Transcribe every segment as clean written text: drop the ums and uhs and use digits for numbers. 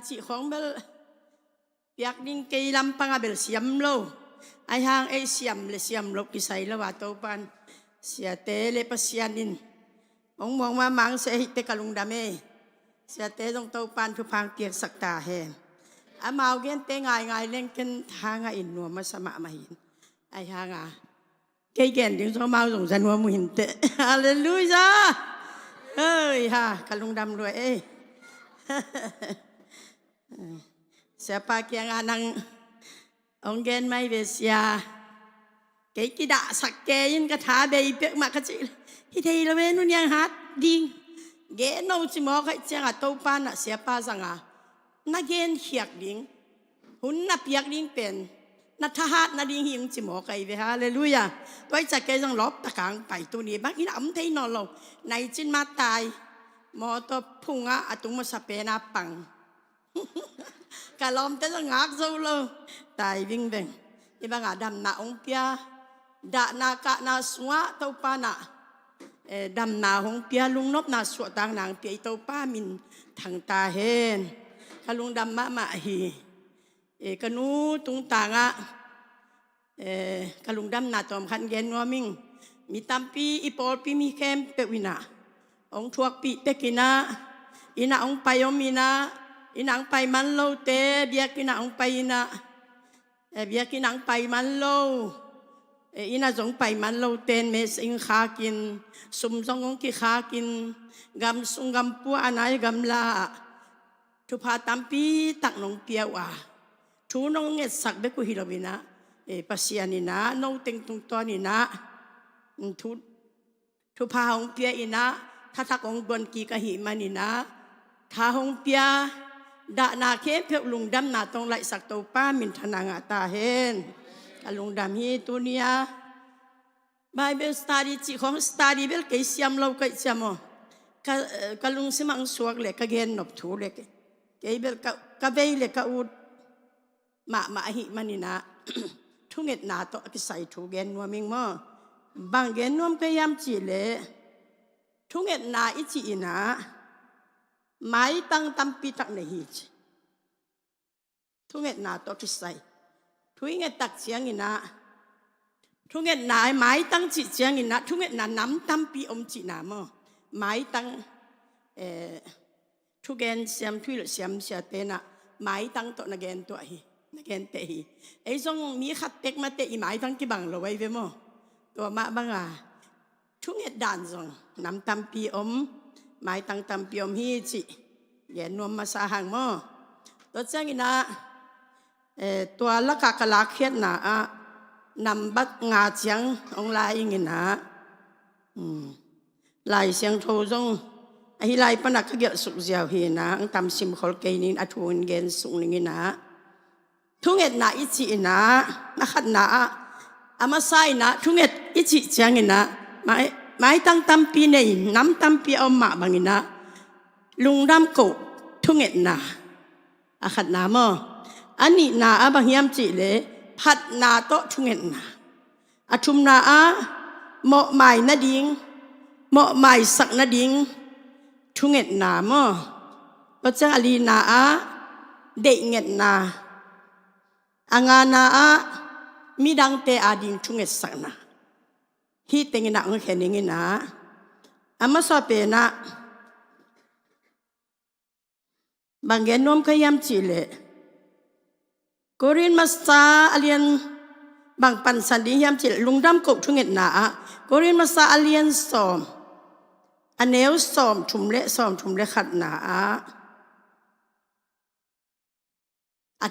จีของเบลเปียกดิ้งเกยลำปังเบลเสียมโลไอหางไอเสียมเลเสียมลบกิไซละว่าตัวปันเสียเตเลปเสียนินองมองมามังเสหิเตกลุงดาเมเสียเตตรงตัวปันทุพังเตียกสักตาแหงอามาเอาเกนเตงายเล่นกันทางอินนัวมาสมามาหินไอหางเกยเกนถึงสมาส่งสันวัวมุหินเตฮาเลลูยาเอ้ยฮะกลุงดำรวยsiapa yang anang onggen mai besia cái đã sạc kênh cái thả bề bẹc mà cái chị thì thầy là bên nó nhang hát đi ghé nâu chỉ mò cái chàng à tàu pan à siapa rằng à na gen hiạc điếng hun na hiạc điếng pen na thà hát na điếng hiếng chỉ mò cái về hallelujah tôi chắc cái rằng lóp ta càng bảy tu này bác ý ấm thấy nó lâu này trên má tai mò to phung á tung mà sập na bằng cả lom tới là ngạc dâu lâu tài vinh vinh thì bà ngã đầm nạ ông pia đã na cả na xóa tàu pa nạ đầm nạ ông pia lung nốt na sụa tang nàng pia tàu pa mình thằng ta hen cả lung đầm mạ hi cái nú tung tang á cả lung đầm nạ tòm khăn ghen ngoa mình mi tam pi ipol pi mi kem pe wina ông thuốc pi pe kina ina ông pai ông mina inang pai man lo te bia kinang pai na bia kinang pai man lo ina jong pai man lo ten me sing kha kin sum jong ong ki kha kin gam sung gam pu anai gam la thu pha tampi tak nong pia wa thu nong nge sak be ku hilobina pasianina no teng tung to ni na thu pha hong pia ina tha thak ong bon ki ka hi manina tha hong pia đã na khép phèo lùng đâm na tông lại sạc tàu pa mình thằng ngã ta hen cả lùng đâm hi tu nia Bible study chỉ không study bel cái xiêm lâu cái xiêm mo cả lùng xem ăn suộc lệ cái gen nộp thủ lệ cái bel cái vây lệ cái ud mà hi manina thu nghẹt na to cái sai thu gen nuông mình mo bằng gen nuông cái yam chỉ lệ thu nghẹt na ít chỉ na máy tăng tâm pi tắc này hít thu nghẹt na to cái sai thu nghẹt tắc chiang ina thu nghẹt na máy tăng chỉ chiang ina thu nghẹt na nắm tâm pi chỉ na mo máy tăng thu gen xem thui là xem xia tên na máy tăng to na gen to hi na gen te hi ấy xong mi khát tek mà te máy tăng cái bằng rồi vậy mo to mà bằng thu nghẹt đàn xong nắm tâm pi máy tăng tâm piom hi chị vậy nuông mà sa hàng mo tôi chắc ina tua lá cả lá khiết na nằm bắt ngà chiang ông lai ina lai xiang thâu rong ai lai pa na cái gel suk jiao hi na ang tam sim khol ke nin athun gen sung ning ina thunget na ichi ina na khat na ama sai na thunget ichi chiang ina mai tăng tâm pi này nắm tâm pi ông mạ bằng ina lung đam cổ thu nghẹt na khát na mo anh nị na bằng hiam chỉ lệ phật na to thu nghẹt na thum na mọ mày na điên mọ mày sắc na điên thu nghẹt na mo bất chắc ali na đệ nghẹt na anga na mi đăng te adin thu nghẹt sắc na hi tengin na ang kheningin na ama so pe na banggen nom kayam chile korin masa alien bang pan san di yam chile lungdam ko thunget na korin masa alien som aneu som thumle khat na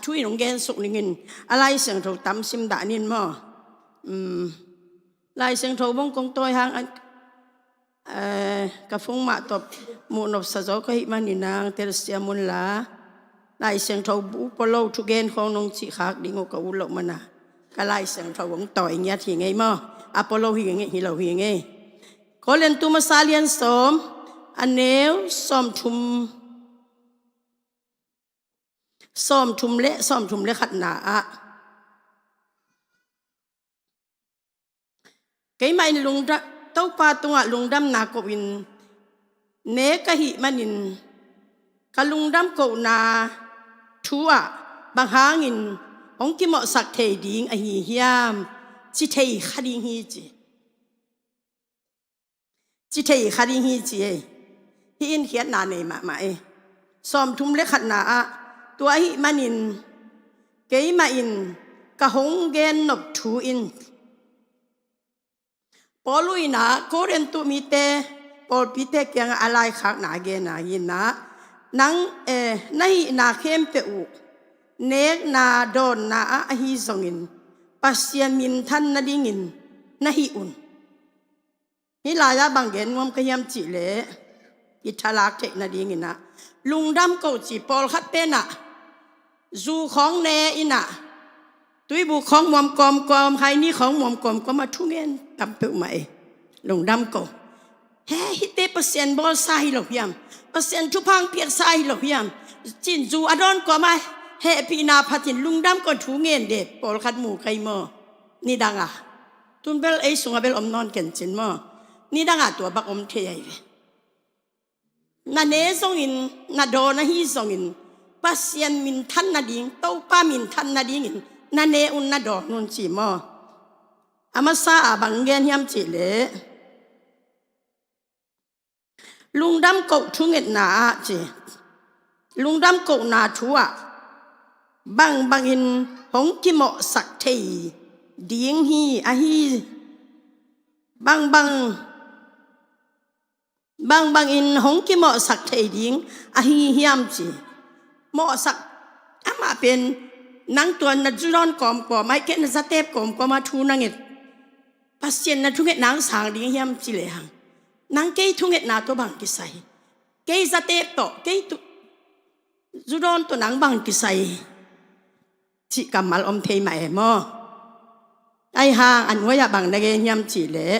thui nong gen suk ningin alai sang tho tam sim da nin mo lai sang thâu bông công tôi hang cà phung mạ tập mụ nộp sa gió có hị man nị nàng tersia mun lá lai sang thâu bú polo thu gen không nông chị khác đi ngô cầu lộ mà na cái lai sang thâu bông tỏi nhát thì ngay mo apollo hi ngay hi lâu hi ngay có lên tu masalian som aneu som thum lệ khát na cái mai lung ra tàu pa tung lung đam na ko in né cái hi manin cái lung đam ko na ทัวบางหางินองกิมอสักเทดิงอหิยามจิเทขดิงฮีจีจิเทขดิงฮีจีที่อินเขียนนาเนมาไหมซ้อมทุ่มเล็กขนาตัวหิมันินเกยมาอินกะหงเกนนบทูอินปอลุยนาโกเรนตุมิเตปอลพิเตเกียงอะไรขักนาเกนายินนะนังในนาเข้มเปอุเนกนาโดนนาอหิซงินปัสยามินทันนาดิงินนาฮิอุนนี่ลายาบางเกนงมกยามจิเลอิทาลักเทนาดิงินนะลุงดำเกาจีปอลคัดเป็นอะจูของเนอินะตุยบุของมอมกอมกอมใครนี่ของมอมกอมก็มาทุ่งเงินกำเปิลใหม่ลุงดำเกาเฮ้ฮิเตเปอร์เซ็นต์บอลไซหลอกยามเปอร์เซ็นต์ทุพังเปียกไซหลอกยามจินจูอดอนก็มาเฮปีนาพัทินลุงดำก็ทุ่งเงินเด็ดปอลคัดหมูไก่หม้อนี่ดังอ่ะตุนเบลไอสุงเบลอมนอนเก่งจินหม้อนี่ดังอ่ะตัวบักอมเทียนาเนซงอินนาโดนาฮีซงอินปัสยันมินทันนาดิงเต้าป้ามินทันนาดิงอินนาเนอุนนาดอนุนจีมออามาซาบังเกนยามจีเลลุงดำกกทุ่งเอ็ดนาจีลุงดำกกนาทัวบังอินหงกิโมสักเทดิงฮีอาฮีบังอินหงกิโมสักเทดิงอาฮียามจีโมสักอามาเป็นนังตัวนัดจุรอนกอมก็ไม่เก็ตนัดสเตปกอมก็มาทูนังเอ็ดปัสเซียนนัดทุ่งเอ็ดนางสางดิงยามจีเลยหังนางเกยทุ่งเอ็ดนาตัวบังกิไซเกยสเตปโตเกยตุจุรอนตัวนางบังกิไซจิกำมัลอมเทยมาเอมอไอห่างอันว่าอย่าบังนักเกยยามจีเลย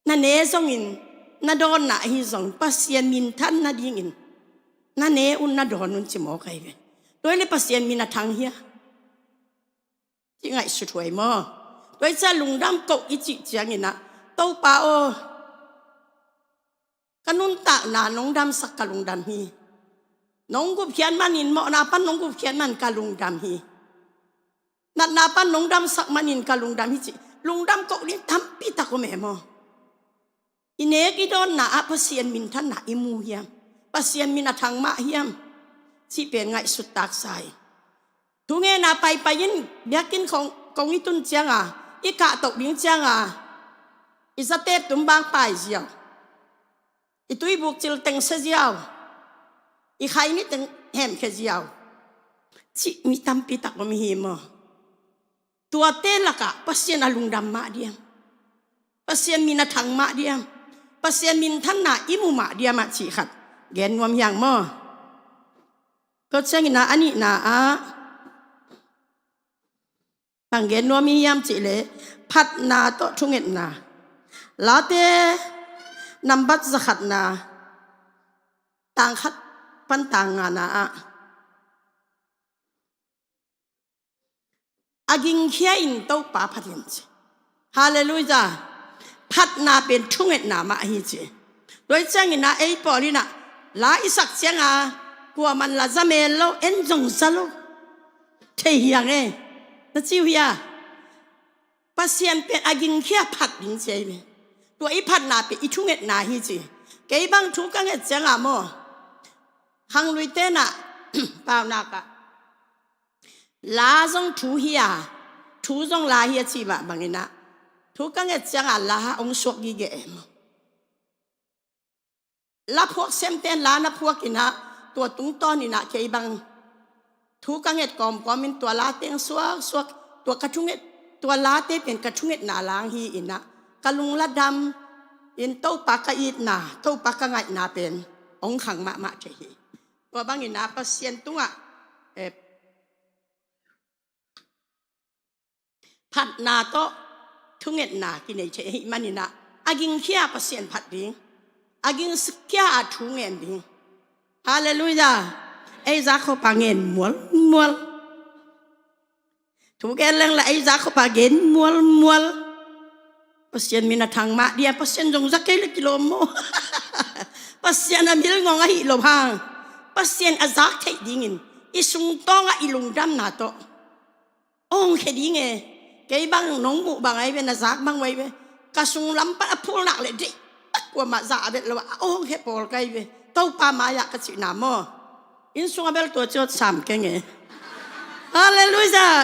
นั่นเอซงอินนาโดนนาฮิซงปัสเซียนมินทันนาดิงอินนั่นเออุนนาโดนนุนจิโมใครกันโดยเลยปัสเซียนมินทางเฮียที่ไงสุดถวยมอโดยจะลุงดำกกอิจิเจียงอินนะเต้าป่าโอกันนุนตะนาน้องดำสักกะลุงดำฮีน้องกุบเขียนมันอินมอนาปันน้องกุบเขียนมันกะลุงดำฮีนัดนาปันน้องดำสักมันอินกะลุงดำฮีจิลุงดำกกนี่ทำปีตะก็แม่มออินเอกอีโดนนาปัสเซียนมินทันนาอิมูเฮียมปัสเซียนมินทางมาเฮียมที่เป็นไงสุดตากใสทุกเงนาไปยินเบียกินของอีตุนเจียงอ่ะอีกะตกดิ้งเจียงอ่ะอีสเตปตุ้มบางไปเจียวอีตุยบุกจิลเต็งเสียวอีใครนี่เต็งแหมแค่เจียวจิมีตำปีตักก็มีหิมตัวเต้ละกะปัสเซียนอลุงดำมาเดียมปัสเซียนมินทางมาเดียมปัสเซียนมินทันนาอิมูมาเดียมาจีขัดแกนวมอย่างมอก็เช่นนั้นอันนี้นะบางเกณฑ์นัวมียามจิเลพัดนาโตทุ่งเอ็ดนาลาเตนำบัตรสกัดนาต่างคัดปันต่างงานาอากิงเขียอินโตป่าพัดยินจิฮาเลลูยาพัดนาเป็นทุ่งเอ็ดนามาฮิจิโดยเช่นนั้นไอ้ปอลีน่ะลาอิสักเสียงกลัวมันละจะเมลโลเอ็นจงซาโลเทียงเองนั่นจิวยาปัสเซียนเป็นอากิงเขียผัดดิงเจยตัวอีผัดนาเป็นอีทุ่งเอ็ดนาฮิจิเกยบังทุกังเอ็ดเสียงโมหังลุยเตน่ะเปล่านักะลาจงทูเฮียทูจงลาเฮียจีบะบางเงินะทุกังเอ็ดเสียงลาองสวกยีเกมลาพวกเซมเตนลานะพวกกินะตัวตุ้งต้อนนี่นะเกยบังทุกังเอ็ดกอมมินตัวลาเตียงสวกตัวกระทุงเอ็ดตัวลาเตเป็นกระทุงเอ็ดนาลางฮีอินะกะลุงละดำอินโตปากกะอีดนาโตปากกะไงนาเป็นองขังมะเจฮีตัวบางอินะปัสเซียนตุ้งผัดนาโตทุ่งเอ็ดนากินไอเจฮีมันนี่นะอากิงเขียปัสเซียนผัดดิ้งอากิงสกี้อาทุ่งเอ็ดดิ้งฮาเลลูยาไอ้จักเขาปางเงินมัวถูกแกเรื่องละไอ้จักเขาปางเงินมัวpasien mina thang ma dia pasien jong zakai le kilo mo pasien ambil ngong ahi lo hang pasien azak thei dingin isung tonga ilung dam na to ong khe dinge ke bang nong mu bang ai ben azak bang wai be kasung lampa apul nak le di kwa ma za be lo ong khe pol kai be to pa ma ya ka chi na mo in sung abel to chot sam ke nge hallelujah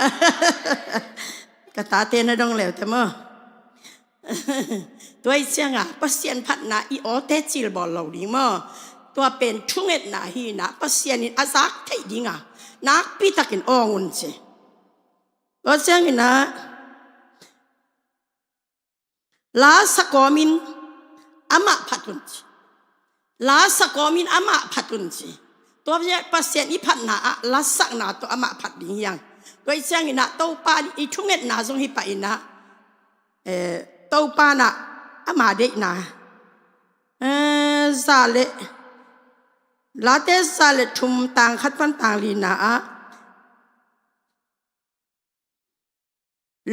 ka ta te na dong le te moตัวเชียงอ่ะปัสเซียนพัดนาอีโอเตจิลบอลเหล่านี้มั้งตัวเป็นทุ่งเอ็ดนาฮีนะปัสเซียนนี่อาซักไทยดิ้งอ่ะนักพิทักษ์อ่อนเจตัวเชียงนี่นะลาสกอมินอามาพัดุนเจลาสกอมินอามาพัดุนเจตัวปัสเซียนอีพัดนาลาสักนาตัวอามาพัดดิ้งยังตัวเชียงนี่นะตัวป้าอีทุ่งเอ็ดนาทรงฮิปอินะตัวป้าน่ะอามาเด็กนะซาเลลาเตซาเลทุมต่างขัดฟันต่างลีนะ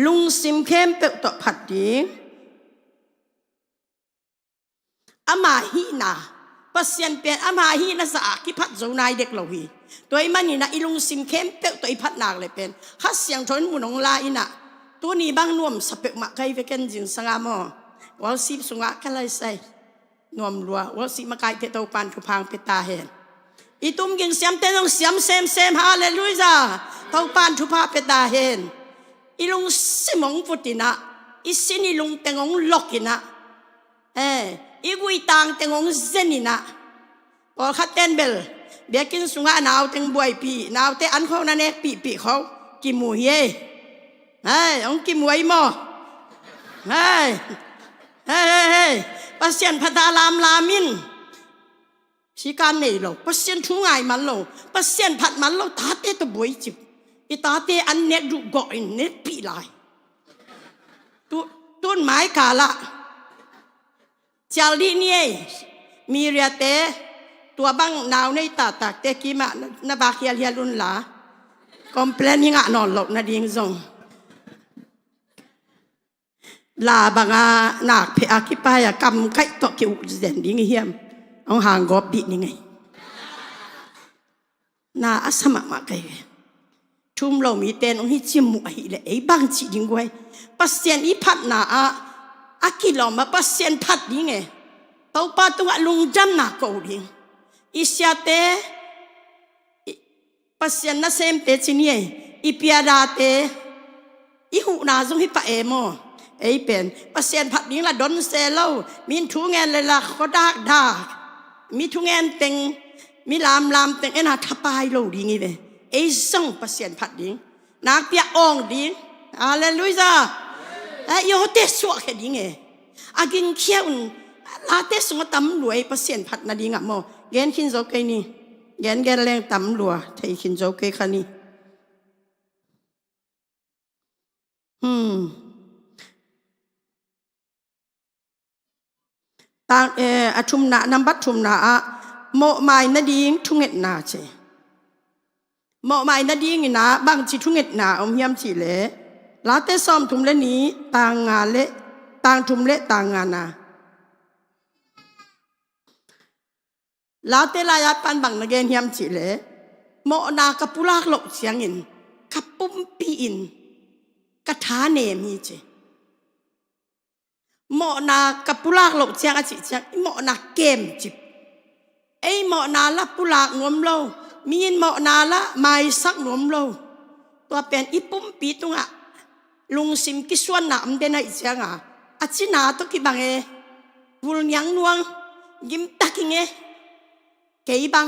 ลุงซิมเข้มเปิดต่อผัดดีอามาฮีนะปัสเซียนเป็นอามาฮีนะสะอากิพัดโจนายเด็กเหล่าฮีตัวไอ้มันนี่นะอีลุงซิมเข้มเปิดตัวไอ้พัดนากเลยเป็นฮัสเสียงชนมุนองลาอินะตัวนี้บางน่วมสเปกมาใครไปกันจึงสังามอวอลซีสุงะกันเลยใส่น่วมรัววอลซีมาไกลเตตปันทุพังเปตาเห็นอีตุ้มกินเสียมเตต้องเสียมเซมฮาเลลูยาเตปันทุพาเปตาเห็นอีลุงสิมงฟุตินะอีสินีลุงเตงงล็อกกินะอีกุยตังเตงงเซนินะพอขัดเต้นเบลเบียกินสุงะนาวเตงบวยปีนาวเตอันเขานั่นเองปีเขากิมูเย่องกิมไว้หม้อปัสเซียนพัดาลามลามินชีการนี่หรอปัสเซียนทุ่งไงมันหรอปัสเซียนผัดมันหรอตาเตตัวบวยจิบอีตาเตอันเน็ตดูก่อยเน็ตปีลายต้นไม้กาละจารีนี่มีเรียเตตัวบังนาวในตาตากเตกีมานาบาเคียเฮียลุนลาคอมเพลนยังอ่ะนอนหลอกนาดิงซงลาบังอาหนักเพอาคิปายกำไก่ตอกคิวเด่นดิ้งเฮียมเอาหางกอบบีนี่ไงน่าอัศมามาไกทุ่มเรามีเต้นองฮิจิมุไอเลยไอ้บางจีดิ้งไว้ปัสเซียนอีพัดน่ะอากิลอมาปัสเซียนพัดดิ้งไงเต้าป้าตัวลุงจำหนักกูดิ้งอิสยาเตปัสเซียนน่ะเซมเตจินี่อีพิอาดาเตอีหูนาจงฮิปะเอโมไอ้เป็นปัสเซียนผัดนี้ละดนเซลล์มีทุงเงินเลยละเขาดามีทุงเงินเต็งมีลามเต็งไอ้นาทับไปโลดีงี้เลยไอ้ส่งปัสเซียนผัดนี้นักเปียอ่องดีฮาเลลูยาไอ้ยอเตสวกแค่ดีไงอากินเขี้ยวลาเตสงตำรวยปัสเซียนผัดนาดีงะโมเงินขินโจเกนี่เงินแรงตำรวจไทยขินโจเกคันนี้ต่างอาชุมนานับบัตชุมนาโมไม้นาดิ้งทุ่งเอ็ดนาเจโมไม้นาดิ้งนะบางจีทุ่งเอ็ดนาอมเฮียมจีเล่ลาเตซ้อมทุ่มเล่นี้ต่างงานเล่ต่างทุ่มเล่ต่างงานนาลาเตลายาปันบังนาเกนเฮียมจีเล่โมนากับปุลากหลกเสียงอินกับปุ่มปีอินกระทาเนมีเจหมอนากับปุลากหลบเชียงอาจิเชียงหมอนาเกมจิบไอหมอนาละปุลากนวมโลมีนหมอนาละไม้สักนวมโลตัวเป็นอีปุ่มปีตุงอะลุงซิมกิสวนหนามเดนไอเชียงอะอาจินาตุกิบังวุลยังนวงยิ้มตักิงเกยบัง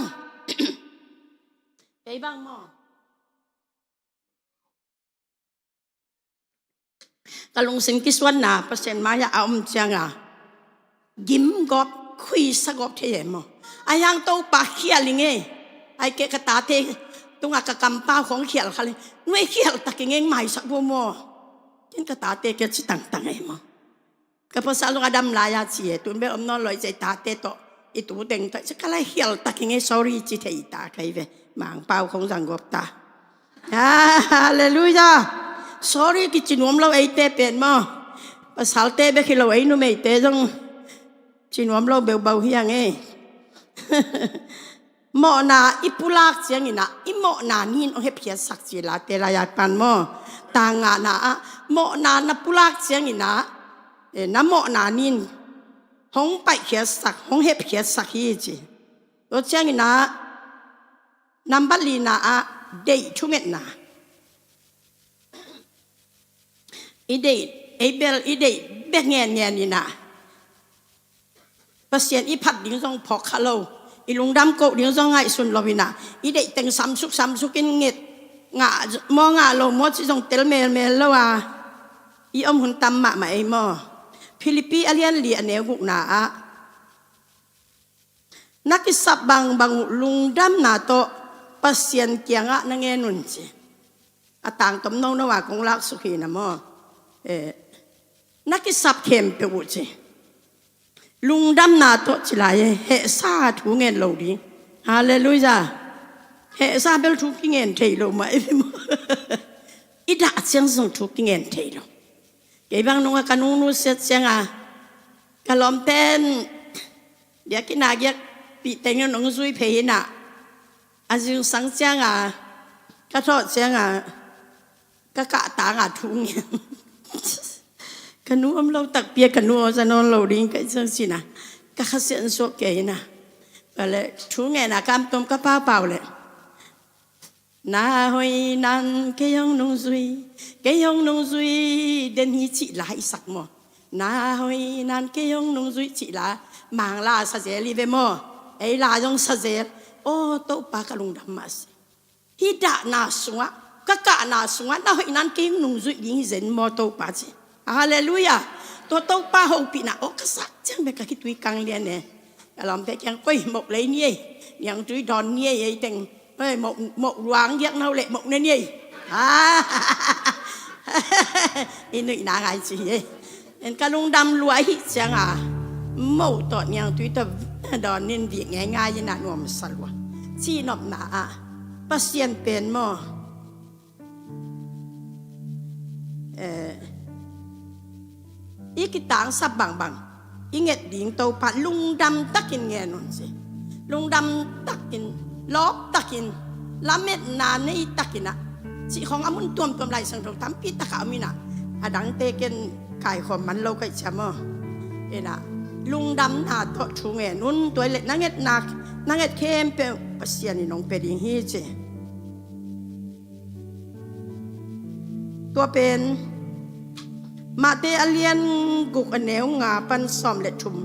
หมอกะลุงสิงกิสวนนาเปอร์เซ็นต์มายาเอาเจียงยิ้มกอบคุยสกอบเทียมอายังโตปากเขียลิงไอเกะกะตาเทตุงอากะกำป้าของเขียลค่ะเลยนุ่ยเขียลตะกิงใหม่สักบัวมอจินกะตาเตเกะจิตังไงมอกะภาษาลุงอดัมลายาเจียตุนเบอมนอลอยใจตาเตโตอีตูเต็งตะจะกะไลเขียลตะกิงsorry จิเทตาใครเวหมางเป้าของสังกบตาฮาเลลูยาsorry กิจนวมเราไอเตเป็นมั้งภาษาเตเบคิเราไอนุ่มไอเตจงจินวมเราเบาเฮียง หมอนาอิปุลากเจียงนะอิหมอนานินเอาให้เพียสักจีลาเตรายาปันหมอตางานาหมอนานับปุลากเจียงนะน้ำหมอนานินห้องไปเพียสักห้องให้เพียสักฮีจีตัวเจียงนะน้ำบัลลีนาเดย์ทุ่งเงินนะอีเดย์ไอเบลอีเดย์เบงเงียนเงียนนี่นะภาษาอีพัดดิ้งทรงพอกฮัลโหลอีลุงดำโกดิ้งทรงไงสุนลวินะอีเด็กแต่งซ้ำสุกินเงียดงะมองะโลมอที่ทรงเตลเมลแล้วว่าอีอมหุ่นตำมะมาไอมอฟิลิปปีอาเลียนเลียเนวกุนานักกิสับบางลุงดำนาโตภาษาเกียงะนังเงนุนจีต่างตมน้องนว่าคงรักสุขีนะมอนักกิสับเข้มเปวุจีลุงดำนาโตจิลายเฮซาถูเงินโลดีฮาเลลูยาเฮซาเบลถูกเงินเทโลมาอีโมอีดาเสียงส่งถูกเงินเทโลเก็บางนงกันนูเสียเสียงกะลอมเป็นเดี๋ยวกินนาเยกปีเต็งนงซุยเพยน่ะอาจึงสังเสียงก็ทอดเสียงก็กะตางถูเงินกันนูอมเราตักเปียกันนูจะนอนเราดิ้งกันจังสินะก็ข้าเสียนโซเกยนะก็เลยชูเงินกำต้มก็เปล่าเลยนาหอยนันเกยองนงซุยเดินหิจิลาอีสักหมอนาหอยนันเกยองนงซุยจิลามังลาสัจเจลีเบมอไอลาจงสัจเจโอ้โตปากลุงดำมาสิฮิดานาสวะก็กะนาสวะนาหอยนันเกยองนงซุยยิงเซนมอโตปาจิฮาเลลูยาตัวโตป้าหงปีน่ะโอ้กษัตริย์จังเบกคิดวิกังเรียนเนี่ยลำแต่ยังก้อยหมกเลยนี่ยังจุยดอนนี่ไอ้เต็งเฮ้ยหมกหวางยักษ์เน่าเละหมกนี่อีหนุ่ยนาไงสิเห็นกระลุงดำรวยจังหมกตอนยังจุยแต่ดอนนี่ดีง่ายๆยันน่ะนวมสลัวชีนบหนาปัสเซียนเป็นหม้ออีกิต่างสับบางอีเง็ดดิ่งโตปัดลุงดำตักกินเงี้ยนนสิลุงดำตักกินลอบตักกินละเม็ดนานในตักกินนะสิของอามุนตัวมไหลสังทองทำปีตะขาวมีนะดังเตกินไก่ขมมันโลกไก่ชะมอนะลุงดำนาโตชูเงี้ยนุ่นตัวเล็กนั่งเง็ดนักนั่งเง็ดเข้มเปรี้ยวปัสเซียนี่น้องเป็นอย่างนี้เจตัวเป็นมาเตอเลียนกุกเนวงาปันซอมเล็ดชุม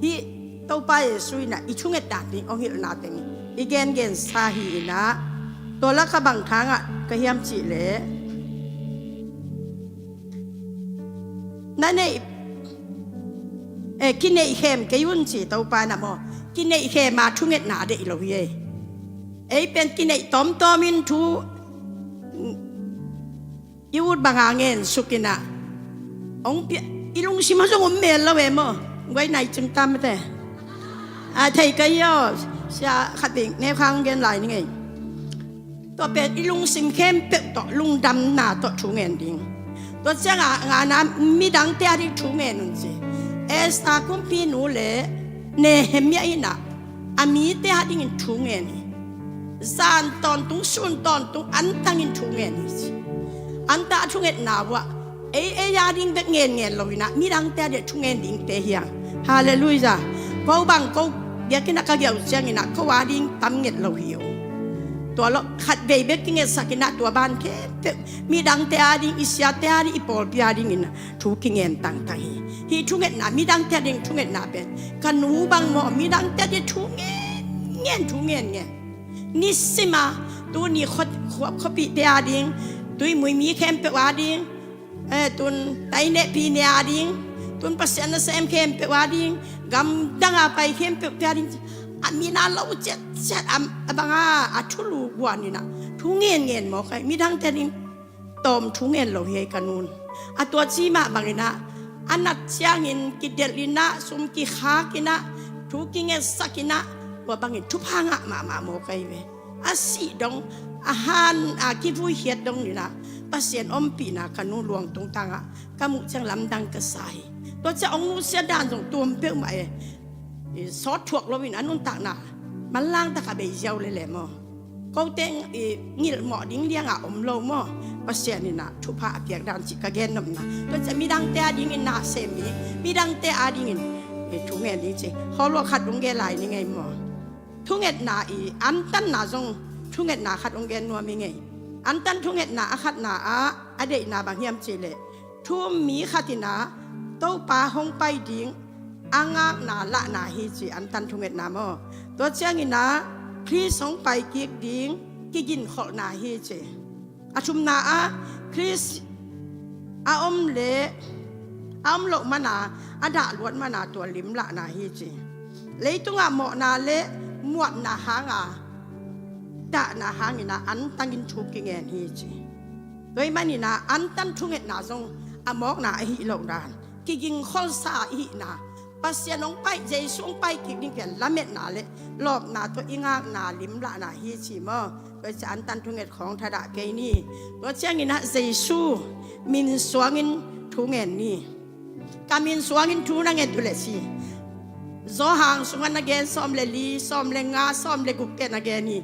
ฮีเต้าไปสุยนะอีชุ่งเอ็ดดาดนี่เอาหิลนาเต็งอีเกนซาฮีนะตัวละขบังทางก็เฮียมจีเล่นั่นกินเนยเข็มก็ยุ่นจีเต้าไปนะมอกินเนยเข็มมาชุ่งเอ็ดนาเดอิโลเยเป็นกินเนยต้มมินทูยูดบางเงินสุกินะองเปียอีลุงชิมาจงอมเมลละเวมอไว้ไหนจึงตามไม่ได้ไทยก็ย่อเสียขัดดิ่งแนวข้างเงินไหลนี่ไงตัวเป็นอีลุงซิมเข้มเป็ดต่อลุงดำหน้าต่อชูเงินดิ่งตัวเจ้างานนั้นมีดังเตะที่ชูเงินนั่นสิสตาคุมพีนูเล่เนเฮมีอินะอามีเตะดิ่งชูเงินซานตอนตุงซุนตอนตุงอันตั้งชูเงินนี่สิอันตาชูเงินหนาวะยาดิ้งเด็กเงี้ยเราวินะมีดังแต่เด็กชุ่งเงินดิ้งเตียฮาเลลูยาเขาบังเขาเดี๋ยวกินนักเกี่ยวเสียงนะเขาว่าดิ้งตั้มเงี้ยเราหิวตัวเราขัดเบย์เบกเงี้ยสักนะตัวบ้านแค่มีดังแต่ดิ้งอิสยาแต่ดิ้งอีปอลพิอาดิ้งนะทุกเงี้ยต่างๆฮีชุ่งเงินนะมีดังแต่ดิ้งชุ่งเงินนะเป็นกันหนูบังหมอมีดังแต่เด็กชุ่งเงี้ยนิสิมาตัวนี้เขาปีแต่ดิ้งตัวมุยมีเข้มเปว่าดิ้งตุนไตเนปีเนียดิ้งตุนภาษาเซมเข้มเปว่าดิ้งกำดังไปเข้มเปว่าดิ้งมีนาเราเจ็ดบังชุลูกวานี่นะทุ่งเงินหมอใครมีดังแต่ดิ้งตอมทุ่งเงินเราเฮกันนูนตัวจีมาบางนะอันนัดเชียงินกิเดลินะสมกิขากินะทุกิเงินสักินะว่าบางทุพังมาหมอใครเวสีดงอาหารกิฟุยเฮียดดงนี่นะภาษาอมปีนะกันนูหลวงตรงต่างกมุจังลำดังกระสายตัวจะองค์เสียดานตรงตัวเปรี้ยวใหม่ซอสถั่วเราวินะนุ่นต่างนะ มันล่างตะกะเบยเจ้าเลยแหละมอก็เต็งงิลหมอดิ้งเลี้ยงอมโลมอปัสเซียนี่นะทุพะเปียกดันจิกะเกนนำนะก็จะมีดังเตะดิ้งอินนาเซมีดังเตะดิ้งอินทุเงนี่จิเขาลวกขัดองเกลายนี่ไงมอทุเงนาอันตันนาจงทุเงนาขัดองเกนัวมีไงอันตันทุเงนาขัดนาอเดนาบางเฮียมจิเลทุ่มมีขัดนาโตปาหงไปดิ้งอ่างนาละนาฮิจิอันตันทุเงนามอตัวเชียงอินะคริสงไปกิกดิ้งกินขอนาฮิจิอาชุมนาคริสอมเลอมโลมานาอดาลวดมานาตัวลิมละนาฮิจิเลยตุงหมอนาเลมวดนาหางดานาหางินะอันตังกินทุกกิเงนฮิจิโดยมันนี่นะอันตันทุเงนาจงอมอกนาฮิโลดานกินข้อสาฮินาปัสเซียนองไปเจสุงไปกินกันละเม็ดนาเลรอบนาตัวอิงากนาลิมละนาฮิชิมอโดยจะอันตันทุเงของทดาเกนี่ตัวเชียงอินะเจสุมินสวงินทุเงนี่กามินสวงินทุนังเงตุเลสิโซหางสุวรรณเกนซ้อมเลลีซ้อมเลงาซ้อมเลกุกเกนเกนี่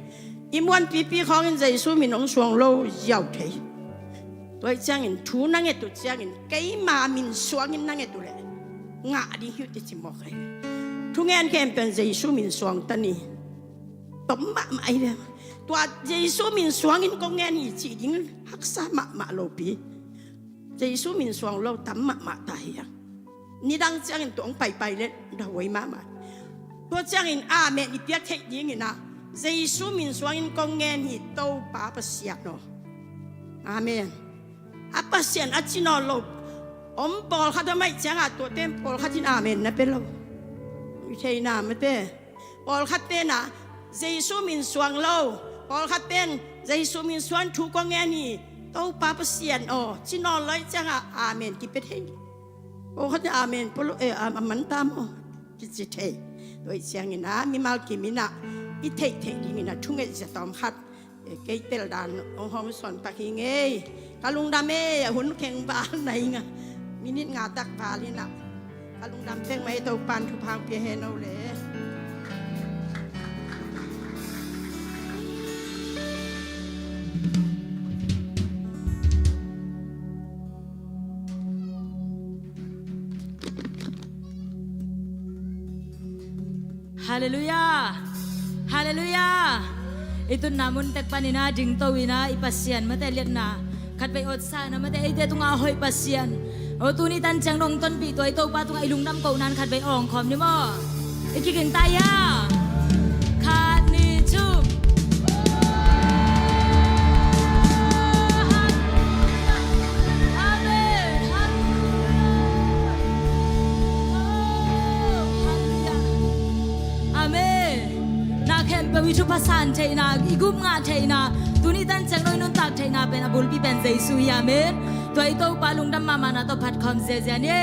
อิมวันปีของอินเจสุมินองสวงโลยาวเทตัวเชียงอินทุนังเงตุเชียงอินเกยมามินสวงินนังเงตุเลงาดิหิวติจิมอกเลยทุกงานแคมเป็นเจสุมินสวงตันนี่ตบมาไม่เลยตัวเจสุมินสวงอินกงงานอีจีดิ้งฮักษามาโลปีเจสุมินสวงโลตั้มมาตายอ่ะนี่ดังเจ้าอินตัวองไปเลยดาวไว้มาตัวเจ้าอินเมนอีเปียกเทดิ้งอินะเจสุมินสวงอินกงงานอีโตป้าปัสเซียโนอาเมนปัสเซียนจินอโลปอลเขาทำไมจังตัวเต็มปอลเขาจินอาเมนนะเป็นเราวิธีนาไม่เป็นปอลเขาเป็นนะเจสุมินสวงโลปอลเขาเป็นเจสุมินสวงถูกกงเงินนี่ตัวป้าเปเสียนจินอลเลยจังอาเมนกี่เป็นเฮโอ้เขาจะอาเมนปอลมันตามจิตเทโดยเสียงนี่นะมีมาลกิมินะอีเทดีนี่นะทุ่งเอจะตอมคัดเกยเตลดานองค์หอมสอนปักหิงกาลุงดาเมหุ่นแข็งบ้านไหนไงมินิงาตักพาลินะกาลุงดำเพ่งไม่ตัวปันทุพางเปียเฮนเอาเลยฮาเลลูยาฮาเลลูยาitu namun tek panina ding tawina ipasian mate liat na khat bai ot sa na mate ite tunga hoi pasian o tu ni tan chang nong ton pi toi to pa tunga ilung nam ko nan khat bai ong khom ni mo ikiging taya khat ni chuวิชุภาษาเทนาอีกุมงาเทนาตุนิตันจังน้อยนุนตักเทนาเป็นอบุลปีเป็นเจสุยาเมนตัวไอโตปาลุงดัมมามานาโตพัดคอมเซเซียเน่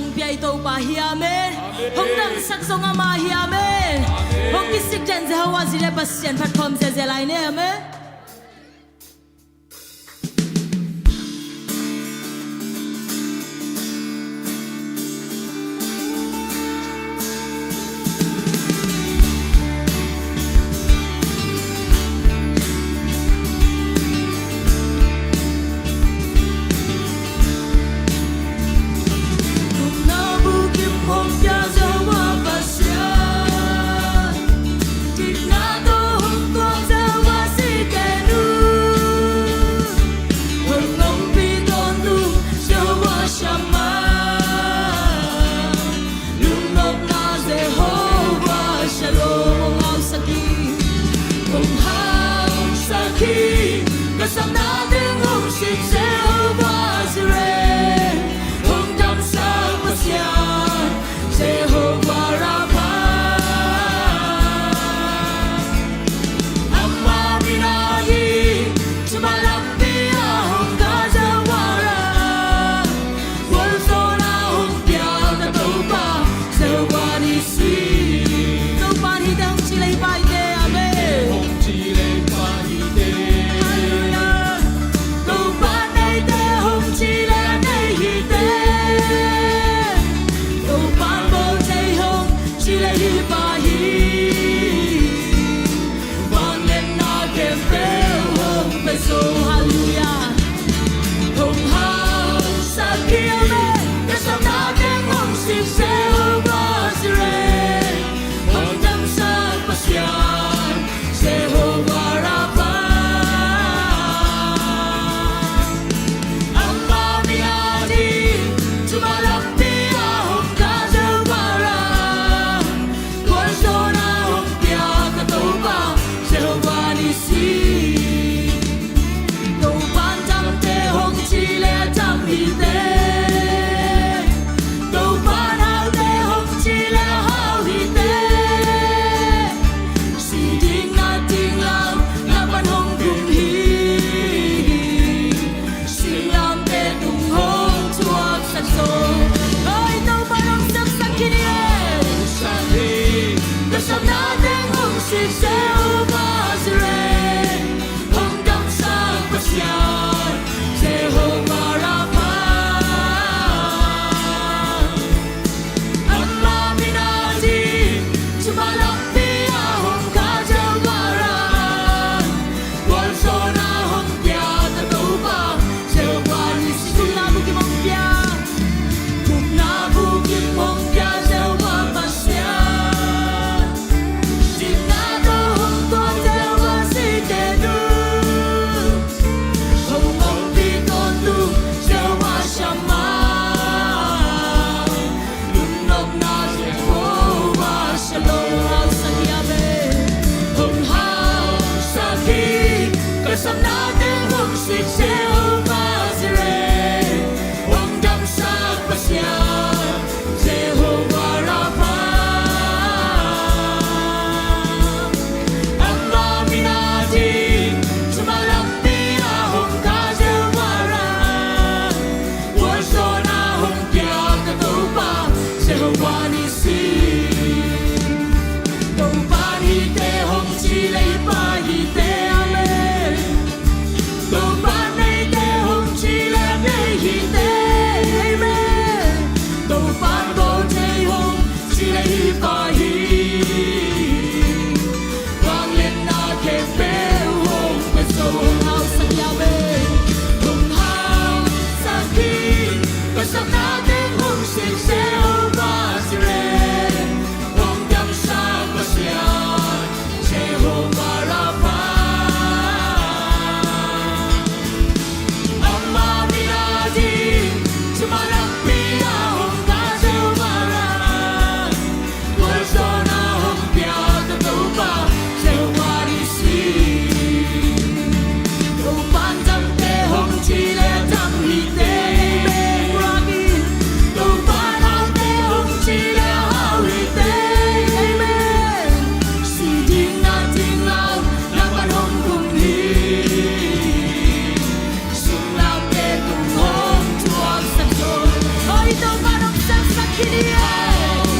hong piai to pa hi amen hong dam sak song ama hi amen hong kisik jan Jehovah zile pasien phat khom se zelai ne amen Dinado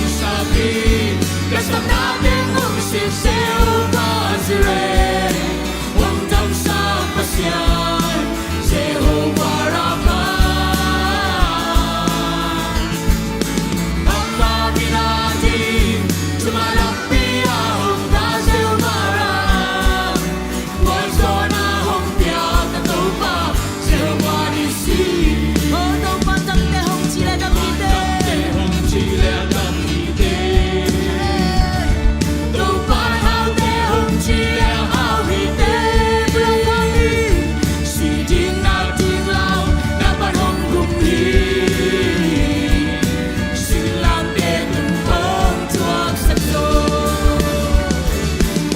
sakit kasam natin usip Jehovah Jireh Hanggang sa pasyan Jehovah Rapha Ang dami natin sumalakpi ang Jehovah Rapha Walso na hong tiyak at tupa Jehovah Nissi Oh, đâu ban chẳng để hồng chỉ là đam mê chỉ là đam mê đâu phải hao thế hồng chỉ là hao vì thế belum kami si dina tinglau dapat hong kumhi silam de hong tuak sakso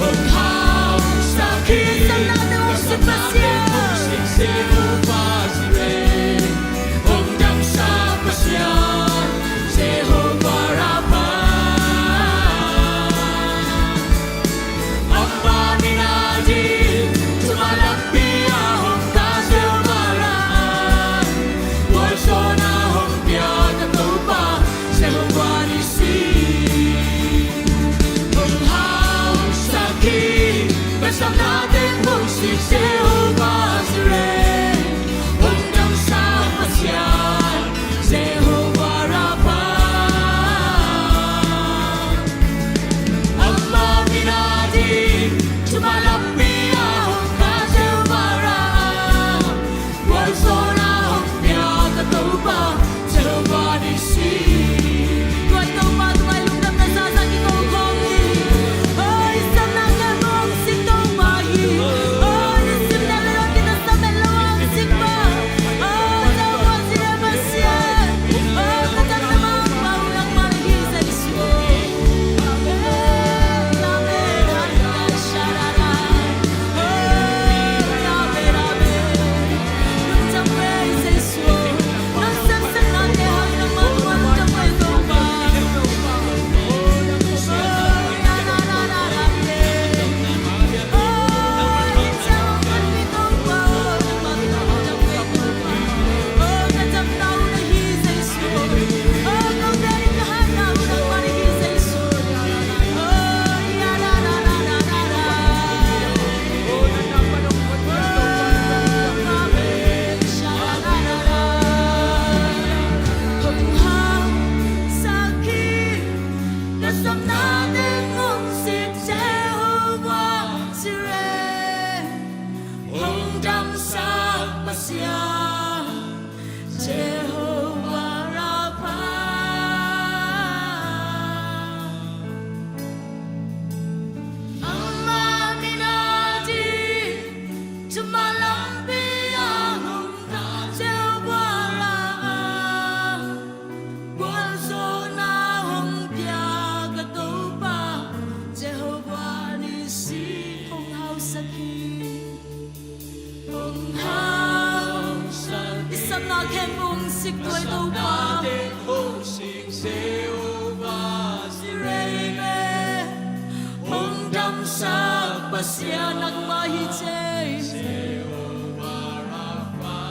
hong hao sakit Sam na de hong sepasya Jehovah Jireh hong dam sa pasyan Jehovah Rapha ang dami natin sumalakpi ahong ka Jehovah Rapha walso na hong tiyak at tupa Jehovah Nissi hong hao sakit kasam natin mong si Jehovah Jireh hong dam sa pasyan Jehovah Rapha ang dami natin sumalakpi ahong ka Jehovah Rapha walso na hong tiyak at tupa Jehovah Nissi Tuai tau pa tuai lungdam na sasakit ko kongi Oh, isang na gamong sing tau mahi Oh, isim na leon kita sa melawang sigma Oh, tawa sila masyan Oh, tatang namang paulang marhi sa iswo Amen, amen, amen, sharara Oh, amen, amen Nung chamay sa iswo Nang sangsang natin hang naman Nung chamay ko pa Kasam natin mong si Jehovah Jireh Hanggang sa pasyan Jehovah Rapha Ang mami natin sumalampi ahong ka Jehovah Rapha walso na hong tiyak at tupa Jehovah Nissi hong hao sakit hong hao sakit isang na kem mong siktoy tupa hong sing Jehovah Jireh hong dam sa pasyan ang mahichay Jehovah Rapha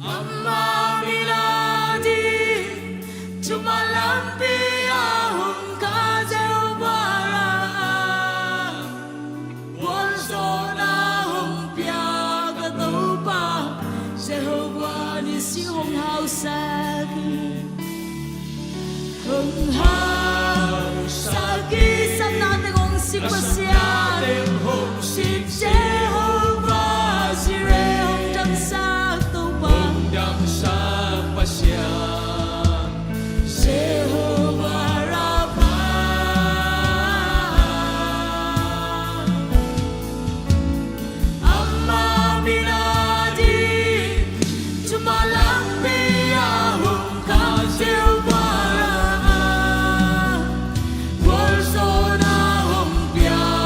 ang mami natin sumalampi ahong ka Jehovah Rapha walso na hong tiyak at tupa Jehovah Nissi hong hao sakit hong hao sakit sa natin hong sikpasyan hong si Jehovah Jireh hong dam sa tupa dam sa pasyan Jehovah Rapha ang mami natin sumalakpi ahong ka Jehovah Rapha walso na hong tiyak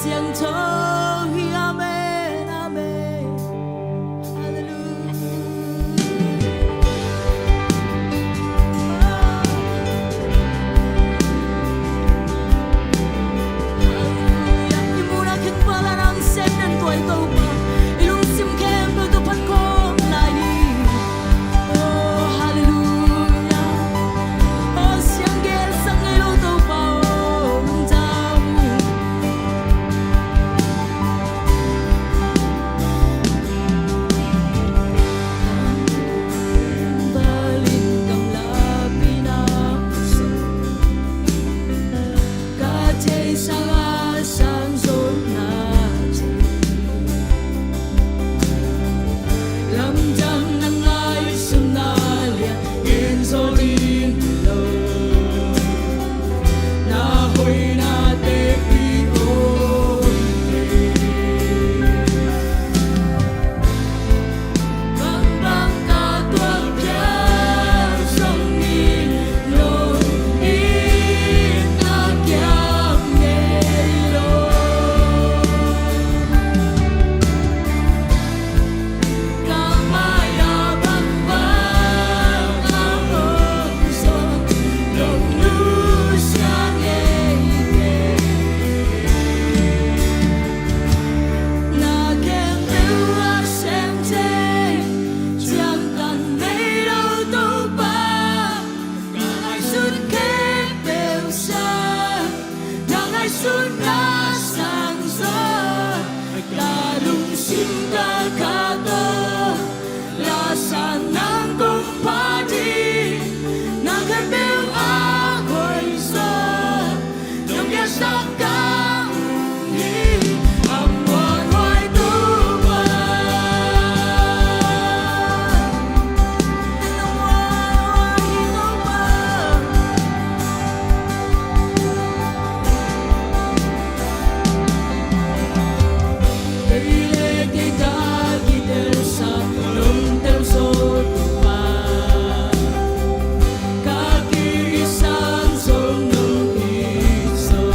เสียงโชว์อาเมนอาเมนฮาเลลูยาimuna king pala ng sen ng tuay tau pa ilung sim kem tu tu pan ko lai oh hallelujah oh siang gel sang ilung tau pa oh nung tau balin kang labi na puso ka chei sang sang zon na lâm dang nang ai sum na lia in zo din lo na hoi na te pi o bang bang ka tua pia song ni lo in na kya ne lo Kamaya bang bang ang puso Nung lusya ngayte Naging liwa sente Chẳng cần mấy đâu đâu ba Ngài xuân kép đều xa Ngài xuân na sang gió Ta lung xin ta ca to La sa nang kong pa di Nang kan bêu a hồi gió Nung ya sa kang ni Am quan hoài tu ba Nung hoài tu ba Kailan kita gitel sa lung tel so pa Kakirisang song nung iso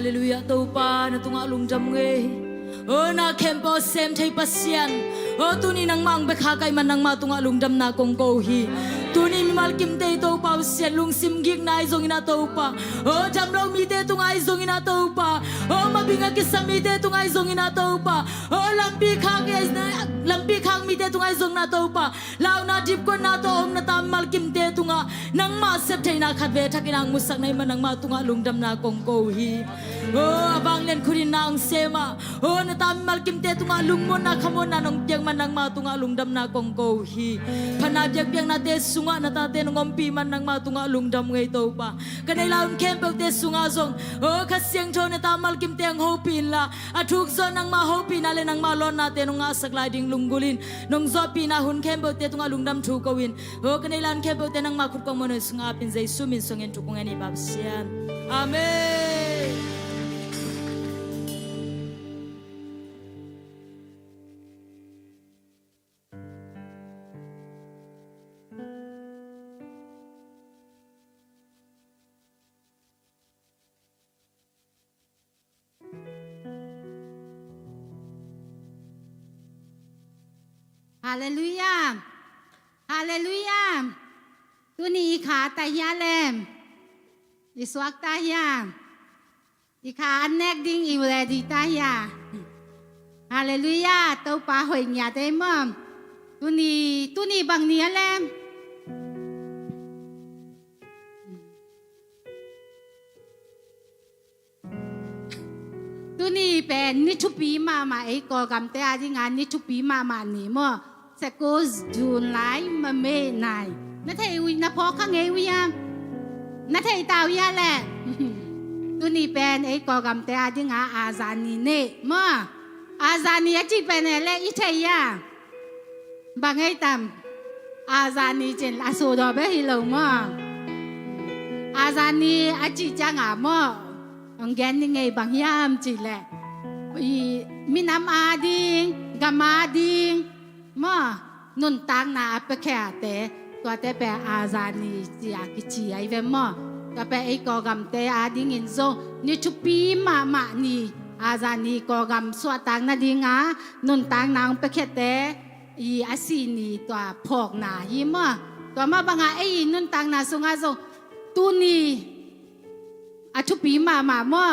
Hallelujah tâu pa na tunga lung jam nge na kempo sem thei pasian tu ni nang mang bekha kai man nang ma tunga lung jam na kong ko hi tu ni mi mal kim te to pa sian lung sim gik nai zong ina to pa jam lo mi te tunga zong ina to pa mabinga kisam mi te tunga zong ina to pa lampi khang mi te tunga zong na to pa law na dip ko na to om na tam mal kim te tunga nang ma sep thei na khat ve thakinang musak nai man nang ma tunga lung jam na kong ko hi abang len kurin na ang sema na tam mal kim te tunga lung mon na khamon na nong tiang man nang ma tunga lung dam na kong ko hi phanabyak piang na te sunga na ta te ngom pi man nang ma tunga lung dam ngai to pa kanai laun kem pe te sunga zong kha siang tho na tam mal kim te ang ho pin la athuk zo nang ma ho pin na le nang ma lon na te nong asak lai ding lung gulin nong zo pi na hun kem pe te tunga lung dam thu ko win kanai laun kem pe te nang ma khut kong mon sunga pin zai sumin song en tukong ani bab sian amen. Hallelujah. Hallelujah. Tu ni ikha tahya lem. Iswak tahya. Ikha anek ding iwle di tahya. Hallelujah. Tau pa hoi nya te mom. Tu ni bang nia lem. เป็นนิชุปีมาไอ้กอกำแต่ที่งานนิชุปีมานี่มั่วสกุสจูนไลมาเมนายนั่นเทวินะพอข้างเอวิยามนั่นเทตาวิยาแหละตัวนี้เป็นไอ้กอกำแต่ที่งานอาซานีเน่มั่วอาซานีจีเป็นอะไรอีเทียบางไอ้ตามอาซานีเจนอาโซดอเบฮิโลมั่วอาซานีอาจีจังอามั่วองแกนยังไงบางยามจีแหละมีน้ำอาดิงกามาดิงมั่วนุนตังนาไปแค่แต่ตัวแต่เป็นอาซานีจีอากิจีไอเวมั่วก็เป็นไอ้กอกำแต่อาดิงอินโซนี่ชุปีมานี่อาซานีกอกำสวดตังนาดิงานุนตังนางไปแค่แต่อีอาซีนีตัวพอกนาฮิมั่วตัวมาบางไอ้นุนตังนาสงอาโซตูนีอาชุปีมามั่ว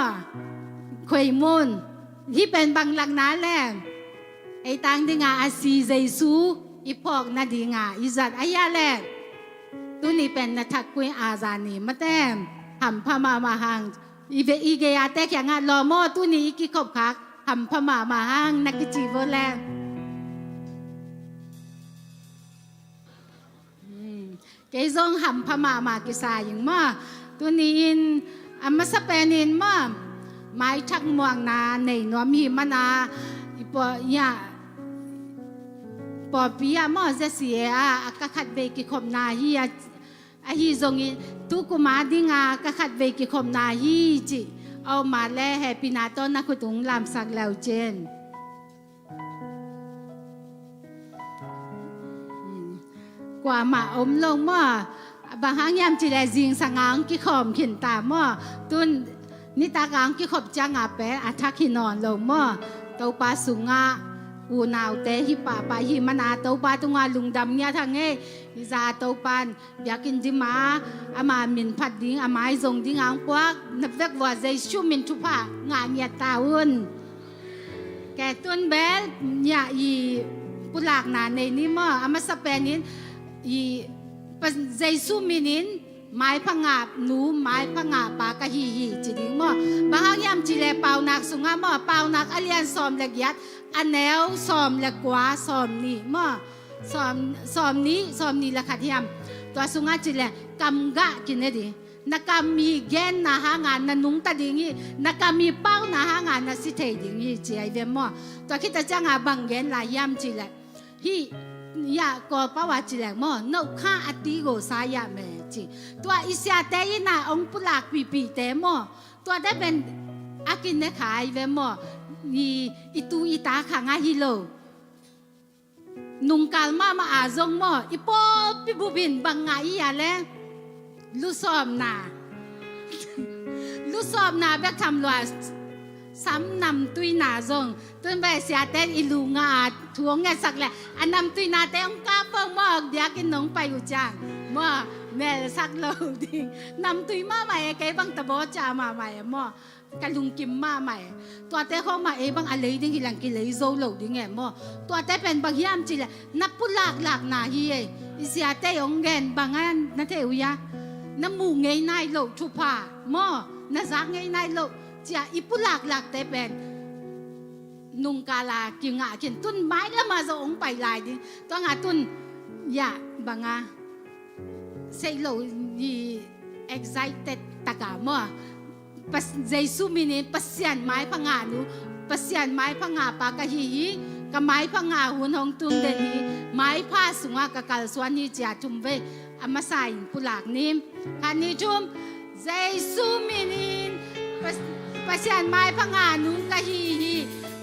ควยมุนที่เป็นบางหลังนั้นแหละไอ้ตังดิงาอาซีเจซูอีพอกนาดิงาอิจัดอายาแหละตัวนี้เป็นนักทักกุยอาซานีมาเต็มหำพมาหังอีเกียแต่แข่งงานรอโมตัวนี้อีกิขบคักหำพมาหังนักจีโวแลเกยซงหำพมากิสาอย่างมั่วตัวนี้อินอามาสเปนินมั่วไม้ชักม่วงนาในนวมีมนาอีปอยาปอปียมั่วจะเสียกะขัดเบกิคมนาฮีฮีซงอิตุกุมาดิงากะขัดเบกิคมนาฮีจิเอามาแลแฮปินาต้นนักตุงลามสักแล้วเจนกว่ามาอมลงมั่วบางครั้งยามจีแลจิงสังอังกิขอมขินตามั่วตุนนิตากางกิขบจังอาเปอาทักขินอนลงมั่วเตาปาสุงาอูนาวเตหิปาปาหิมนาเตาปาตุงาลุงดำเนี่ยทางเออิซาเตาปานอยากกินจิมาอามามินพัดดิ้งอาไม้ซงดิ้งอังปวักนับเวกว่าใจชูมินทุพางานเนี่ยตาอุ่นแกตุนเบลเนี่ยอีปุลากนาในนี้มั่วอามาสเปนินอีใจซูมินินไม้พังอาบหนูไม้พังอาบปากะฮีจีดิ้งมั่วบางยามจีเลเปานักสุงามั่วเปานักอเลียนซอมเล็กยัดอันแนวซอมเล็กกว่าซอมนี่มั่วซอมนี้ละขัดยามตัวสุงาจีเลกำกะกินได้ดินักมีเกนนะฮะงานนันุงตาดิ้งนักมีเป้านะฮะงานนัสิเทดิ้งจีไอเวมั่วตัวคิดจะจังอาบังเกนลายยามจีเลฮีอยากกอปาวาจิแหลงมั่วนกข้าอติโกสายาเมจิตัวอิสยาเตยินาองปุลากปีเตมั่วตัวได้เป็นอากินเนขายเวมั่วนี่อิตูอิตาขางาฮิโลนุงกาลมาอาซงมั่วอิปอปิบุบินบังไงยาเลลุซอมนาเบกทำลวซ้ำนำตุยนาซงตุนไปเสียเต้นอิลูงาทวงเงสักแหละอันนำตุยนาเต้องกาเปิงมอกเดียกินน้องไปอยู่จ้างมั่วแม่สักเราดินำตุยมาใหม่ไกบังตะโบจ่ามาใหม่มั่วกันลุงกิมมาใหม่ตัวเต้เข้ามาบังอะไรดิ้งกิลังกิเลยโซโลดิ้งไงมั่วตัวเต้เป็นบางยามจีแหละนับปุลากนาฮีอิเสียเต้องเงินบางอันนั่นเทวิยาน้ำมูไงนายโลชุพามั่วน่ารักไงนายโลจะอิปุลากเตเป็นนุงกาลากิงากินตุนไม้ละมาจะองไปลายดิต้องหาตุนอย่าบังอาเซโลยี excited ตะกามั่วปัสเจสุมินิปัสยันไม้พังานุปัสยันไม้พังาปากะฮีกับไม้พังาหุ่นหงตุนเดนีไม้ผ้าสุงากะกาลสวนีจะจุมเวอามาใส่ปุลากนิมคันนี้จุมเจสุมินิปัสยันไม้พังานุกะฮี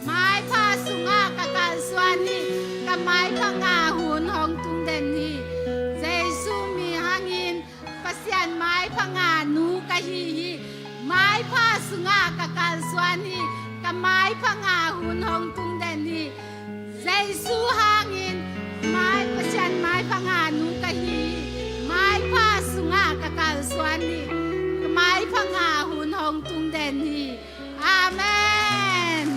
ไม้ผ้าสุงากะกาลสวนีกับไม้พังาหุ่นหงตุนเดนีเจสุมีหังอินปัสยันไม้พังานุกะฮีไม้ผ้าสุงากะกาลสวนีกับไม้พังาหุ่นหงตุนเดนีเจสุหังอินไม้ปัสยันไม้พังานุกะฮีไม้ผ้าสุงากะกาลสวนีกับไม้พังาหุ่นหงตุนเดนีอาเมน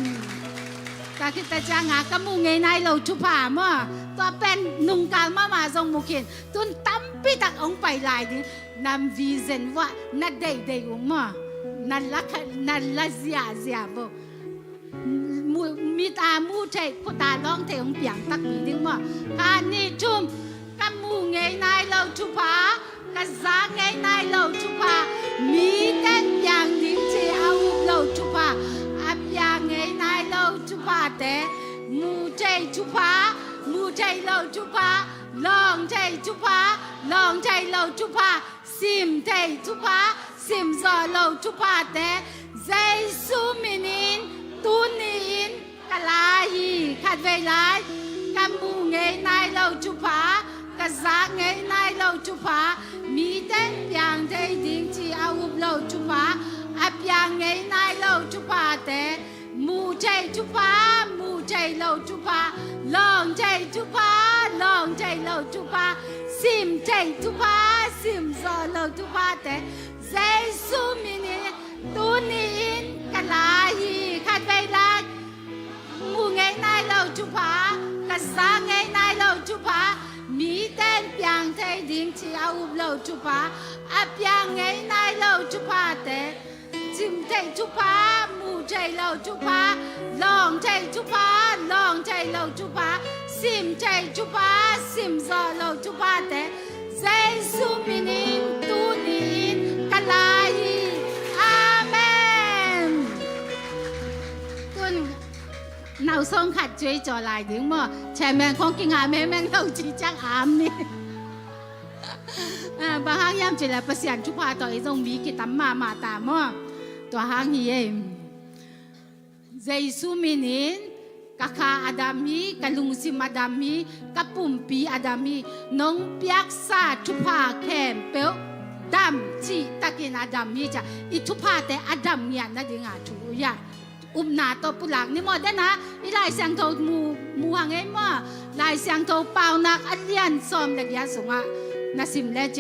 ตาคิดตาจางากะมุงไงนายเราชุพามั่วตัวเป็นนุงกาลมาทรงมุขินตุนตั้มปิตักองไปลายดินำวิเซนว่านัดเดย์องมั่วนัดละเซียบ่ มีตามูใจผู้ตาร้องเทองเปียงตักปีนึงว่าการนี่จุ่มกัมูไงนายเราชุพากะซาไงนายเราชุพามีเต้นอย่างดิ้งเชเอาเราชุพาอับอย่างไงนายเราชุพาแต่มูใจชุพามูใจเราชุพาลองใจชุพาลองใจเราชุพาซิมใจชุพาซิมซอเราชุพาแต่ใจซูมินินตูนินกะลาฮีขัดเวลากัมูไงนายเราชุพากะซาไงนายเราชุพามีเต้นอย่างใจดิ้งที่เอาเราชุพาอับอย่างไงนายเราชุพาแต่มูใจชุพามูใจเราชุพาลองใจชุพาลองใจเราชุพาซิมใจชุพาซิมซอเราชุพาแต่ใจซูมินิตูนินกะลาฮีขัดเวลามูไงนายเราชุพากะซาไงนายเราชุพามีเต้นเปียงใจดิ้งที่เอาเราชุพาอับยังไงนายเราชุพาแต่จิมใจชุพามูใจเราชุพาลองใจชุพาลองใจเราชุพาซิมใจชุพาซิมซอเราชุพาแต่ใจซูมินินตูนินกะลาฮีอาเมนคุณนาวส่งขัดช่วยจอลายถึงมั้งแชร์แมงของกินอาแม่แมงเราจีจังอามนี่บางครั้งยามเจริญประสิทธิ์ชุพาต่ออีตรงมีกิตามมาตามมั้งตัวหางเฮียเจสุมินินกะคาอาดามีกะลุงซิมาดามีกะปุ่มปีอาดามีน้องเปียกซาชุพาแคมเปลดำจีตะกินอาดามีจ้ะอีชุพาแต่อาดามเนี่ยนั่นเองชูยานาตัวปุหลังนี่หมดได้นะอีลายเสียงโทมูหังเอ็มว่าลายเสียงโทเปล่านักอันเลียนซ้อมเด็กยาสงะน่าสิมเลเจ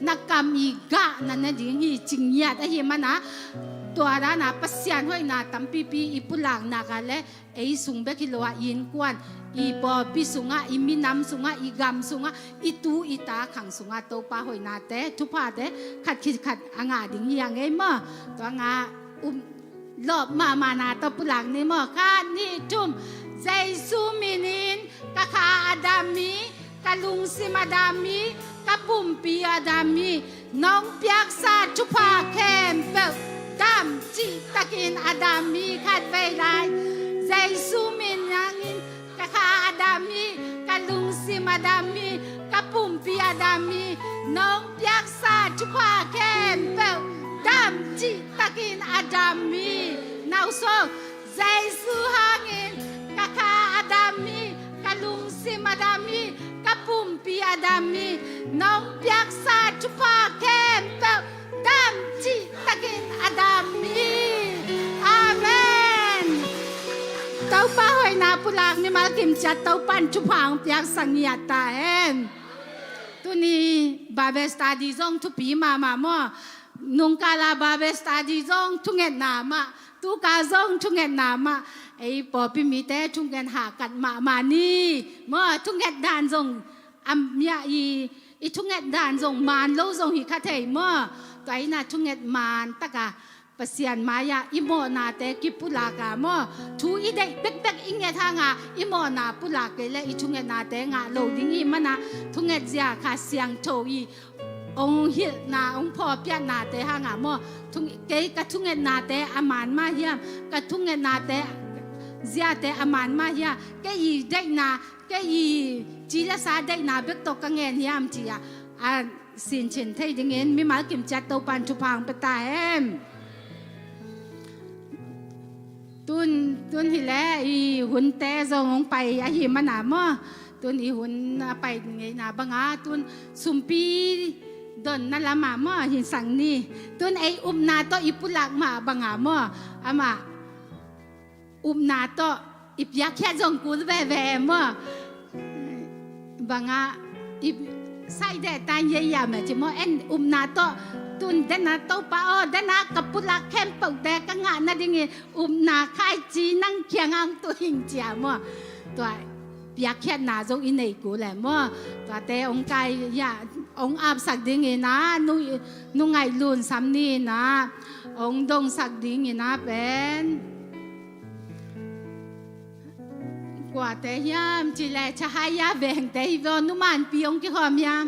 นักกรรมอีกะนั่นนั่นดิ้งอีจริงยาแต่เห็นมันนะตัวนั้นนะปัสยานห้อยนาตั้มปีอีปุหลังนักอะไรไอ้สุงเบกิโลว่ายินกวนอีปอปีสุงะอีมิน้ำสุงะอีกำสุงะอีตูอีตาขังสุงะตัวปลาห้อยนาแต่ทุพพาแต่ขัดอ่างาดิ้งยังไงมั่งตัวงาลอบมานาตปุหลังนี่มั่งข้านี่จุ่มใจซูมินินกะคาอาดามีกะลุงซิมาดามีกะปุ่มปีอาดามีน้องเปียกซาชุพาแคมเปลดำจีตะกินอาดามีขัดไปได้ใจซูมินยังอินกะคาอาดามีกะลุงซิมาดามีกะปุ่มปีอาดามีน้องเปียกซาชุพาแคมเปลดำจีตะกินอาดามีนาวโซใจซูฮังอินกะคาอาดามีกะลุงซิมาดามีกะปุ่มปีอาดามีน้องเปียกซาชุพาแคมเปลดำจีตะกินอาดามีอาเมนเต้าป้าหอยนาปุลางนี่มากิมจัดเต้าปันชุพางเปียกสังเงียตาเอ็นตัวนี้บาเบสตาดีจงทุปีมาม่อนุงกาลาบาเบสตาดีจงทุงเงินนามาตุกาจงทุงเงินนามาไอ้ปอพิมิเตทุงเงินหากันมานี่ม่อทุงเงินดานจงอัมยาอีทุงเงินดานจงมานโลจงหิคาเทม่อตัวไอ้น่ะทุงเงินมานตะกะปัสยานมายาอิโมนาเตกิปุลากาม่อทูอีเดเบกอิงเงทางาอิโมนาปุลากเกเลอีทุงเงินนาเตงาโลดิงอีมันนะทุงเงินเสียคาเสียงโชอีองหินาองพ่อเปียนาเตหางาม่อทุงเกกะทุงเงินนาเตอามานมาเฮียมกะทุงเงินนาเตเสียเตอามานมาเฮียแกอีได้นาแกอีจีละสาได้นาเบกตกกะเงินเฮียมจีอ่ะสินเฉินไทยดิเงินมีมากิมจัดเตาปันชุพางปะตาเอ็มตุนหิแลอีหุ่นแต่จงไปอาหิมันหนาม่อตุนอีหุ่นไปไงนาบังอาตุนสุมปีดนนั่นละมาม่อหินสังนี่ตุนไอนาโตอีปุลักมาบังอาม่ออามานาโตอีปยาแค่จงกูแว่ม่อบังอาอีใส่แดดตายเยี่ยมจิม่อเอ็นนาโตตุนเดนาโตป้าอ้อเดนากับปุลักเข้มปกแดกงานนั่นยังไงนาคายจีนั่งเคียงอังตัวหิงเจียมั่วตัวเปียกแค่นาจงอินเนกูแหละมั่วตัวแต่องค์กายอย่าองค์อาบสักดิ้งนะนุ่งไงลุนซ้ำนี่นะองค์ดงสักดิ้งนะเป็น กว่าแต่ยามจีแลชะหายาแบ่งแต่อีวอนุมันปีองกี่หอมยาม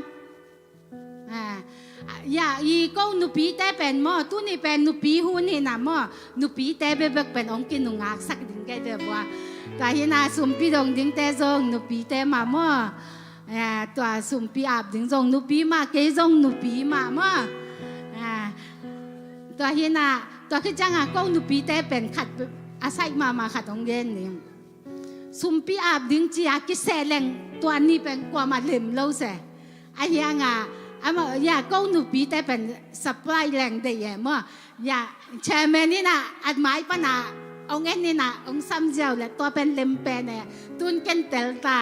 อย่าอีก็นุปีแต่เป็นหม้อตู้นี่เป็นนุปีหูนี่นะหม้อนุปีแต่เบิกเป็นองกินนุงอักสักดึงแกเดียวว่าแต่เห็นน่ะสุ่มปีดงดึงแต่จงนุปีแต่มาหม้อตัวสุ่มปีอาบดึงจงนุปีมาเกยจงนุปีมาหม้อตัวเห็นน่ะตัวคือจังอ่ะก็นุปีแต่เป็นขัดอาศัยมาขัดองเย็นนี่สุ่มปีอาบดึงจีอากิเสแรงตัวนี้เป็นกว่ามาเล่มเล่าเสไอ้ยังอ่ะอย่าก็หนูปีแต่เป็นสปายแรงเดียมั่วอย่าแชร์แมนนี่นะอัดไม้ปะนะเอาเงี้ยนี่นะองซ้ำเจ้าแหละตัวเป็นเล็มเป็นเนี่ยตุนกันเตลตา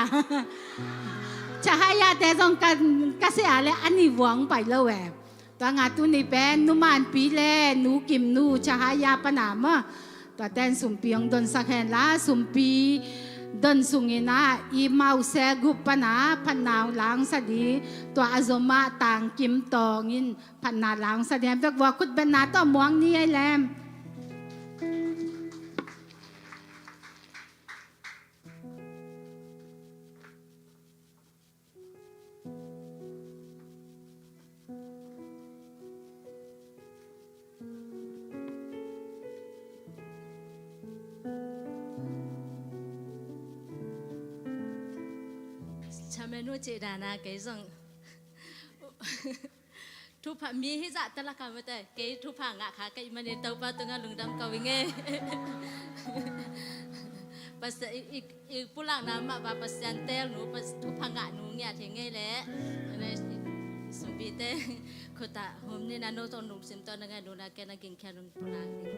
จะให้ยาแต่ต้องกันกษอะไรอันนี้หวังไปแล้วแหวตัวงานตุนนี่เป็นนุมานปีเล่นูกิมนูจะให้ยาปะนะมั่วตัวแต่สุ่มปีองโดนสักแห่งละสุ่มปีดนสุงินะอีเมาเสกุปนาพันนาวหลังสดีตัวอาโซมาต่างกิมตองอินพันนาหลังสดีเบกว่าคุดเป็นนาต่อมวงนี่ไอ้แลมชาเมนูเจดานาเกยซงทุพมีฮิจัตตะละกามแต่เกยทุพางะค่ะเกยมันเตาปาตุงาลุงดำกวิงเงปัสอีปุลังน้ำมาปัสยันเตลหนูปัสทุพางะหนูเนี่ยถึงไงแหละสุบีเตโคตาโฮมนี่นาโนตอนหนุ่มสิมตอนนั้นไงดูนะแกนักกินแค่ลุงปุลังนี่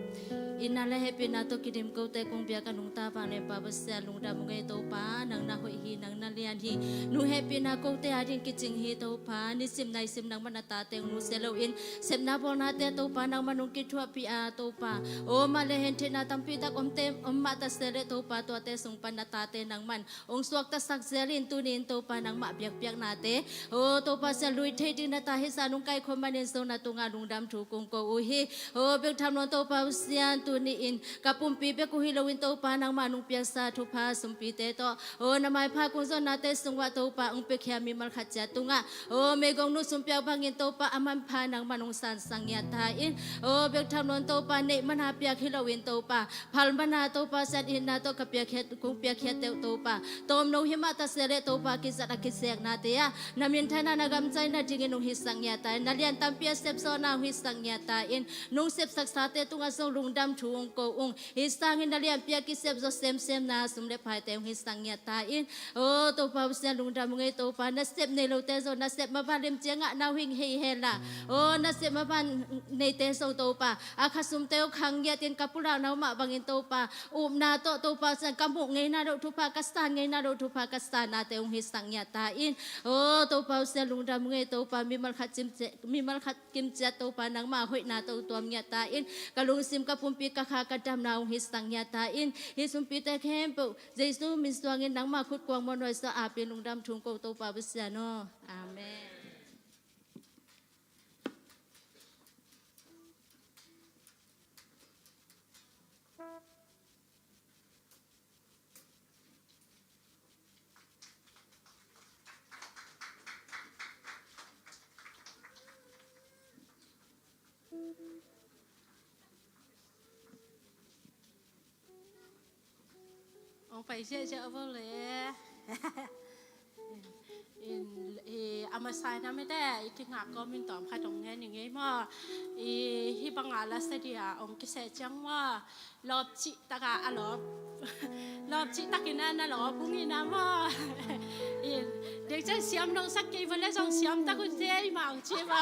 อินนั่นแหละเฮปินาโตกิดิมกูเตคงเบียกันลุงตาปาเนี่ยปัสยันลุงดำมึงไงโตปานังนาหอยฮีนังนาเลียนฮีนูเฮปินากูเตอาดินกิจิงฮีโตปานิสิมในสิมนังมันตาเตงนูเซโลอินเซมนาบอนาเตโตปานังมันนุกิทัวปีอาโตปาโอมาเลเห็นเทนาตัมปีตักอมเตมอมมาตาเซเลโตปาตัวเตสุงปันตาเตนังมันองสวกตาสักเซลินตูนินโตปานังมาเบียกเบียกนาเตโอโตปาเซลุยเทดินาตาเฮซานุงไกคนมาเนโซนาตุงาลุงดำถูกงโกอุฮีโอเบียกทำนนโตปาเซียนตูนิอินกับปุ่มปีเบียกกุฮิโลวินโตปานังมานุงเปียซาทุพาสุมปีเตโตโอนามายพากุนโซนาเตสุงวะโตปาองเปียแคมีมัลขัดจัตุงะโอเมกงนุสุมเปียพังอินโตปาอามันพานังมานุงสันสังยาตาอินโอเบียกทำนนโตปาเนมันหาเปียคิโลวินโตปาพัลมันหาโตปาเซดอินนาโตกับเปียแคกุงเปียแคเตโตปาโตมโนหิมาตาเซเลโตปากิสัตกิเสกนาเตียนามินทานานากำใจนาจิงินุงฮิสังยาตานาเลียนตัมเปียเซปโซนาฮิสังยาตาอินนุงเซปสักษาเตตุงอาทรงลุงดำชูองโกองฮิสังอินนาเลียนเปียกิเซปโซเซมนาสมเด็จพายเตงฮิสังยาตาอินโอโตปาเซียลุงดำมึงไอโตปานาเซปเนโลเตโซนาเซปมาพันเลมเจียงะนาวิงเฮเฮล่าโอนาเซปมาพันในเตโซโตปาอาคาสุมเตโอคังยาเตียนกัปุรานามาบังอินโตปาอุมนาโตปาสังกัมบุงไงนาโดทุพากัสตานไงนาโดทุพากัสตานนาเตงฮิสังยาตาอินโอโตปาเซียลุงดำมึงไอโตปามีมัลขัดกิมเจโตปานังมาหอยนาโตตัวมยาตาอินกะลุงซิมกับปุ่มปีกะคากะดำนาฮิสังยาตาอินฮิสุมปีแต่เข้มปุเจซูมิสวงอินนังมาขุดกวางมอนอยสะอาเป็นลุงดำทุงโกโตปาวิเซียโนอาเมนไปเชื่อว่าเลยอามาใส่นะไม่ได้ที่งาก็มีต่อมค่ะตรงนี้อย่างงี้ว่าที่บางงานละเสียองค์กิเศษจังว่ารอบจิตะกะอ่ะรอบจิตะกินนั่นนะหรอพรุ่งนี้นะว่าเด็กจะเสียมน้องสักกี่วันแล้วจงเสียมตะกุเจมาองค์จีว่า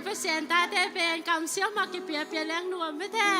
เปอร์เซ็นต์ตาแต่เป็นคำเสียมมากี่เปียแรงนวลไม่ได้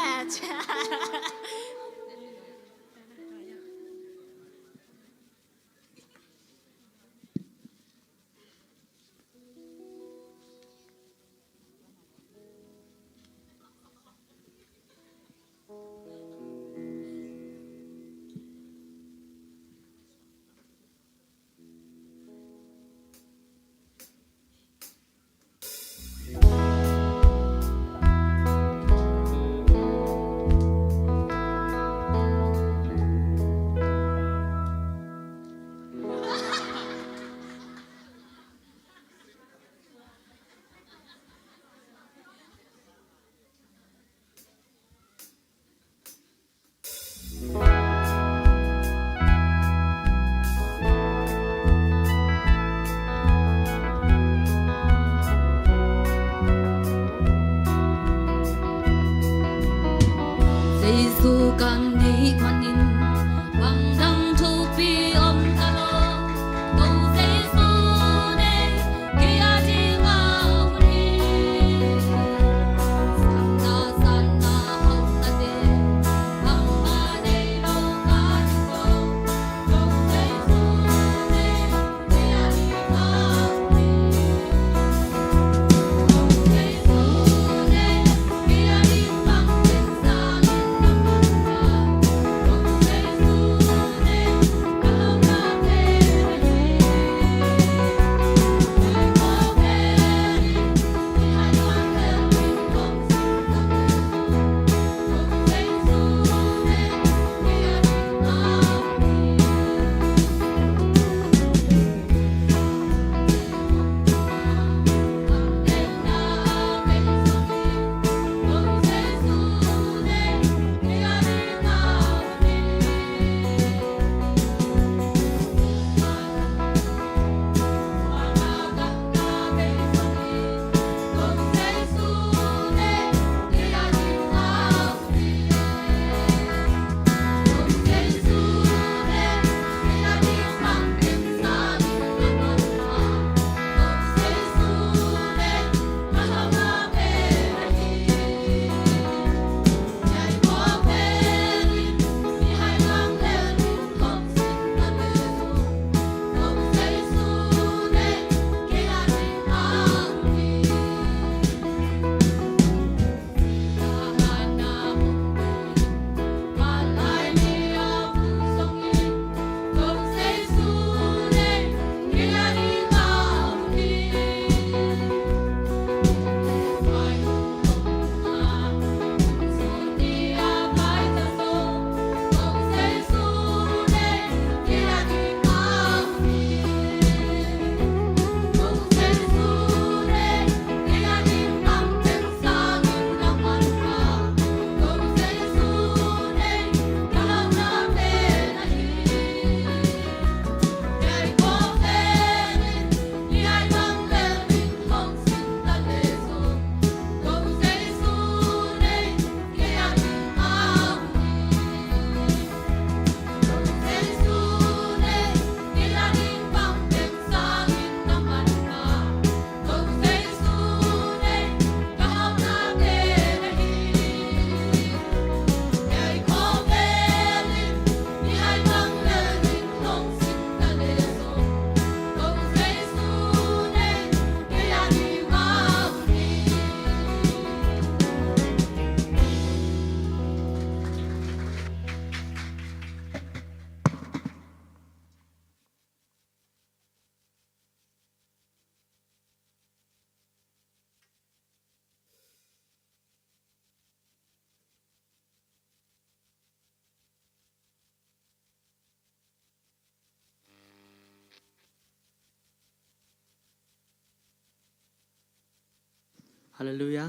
Hallelujah.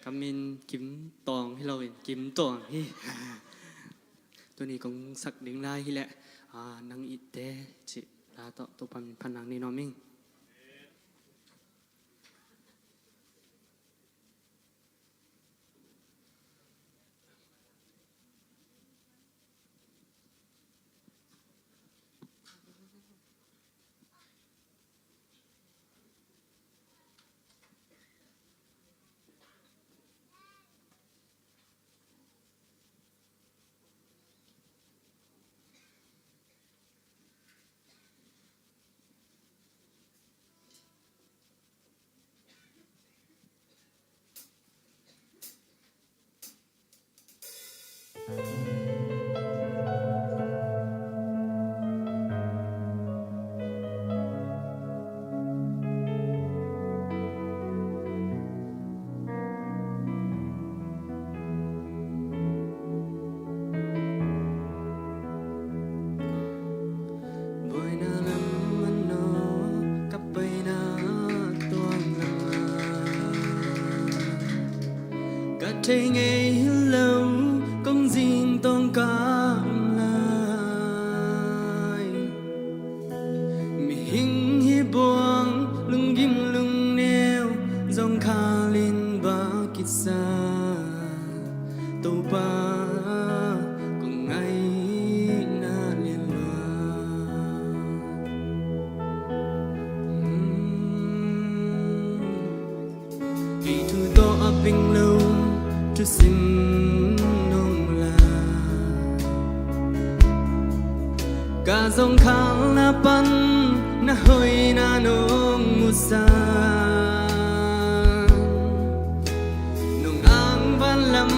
Kami kiếm tòng hay lâu kiếm tòng hi. Tôi này cũng sắc đứng lại hi lệ. Năng ít thế chị là tọ tôi pan năng này nó mình. Thế ngày lâu công gìn tông cảm lại mi hình hi buông lưng ghim lưng neo dòng kha lên ba kít xa tàu ba cùng ngày na liên loa kỳ thu to ấp bình lâu to xin nông la cả dòng khang na pan na hơi na nông musa nông ang van lam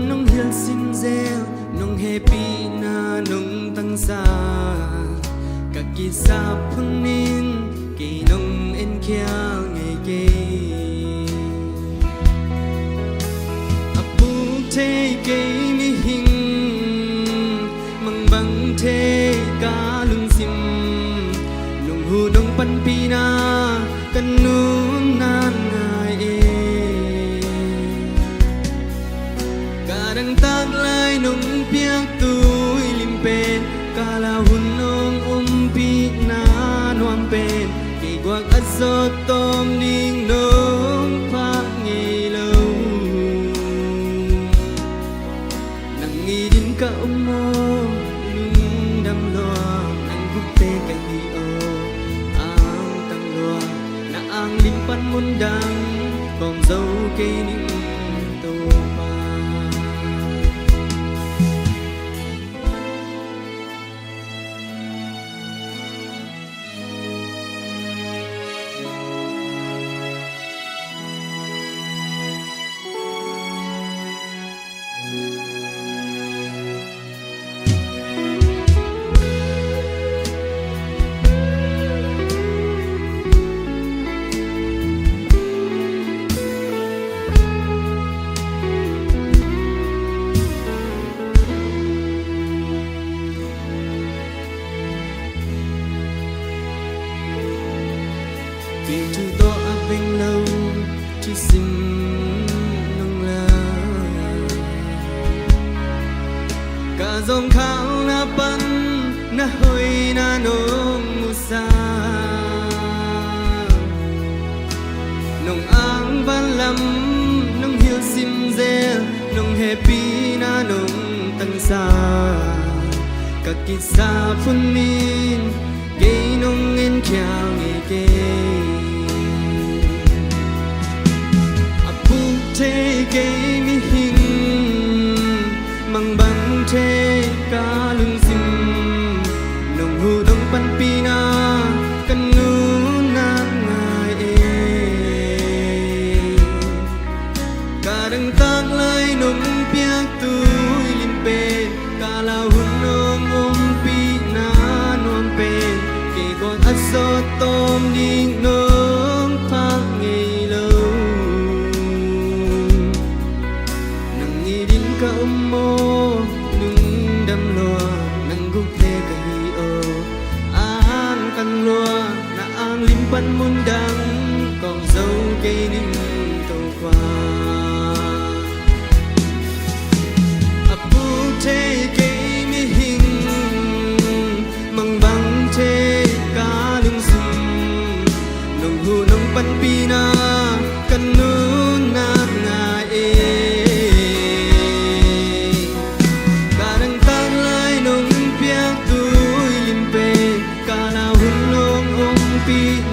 nông hiền xin gieo nông happy na nông tăng sa cả kỳ sa phun min kỳ nông en kia ngày kia thế cây mi hình mang bằng thế cá lưng sim nung hu đông pan pina kan nun nan ngai e cả đằng tag lai nung piak tui lim pen cả la hun nong pi na nuam pen kỳ quang azot tom ding nong pha nghi lâu ka umo lung đam loa nang gupte kai hi o ang tang loa na ang limpan mundang kong dâu cây ning tô pa vì thu to áp vinh lâu chứ xin nông la cả dòng khang na pan na hơi na nông musa nông ang van lam nông hiu sim ze nông happy na nông tăng sa cả kỳ sa phun min gây nông en khao nghe kê thế cây mi hình mang bằng thế cá lưng sim nồng hu đông pan pina kan nu nan ngai e cả đằng tag lai nông piak tui lim pe cả la hun nong pi na nuam pen kỳ con azot tom ding nong pha ngei lâu ka umo lung đam loa nang gupte ka hi o an kan loa na ang limpan mundang kong dâu cây ning to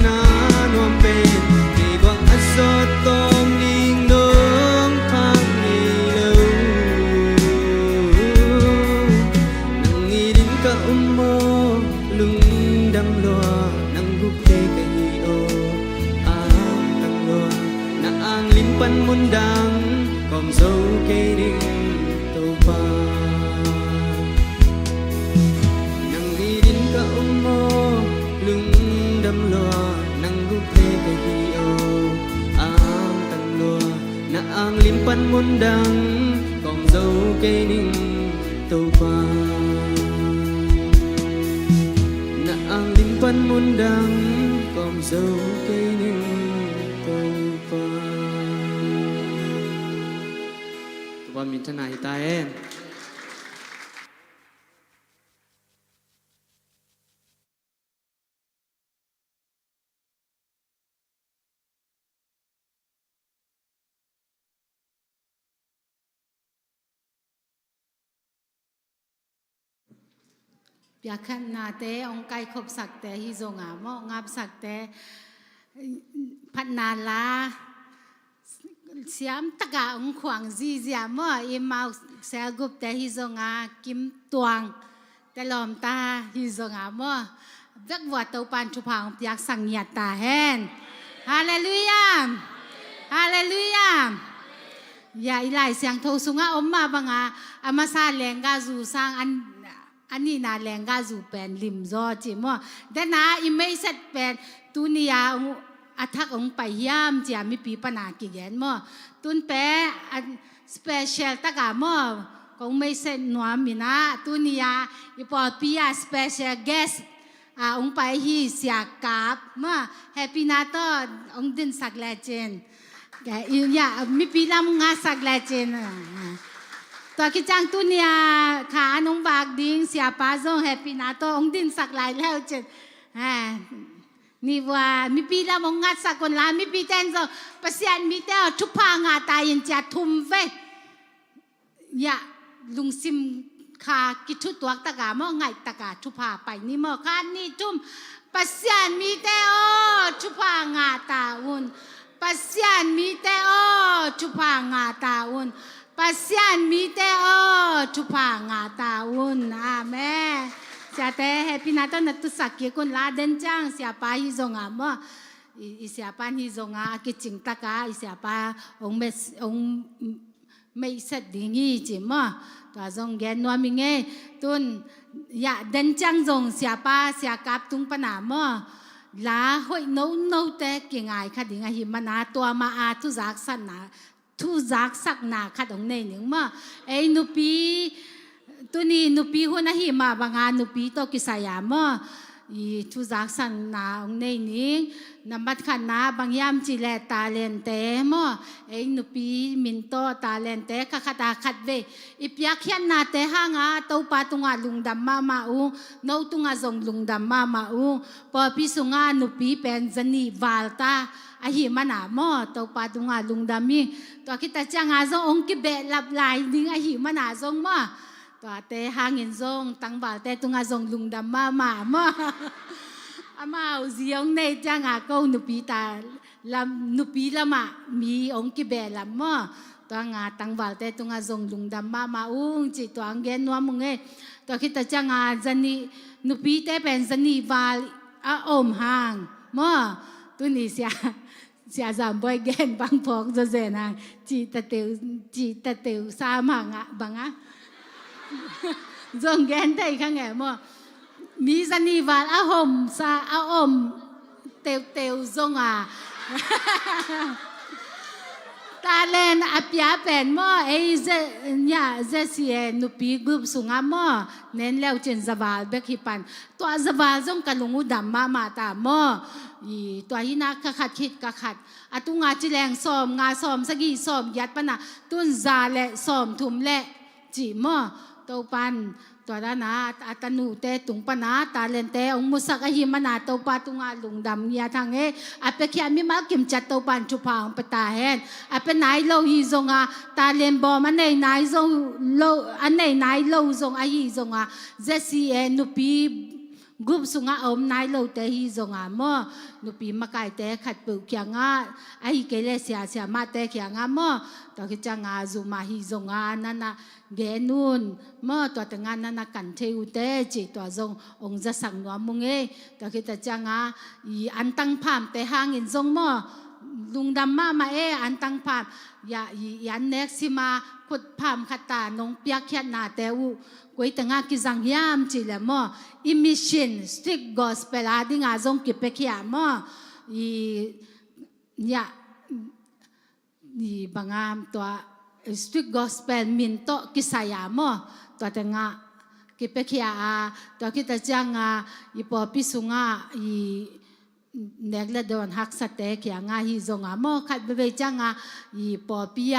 นานวมเป็นดีกว่าอัศตมนิ่งน้องพังนี่เลยนังอีดินกะอุโมลุงดำลัวนังบุกเตกะฮีโออาตังลัวna ang limpan mundang kom so kening to pa nang idin ka umo lung dam lo nang guphe ka hi o ang tang lo na ang limpan mundang kom so kening to pa na ang limpan mundang kom so keningว่ามินทนายตาเองอยากขันนาเตองไก่ขบสักแต่ฮิโซงาหม้องาบสักแต่พัฒนาลาเสียมตะกาองขวางจีเสียมว่าอิมาเสียกุบแต่ฮิโซงากิมตวงแต่ลอมตาฮิโซงาว่าจักวัดเตาปานชุพางอยากสังเงียตาแฮนฮาเลลูยาฮาเลลูยาอย่าอีหลายเสียงโทสุงาอมมาบังอามาซาแรงกาจูสร้างอันนี้นาแรงกาจูเป็นลิมจอจิมว่าแต่นาอิไม่เสร็จเป็นตุนิยาอาทักองไปยามเจียมีปีปนากิเกนมั่วตุนเปอันสเปเชียลตะกามั่วคงไม่เส้นนัวมินะตุนิยาอีปอดปียาสเปเชียลเกสองไปฮีเสียกาบมั่วแฮปปี้นาโต้องดินสักแลเจนแกอียามีปีลำงาสักแลเจนตัวกิจังตุนิยาขาน้องบากดิ้งเสียป้าซงแฮปปี้นาโต้องดินสักหลายแล้วเจนนี่ว่ามีปีละมงงัดสักคนละมีปีแทนโซภาษามีแต่ทุพางาตายันจะทุ่มเวอย่าลุงซิมขากิทุตัวตะกามอไงตะกาทุพาไปนี่มอคานนี่ทุ่มภาษามีแต่ทุพางาตาอุนภาษามีแต่ทุพางาตาอุนภาษามีแต่ทุพางาตาอุนอาเมนsiapa happy nato natu sakye kon la den chang siapa hi zonga mo siapa hi zonga ki chingta ka siapa ong me set dingi chi mo to zong gen no mi nge tun ya den chang zong siapa siakap tung pana mo la hoi no te ki ngai kha dinga hi mana to ma a tu zak san na tu zak sak na kha dong nei ning mo ei nu piตัวนี้นุปีหัวนาหิมาบางงานนุปีโตกิสายามออีทุจักสันนาองในนี้นำบัดขันนาบางยามจิเลตาเลนเตมอเองนุปีมินโตตาเลนเตขะตาขัดเวอีพยักยันนาเตหางาเต้าปาตุงาลุงดำมาอูนเอาตุงาซงลุงดำมาอูพอพิสุงานุปีเป็นจันีวาลตาอาหิมานามอเต้าปาตุงาลุงดำมีตัวคิดแต่จังอาซงองกิเบลับลายดิ้งอาหิมานาซงมอตัวเตหางินซงตั้งบ่าวเตตุงาซงลุงดำมาอามาเอาเสียงในจังอาเก้านุปีตาลำนุปีละมามีองค์กิเบลำมาตัวงาตั้งบ่าวเตตุงาซงลุงดำมาอุ้งจิตตัวอังเกนนัวมึงเอตัวคิดแต่จังอาจันนี่นุปีเตเป็นจันนี่วาลอาอมห่างมาตัวนี้เสียสามบ่อยเกนบางพอกจะเจนังจีตะเตียวสามห่างอ่ะบังอ่ะจงแกนได้ข้างไงมั่วมีสันนิวาลอาหมซาอาอมเตียวจงอ่ะตาเลนอภิยาเป็นมั่วเนี่ยเสียนุปีกุบสุงามั่วเน้นแล้วเจนสวาลเบกิปันตัวสวาลจงกันลงอุดมมาตามั่วตัวหินักขัดคิดขัดอตุงาจิแรงซ้อมงาซ้อมสกีซ้อมยัดปนะตุนซาเละซ้อมทุ่มเละจีมั่วตัวปันตัวด้านนาอัตนูเตตุงปนาตาเลนเตองมุสักหิมนาตัวปาตุงาลุงดำยาทางอเปขี้มีมากิมจัดตัวปันชุพางปตาเฮนอเปไหนโลหิซงอาตาเลนบอมันไหนซงโลอันไหนโลซงอาหิซงอาเจซีนุปี กุบสุงาอมนายโลเตฮีจงอาโมนุปีมากายเตขัดปุกเขียงอาไอเกเลเสียเสียมาเตเขียงอาโมตัวกิจังอาจูมาฮีจงอานั่นนะเกนุนโมตัวแต่งานนั่นนะกันเทอุเตจิตัวจงองจะสั่งนัวมุงเอตัวกิจังอาอีอันตั้งพามเตหางินจงโมลุงดำมาอันตั้งพามยันเน็กซิมาขุดพามขัดตานงเปียกเขียนนาเตอุกวยตั้งกิจังยามจิเลมอิมิชันสติกกอสเปลาดิงอาจงกิเปกี้ามอีบางามตัวสติกกอสเปลมินโตกิสายามตัวตั้งกิเปกี้อาตัวกิตจังอีปอพิสุงอีเน็กเลดอนฮักสเตกอย่างฮีจงโมขัดเบยจังอีปอปีย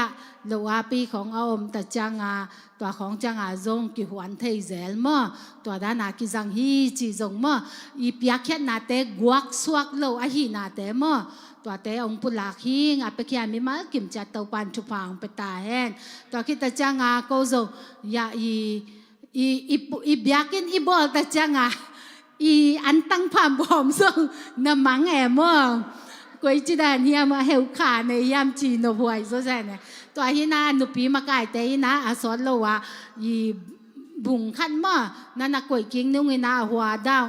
โลอาปีของอมตจังตัวของจังจงกิหวนเทเซลมตัวด้านกิจังฮีจีจงอีปียแค่นาเตกวักสวกโลอาฮีนาเตตัวเตองปุลาคิงเปกี้มีมากิมจัดเตาปันชุพังไปตาเห็นตัวกิตจังก็จงอีปียกินอีบอลตจังอีอันตั้งพามบอมส่งน้ำมังมกวยจิดานเฮียมาเฮลขาในยามจีนบวยโซเซนตัวฮินานุปีมากายเตยนะอาสอนเราว่าอีบุงขันนั่นนักกวยกิ้งนึงนาหัวดาว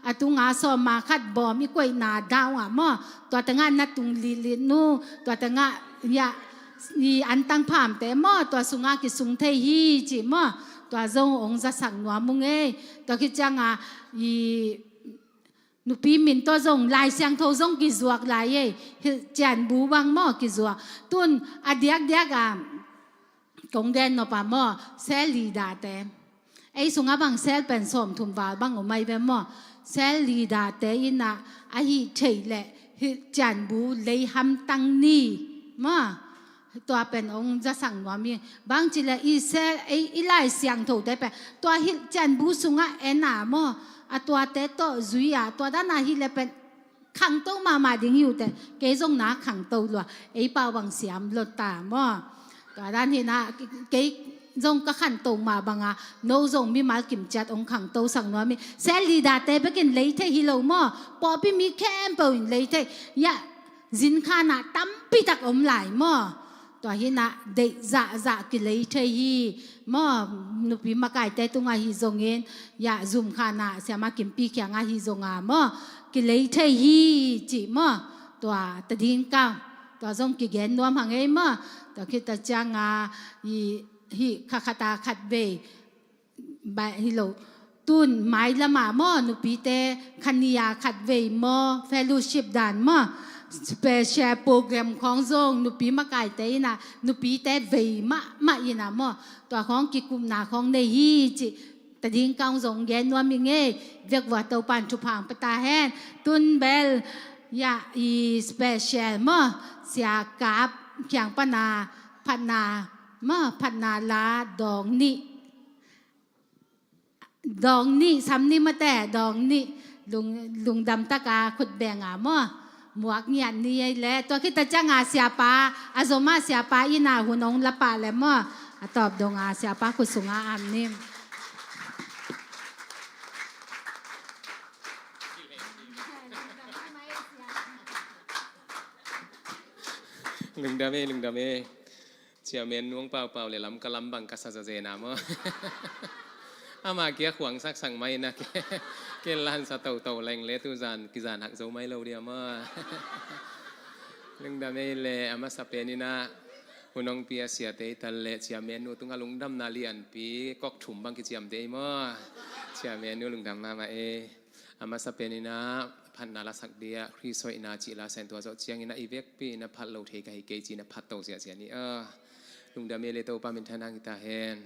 อตุงอาสอมาขัดบอมอีกวยนาดาวตัวตั้งงานนัดตุงลีนูตัวตั้งงานอีอันตั้งพามแต่ตัวสุงากิสุงเทฮีจีตัวจงองจะสั่งนัวมุงตัวคิดจังอีนุปีมินตัวจงลายเสียงโทจงกิจวักลายเจนบูบังกิจวักตุนอเดียกกงเดนนปามเซลีดาเตไอสุงาบังเซลเป็นสมทุมวาบังอไม่เป็นเซลีดาเตอินะไอเฉยแหละเจนบูเลยทำตังนี้ตัวเป็นองค์จะสั่งว่ามีบางทีละอีไลเสียงถูกได้ไปตัวฮิจันบูสุงะหนาตัวเตโตจุยตัวด้านฮิเลเป็นขังโตมาดิ้งอยู่แต่เกจงนาขังโตลัวเป่าบังเสียมลดตามตัวด้านฮินะเกจงก็ขันโตมาบังโนจงมีมากิมจัดองค์ขังโตสั่งว่ามีเซลีดาเตไปกินเลยเทฮิโลปอปีมีแค่เปิลเลยเทยะจินขานาตั้มปีตักอมไหลตัวฮินะเด็กจะกิเลยเทฮีนุปีมากายแต่ตุงฮิจงเงินยาซุมขานาเสียมากิมปีเขียงฮิจงกิเลยเทฮีจีตัวตะดินก้าตัวจงกิเกนนวมหังตัวคิดตะจังฮิขัดตาขัดเบยใบฮิโลตุนไม้ละมานุปีเตคันนิยาขัดเวย์เฟลลูชิพดานสเปเชียลโปรแกรมของจงนุปีมากายเตยนะนุปีเตเวย์มาอินะตัวของกิกุมนาของในฮีจิแต่ดิ้งกางจงเย็นว่ามีเงี้ยเวียกว่าเตาปันชุพังไปตาแหนตุนเบลยาอีสเปเชียลเสียกาบเขียงปนาพันนาลาดองนี่ซ้ำนี่มาแต่ดองนี่ลุงดำตะกาขุดแบงหมวกเงียนนี่แหละตัวคิดแต่จ้างเสียปาอาโซมาเสียปาอีนาหุ่นองละปาแหละตอบดงเสียปาขุดสุงอันนี่ลุงดำเชียเมนน้วงเปล่าเลยล้ำกะล้ำบังกะซาเจนะอามาเกียขวางสักสั่งไม่นะเกลานสะเต่าแรงเละตุจานกิจานหักโซไม่เราเดียวลุงดำเลยอามาสเปนินะหุ่นองเปียเสียเตยทะเลเชียเมนูตุงลุงดำนาเลียนปีกอกถุมบังกิจยมเตยเชียเมนูลุงดำมาอามาสเปนินะพันนาลสักเดียคริสโซอินาจิลาเซนตัวเจ้าเชียงอินาอีเวกปีนะพัดเราเทกะฮิเกจินะพัดโตเสียนี่ลุงดำเลยโตปามินทานังกิตาเฮน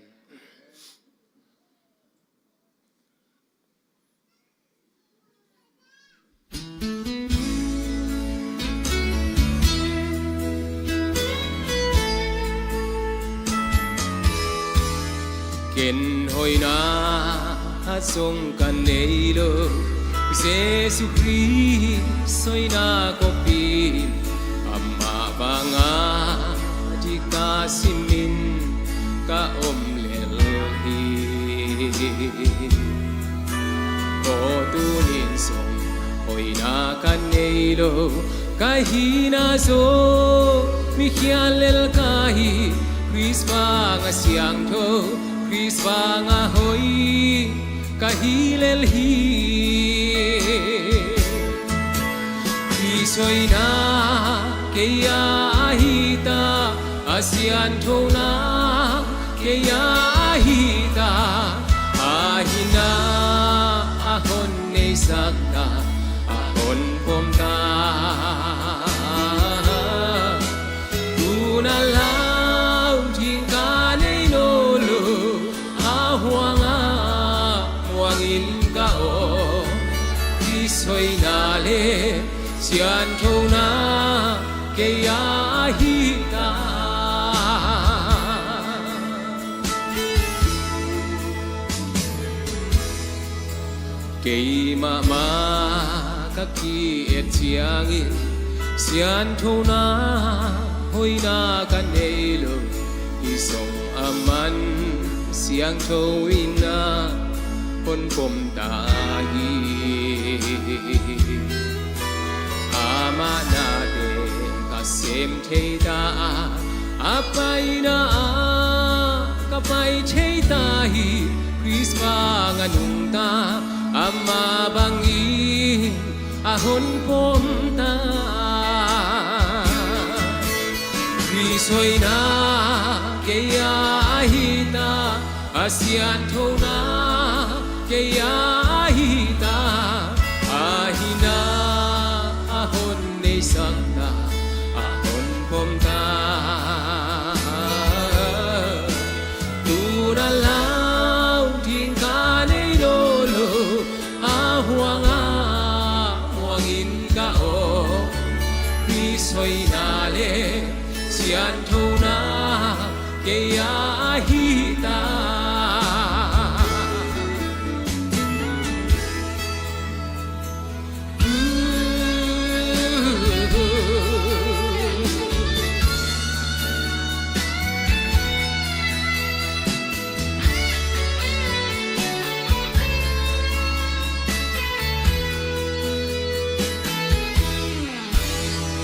เกินหอยนาส่งกันในโลกเยซูคริสต์สอยนาก็ปีอามาบังอาที่กาสิมินกาอมเลลฮีโอตัว lo kahina zo mi khialel kahi Chris banga siang tho Chris banga hoi kahilel hi Chris hoi na ke ya hita asian tho na ke ya hita ahina ahon nei sakta ahon pom ta tu na lao thing ka nei no lo ahwanga muangin ka o ti soi na le sian tho na ke ya hita Kay mama kaki et siangin sian tho na hoi na kanelo isong aman siang tho ina pon pom tahi ama na de kasem theida apai na kapai theita hi Christma nganung ta Ama bangi ahon pom ta Krisoy na kaya hita Asian tho na kaya hita Ahina ahon nei sakta ahon pom ta Tuna lao ting ka nei lolo Ahwanga muangin ka o Krisoy na le sian tho na kaya hita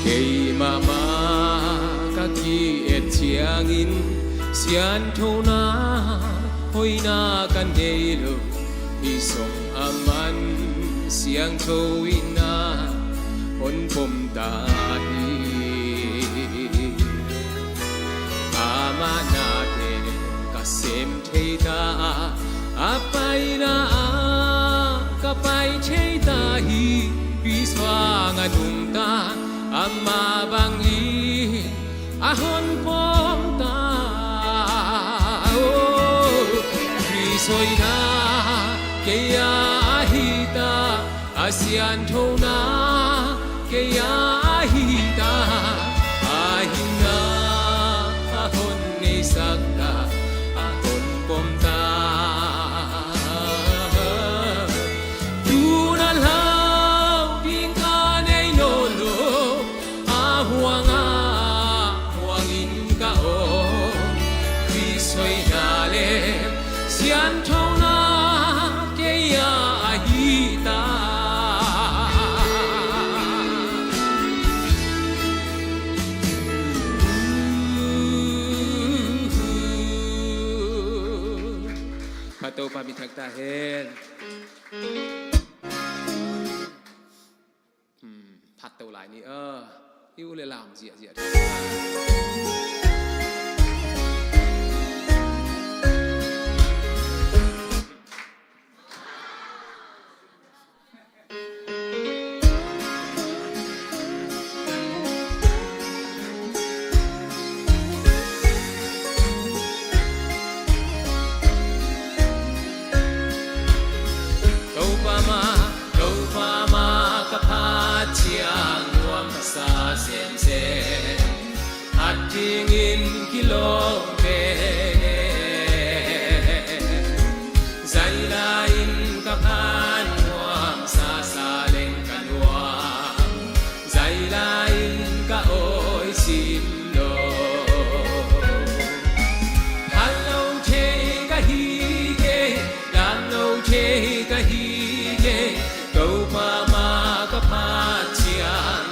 Kay mama kaki et siangin sian tho na hoi na kanelo isong aman siang tho ina pon pom tahi ama na de kasem theita apai na kapai theita hi Biswa nganung ta Amma bangi ahon pom ta Krisoy na kaya hita Asian tho na kaya hita Ahina ahon nei sakta ahon pom ta Sian tho na kaya hita Pato pabithak ta hen Phát tàu lại ni yêu le làm gì gì Sen sen at tingin kilong pene Zay lain kapan muam sasaleng kanwam Zay lain kaoy simlo Halaw che kahige Lalaw che kahige Kau pa makapat siyang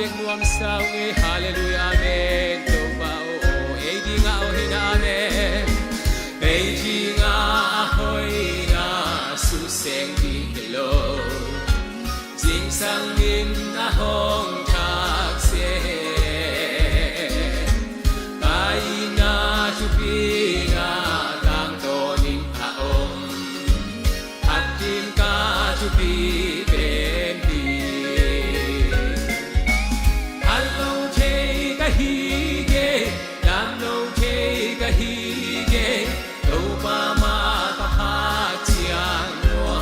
bek nuam sao nge hallelujah amen to ba o e di nga o hina amen e di nga hoi nga su seng di hello jing sang min na hong thak se ai na chu pi nga tang to ning a om hat tin ka chu pi ben di hello che ka hi ge nam no che ka hi ge do pa ma ta ha chiang wa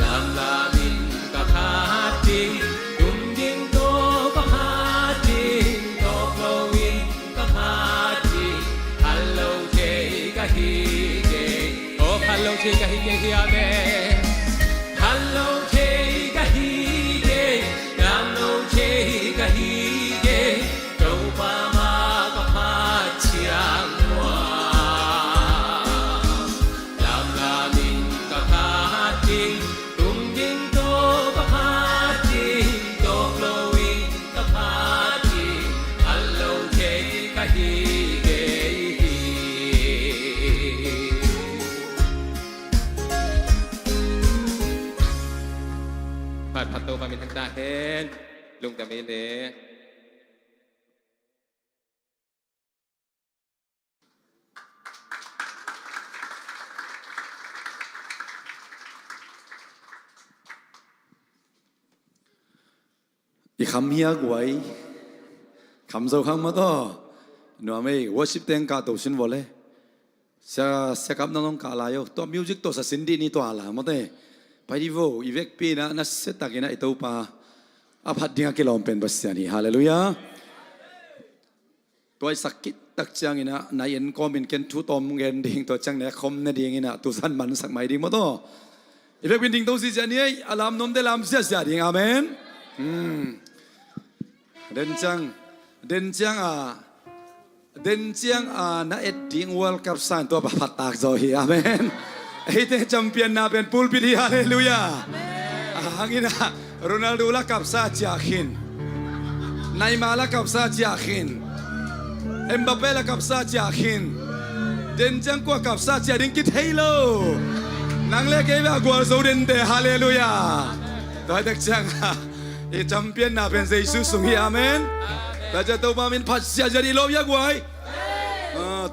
nam la min ka ha ting tum ding to ka ha ting to flowing ka ha ting hello che ka hi ge oh hello che ka hi ge amen hello che ka hi ge nam no che ka hi ge do pa ma ka ha chiang wa nam la min ka ha ting tum ding to ka ha ting to flowing ka ha ting hello che ka hi ge Pat pato kami ng dahin lung kami ni อีคำเฮียกไว้คำโซคำมาต่อหนูไม่ว่าสิบเต็งกาตัวสินวอลเลยเสกับน้องกาลายตัวมิวสิกตัวสินดีนี่ตัวอะไรมาเต้ไปดิโวอีเวกปีนะนัสเซตักินะไอตัวปาอาพัดดิ้งกิลอมเป็นบัสยานีฮาเลลูยาตัวสักกิตักจังอินะนายเอ็นก็เป็นเกนทุตอมเงินดิ้งตัวจังเนี่ยคมเนี่ยดิ้งอินะตัวสันมันสักไม่ดิ้งมาต่ออีเวกเป็นดิ้งตัวสิจานี่อารามนนเดลามเสียดิ้งอาเมนเดินจังน่าเอ็ดดิ้งวอลกับสันตัวพัดตากโซฮีอาเมนไอ้เตะแชมเปี้ยนน่าเป็นปูลปิดีฮาเลลูยาอังอินะโรนัลโดละกับซาจิอาคินไนมาละกับซาจิอาคินเอ็มบัปเป้ละกับซาจิอาคินเดินจังกว่ากับซาจิอาดิงกิเทโลนังเล็กเอเวอร์กวาโซเดนเตฮาเลลูยาตัวเด็กจังไอ้แชมเปี้ยนน่าเป็นเซซุสุงฮีอาเมนแต่จะตัวมามินพัดเสียจะดีโลบยักไว้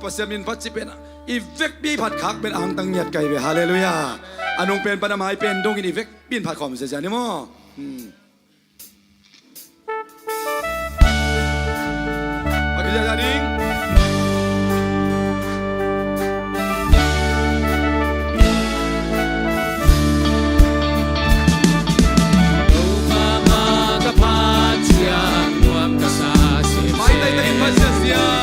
พัดเสียมินพัดสิเป็นอีเวกปีผัดคักเป็นอ่างตังเงียดไก่เวฮาเลลูยาอันนงเป็นปนามายเป็นดงกินอีเวกปีนผัดขอมเสียนี่มั้งอากิจจาริงไม่ได้แต่พัดเสีย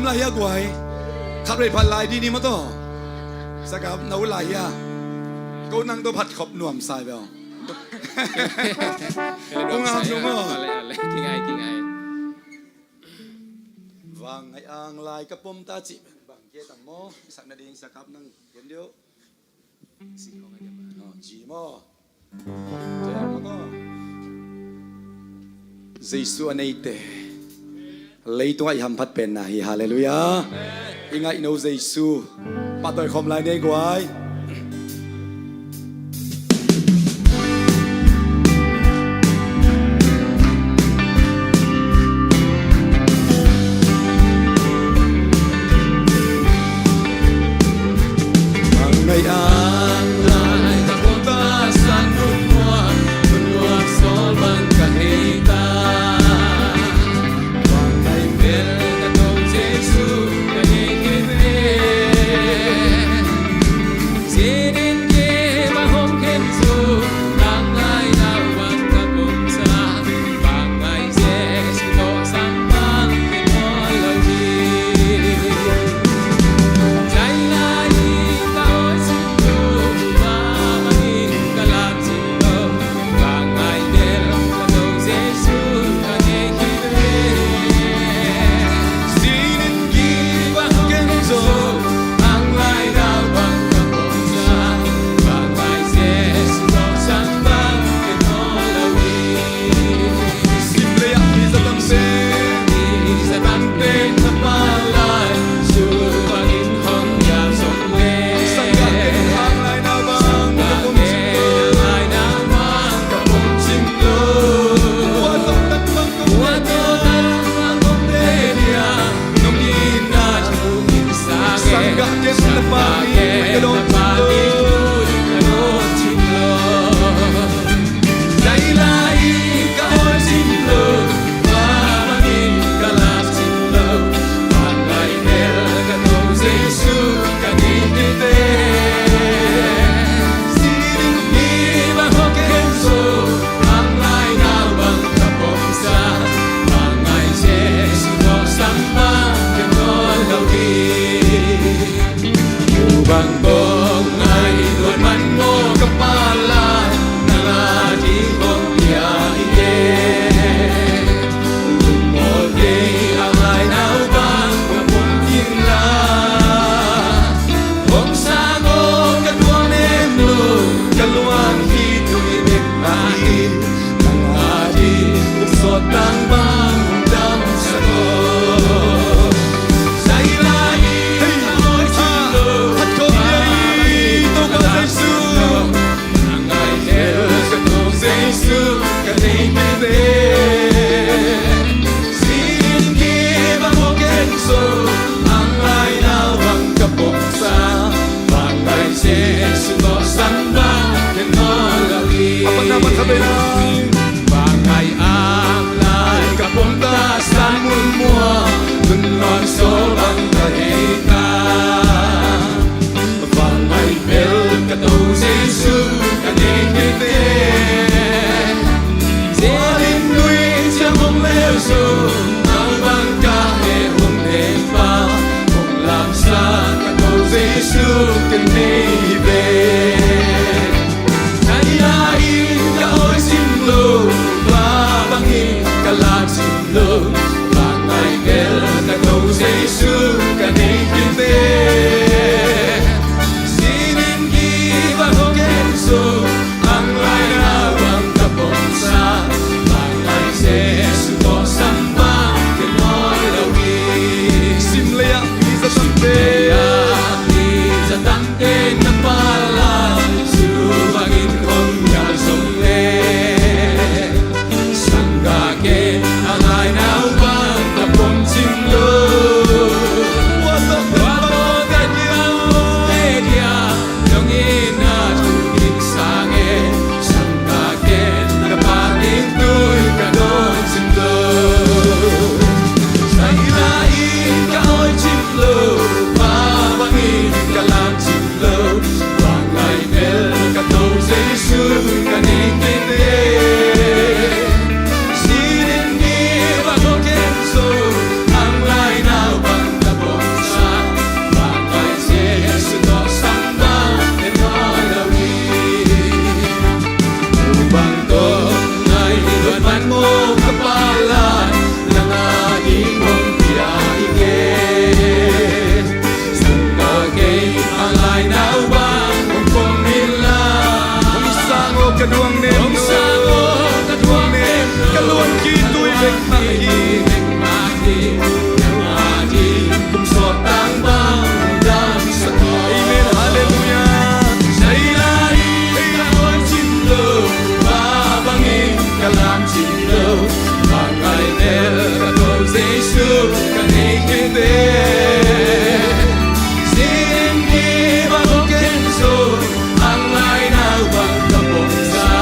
la ya guai khắp đây phan lại đi ni mà to sao gặp nấu lại ya câu năng tôiผัดkhop nuông sai vào ông am đúng không kinh ai vàng ngày ang lại cái pom ta chỉ bằng kia tầm mò sắc na điên sắc gặp năng kiến điếu chỉ mò chơi mà to Giêsu anh ấy tệ lấy tôi hàm phát bền này hallelujah ingai nấu Giêsu bắt tôi không lại đây quái ngày an lại ta buông ta san buồn mua gió bằng cả hệ ta vàng ngày bên ta cầu Giêsu ta nghe kêu xin đến nghe mà hôm khen dù đang ai nào bằng cả bụng xa vàng ngày Giêsu tổ sáng mang cái nó lời gì trái lại Giêsu Ông sa ngô ta thuốc nên cả luôn khi tôi bên mà đi cùng giọt tang bao đam sắc Amen Hallelujah Say la đi ta ôn chim lơ và bangin cả làm chim lơ và ngày nè cả cầu Giêsu cả ngày kinh tế xin đi vào kinh số ang lai nào bằng tập bổn ra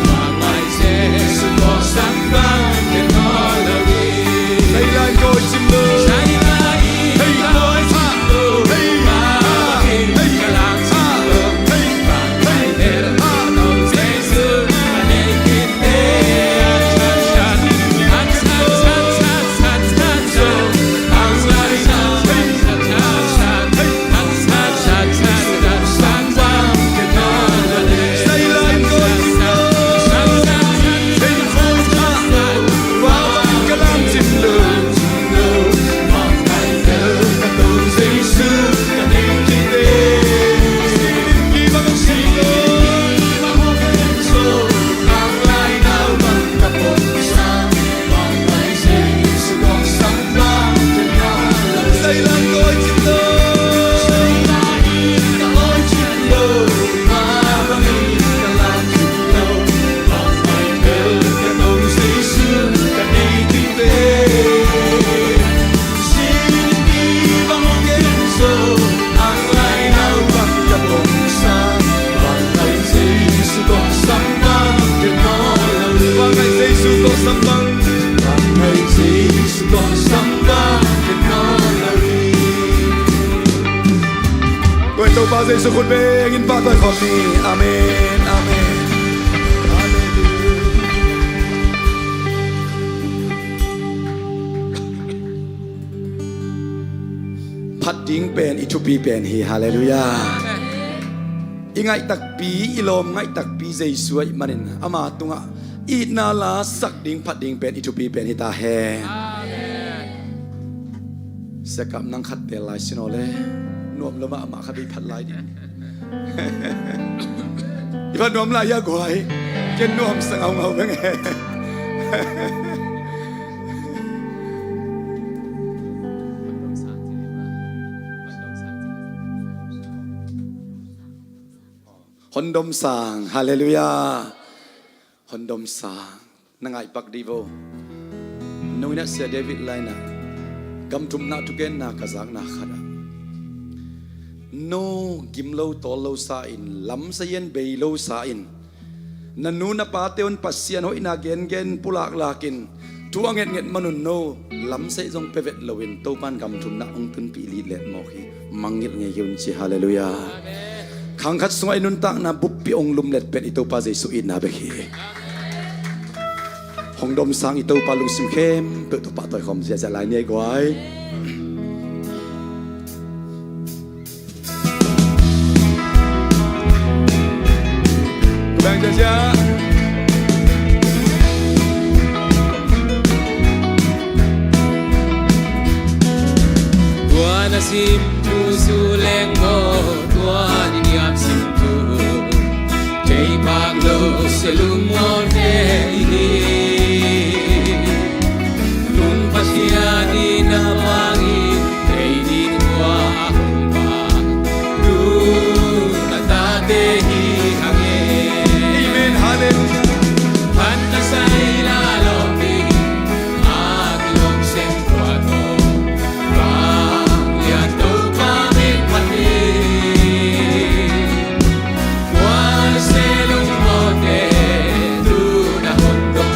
và ngày Giêsu có sáng vang trên nó là đi say la coi chim lơ say la đi ta ôn chim lơ và bangin cả làm chim lơ và ngày nè cả cầu Giêsu cả ngày kinh tế Tôi bao giờ con bé in ba tôi khom ni Amen Amenพัดดิ้งเป็นอิทุปีเป็นฮีฮาเลลูยาอีไงตักปีอีลมไงตักปีเจสวยมันนี่อามาตุงะอีนาลาสักดิ้งพัดดิ้งเป็นอิทุปีเป็นฮิตาเฮสกับนังขัดเตลายสิโนเลนวมละมาขัดดีพัดลายดิอีพัดนวมลายยากกว่าเจนนวมสังเอาเงาเป็นไงฮอนดมสางฮาเลลูยาฮอนดมสางนังไอปักดีโวนูนัสเซเดวิดไลน่ะกำทุมนาทุกเกนนากะซักนาขัดโนกิมโลตอลโลซาอินลำเซียนเบยโลซาอินนันนูนปาเตอนปัสเซียนหอยนาเกนเกนปุลากลากินทัวเงินเงินมนุนโนลำเซจงเปเวตโลวินโตปันกำทุมนาองตุนปีลีเล็ดมอคีมังเงินเงยุนชิฮาเลลูยาขังคัดสมัยนุนตักนาบุปปีองลุมเล็ดเป็นอิโตปาเจสุอินนาเบคีหงดมสังอิโตปาลุงซิมเข้มเปิดตัวปาต่อยคอมเสียจะลายเนี่ยกว่าแบ่งเจ้าตัวน่ะซิมทูสูเลงโมตัวนี่ยามซิมทูใจปากโลเซลุมโมเนอีลุงปัสยาดีนาบังอีเตดีนัวหงบาดูนาตาเตฮีฮังเอเมนฮาเลลูยาพันนาไซลาโลมีอากิลงเซนควาโตบางเลียโตปาเมพันเอวาเซลุงโมเตดูนาหงดง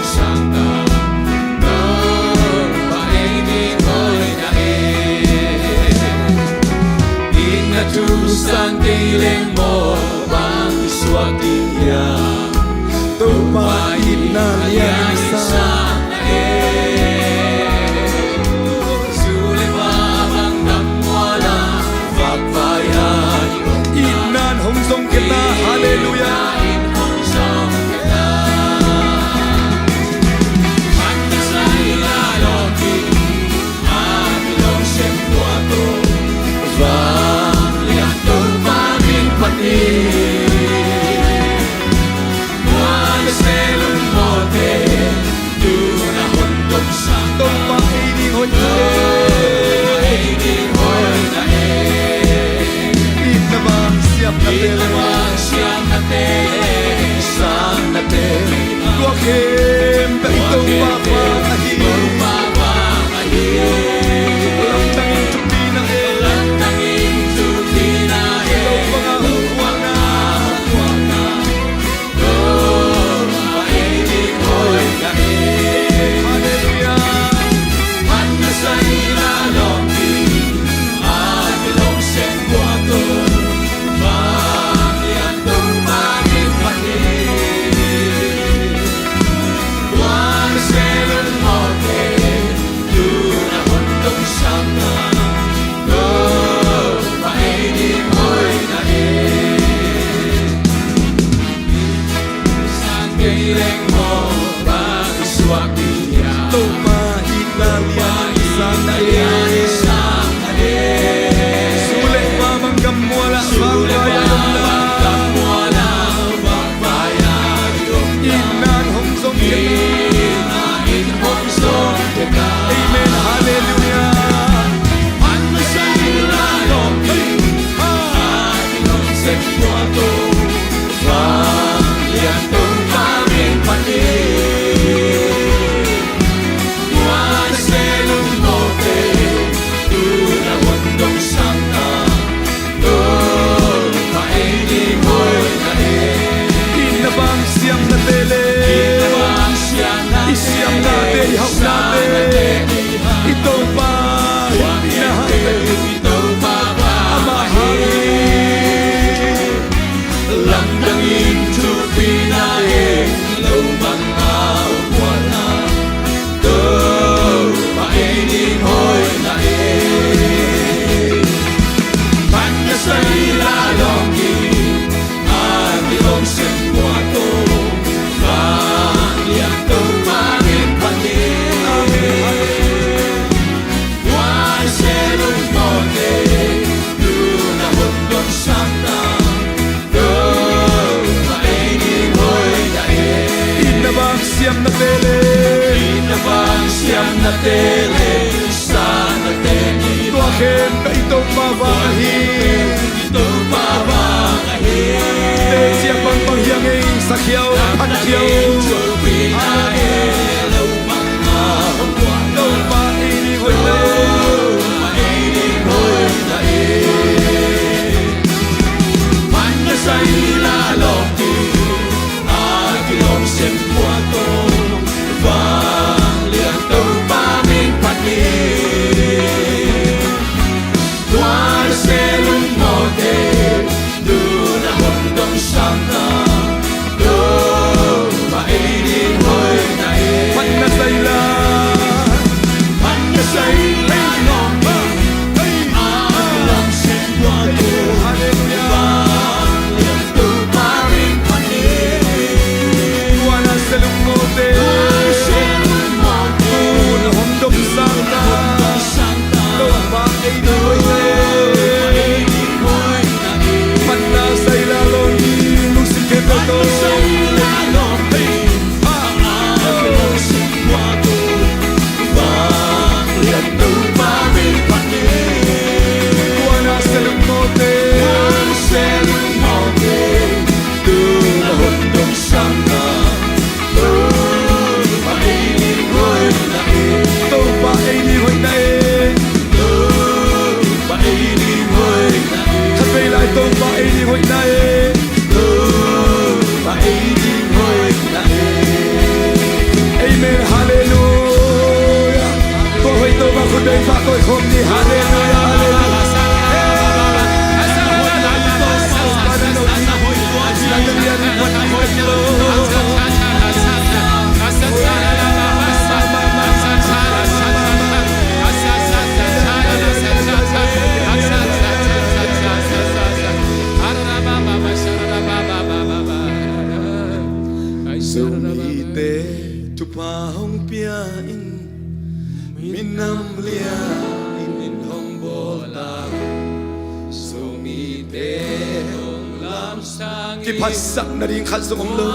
Kipasak na rin kasumong lo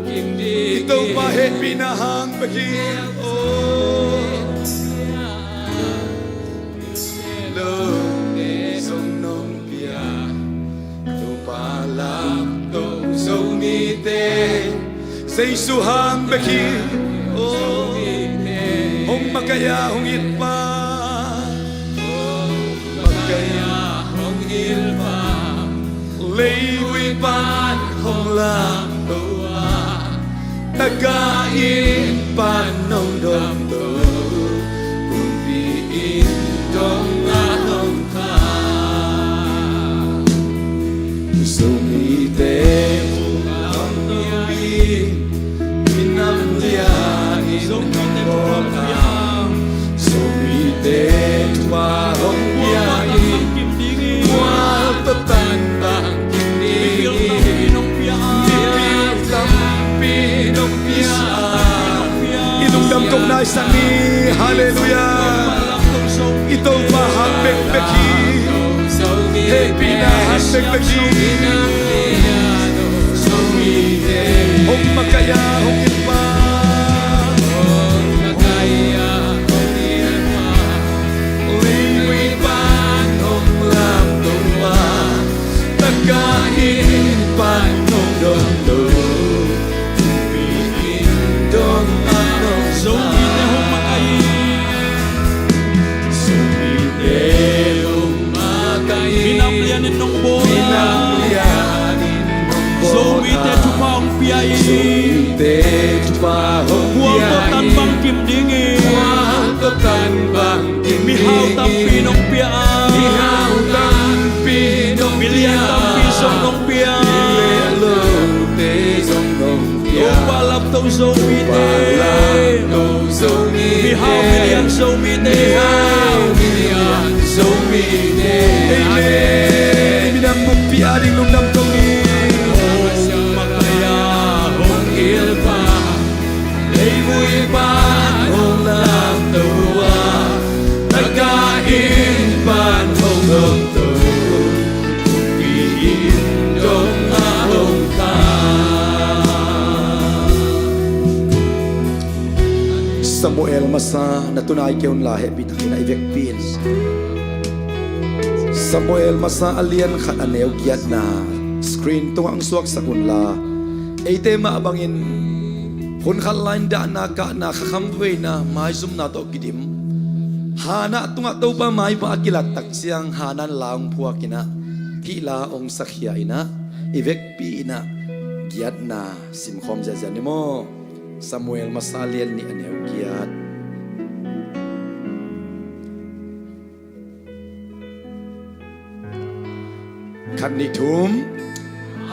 ito pahe pinahang bagil lo song nong pia tu palak tu song ni te say suhang beki oh hong makaya hong itpa makaya hong ilpa lay wi pan hong lam tua tagain pan nong dom tu kumpiin dong ahong ka sumite ang nubi minamlia sumite sumite pa hong biyahe mual petan bang Idungdam kong naisani, hallelujah. Ito mahal bekbeki, happy na bekbeki. Hong makaya, hong ilpa. Liwipan, hong lam tumba. Tagain pan, hong dondo. Pinamlianin ng bola Sumite tupang piyay Huwag ko tanbang kimdingin Mihaw tampi ng piyaan Miliyan tampi song ng piyaan Upalap tong sumite Mihaw miliyan sumite Amen. Minamong piaring nung namtongi. Makaya hong ilpa Laywoy pa hong lam tuwa. Tagain pan hong dokto. Kupiin dong ahong ka. Samuel masa natunay kayong lahi bitakin na ivek pins. Samuel masa alian khat aneu giat na screen tung ang suak sa kunla ite maabangin hun khat line da na ka na khamwe na mai zum na to gidim hana tunga to pa mai pa akilat tak siang hanan laung phua kina kila ong sakhia ina ivek pi ina giat na simkhom jajani mo Samuel masa alian ni aneu giat Kanitum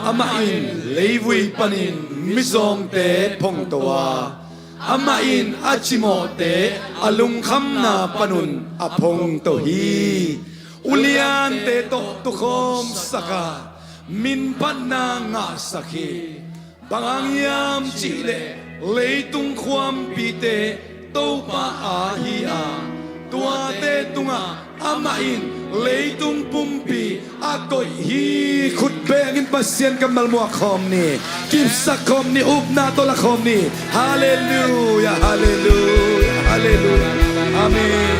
Amain Lewi Panin Mizong Te Pong Towa Amain Achimo Te Alung Khamna Panun Apong Tohi Ulian Te Tok Tukom Saka Min Panna Nga Saki Bangangyam Chile Leitung Kwam Pite Topa Ahia Tua Te Tunga Amain Leitung pumpi ako'y hikutbengin pasyan kamal mo akom ni Kipsa kom ni ubna tol akom ni Hallelujah, hallelujah, hallelujah Amen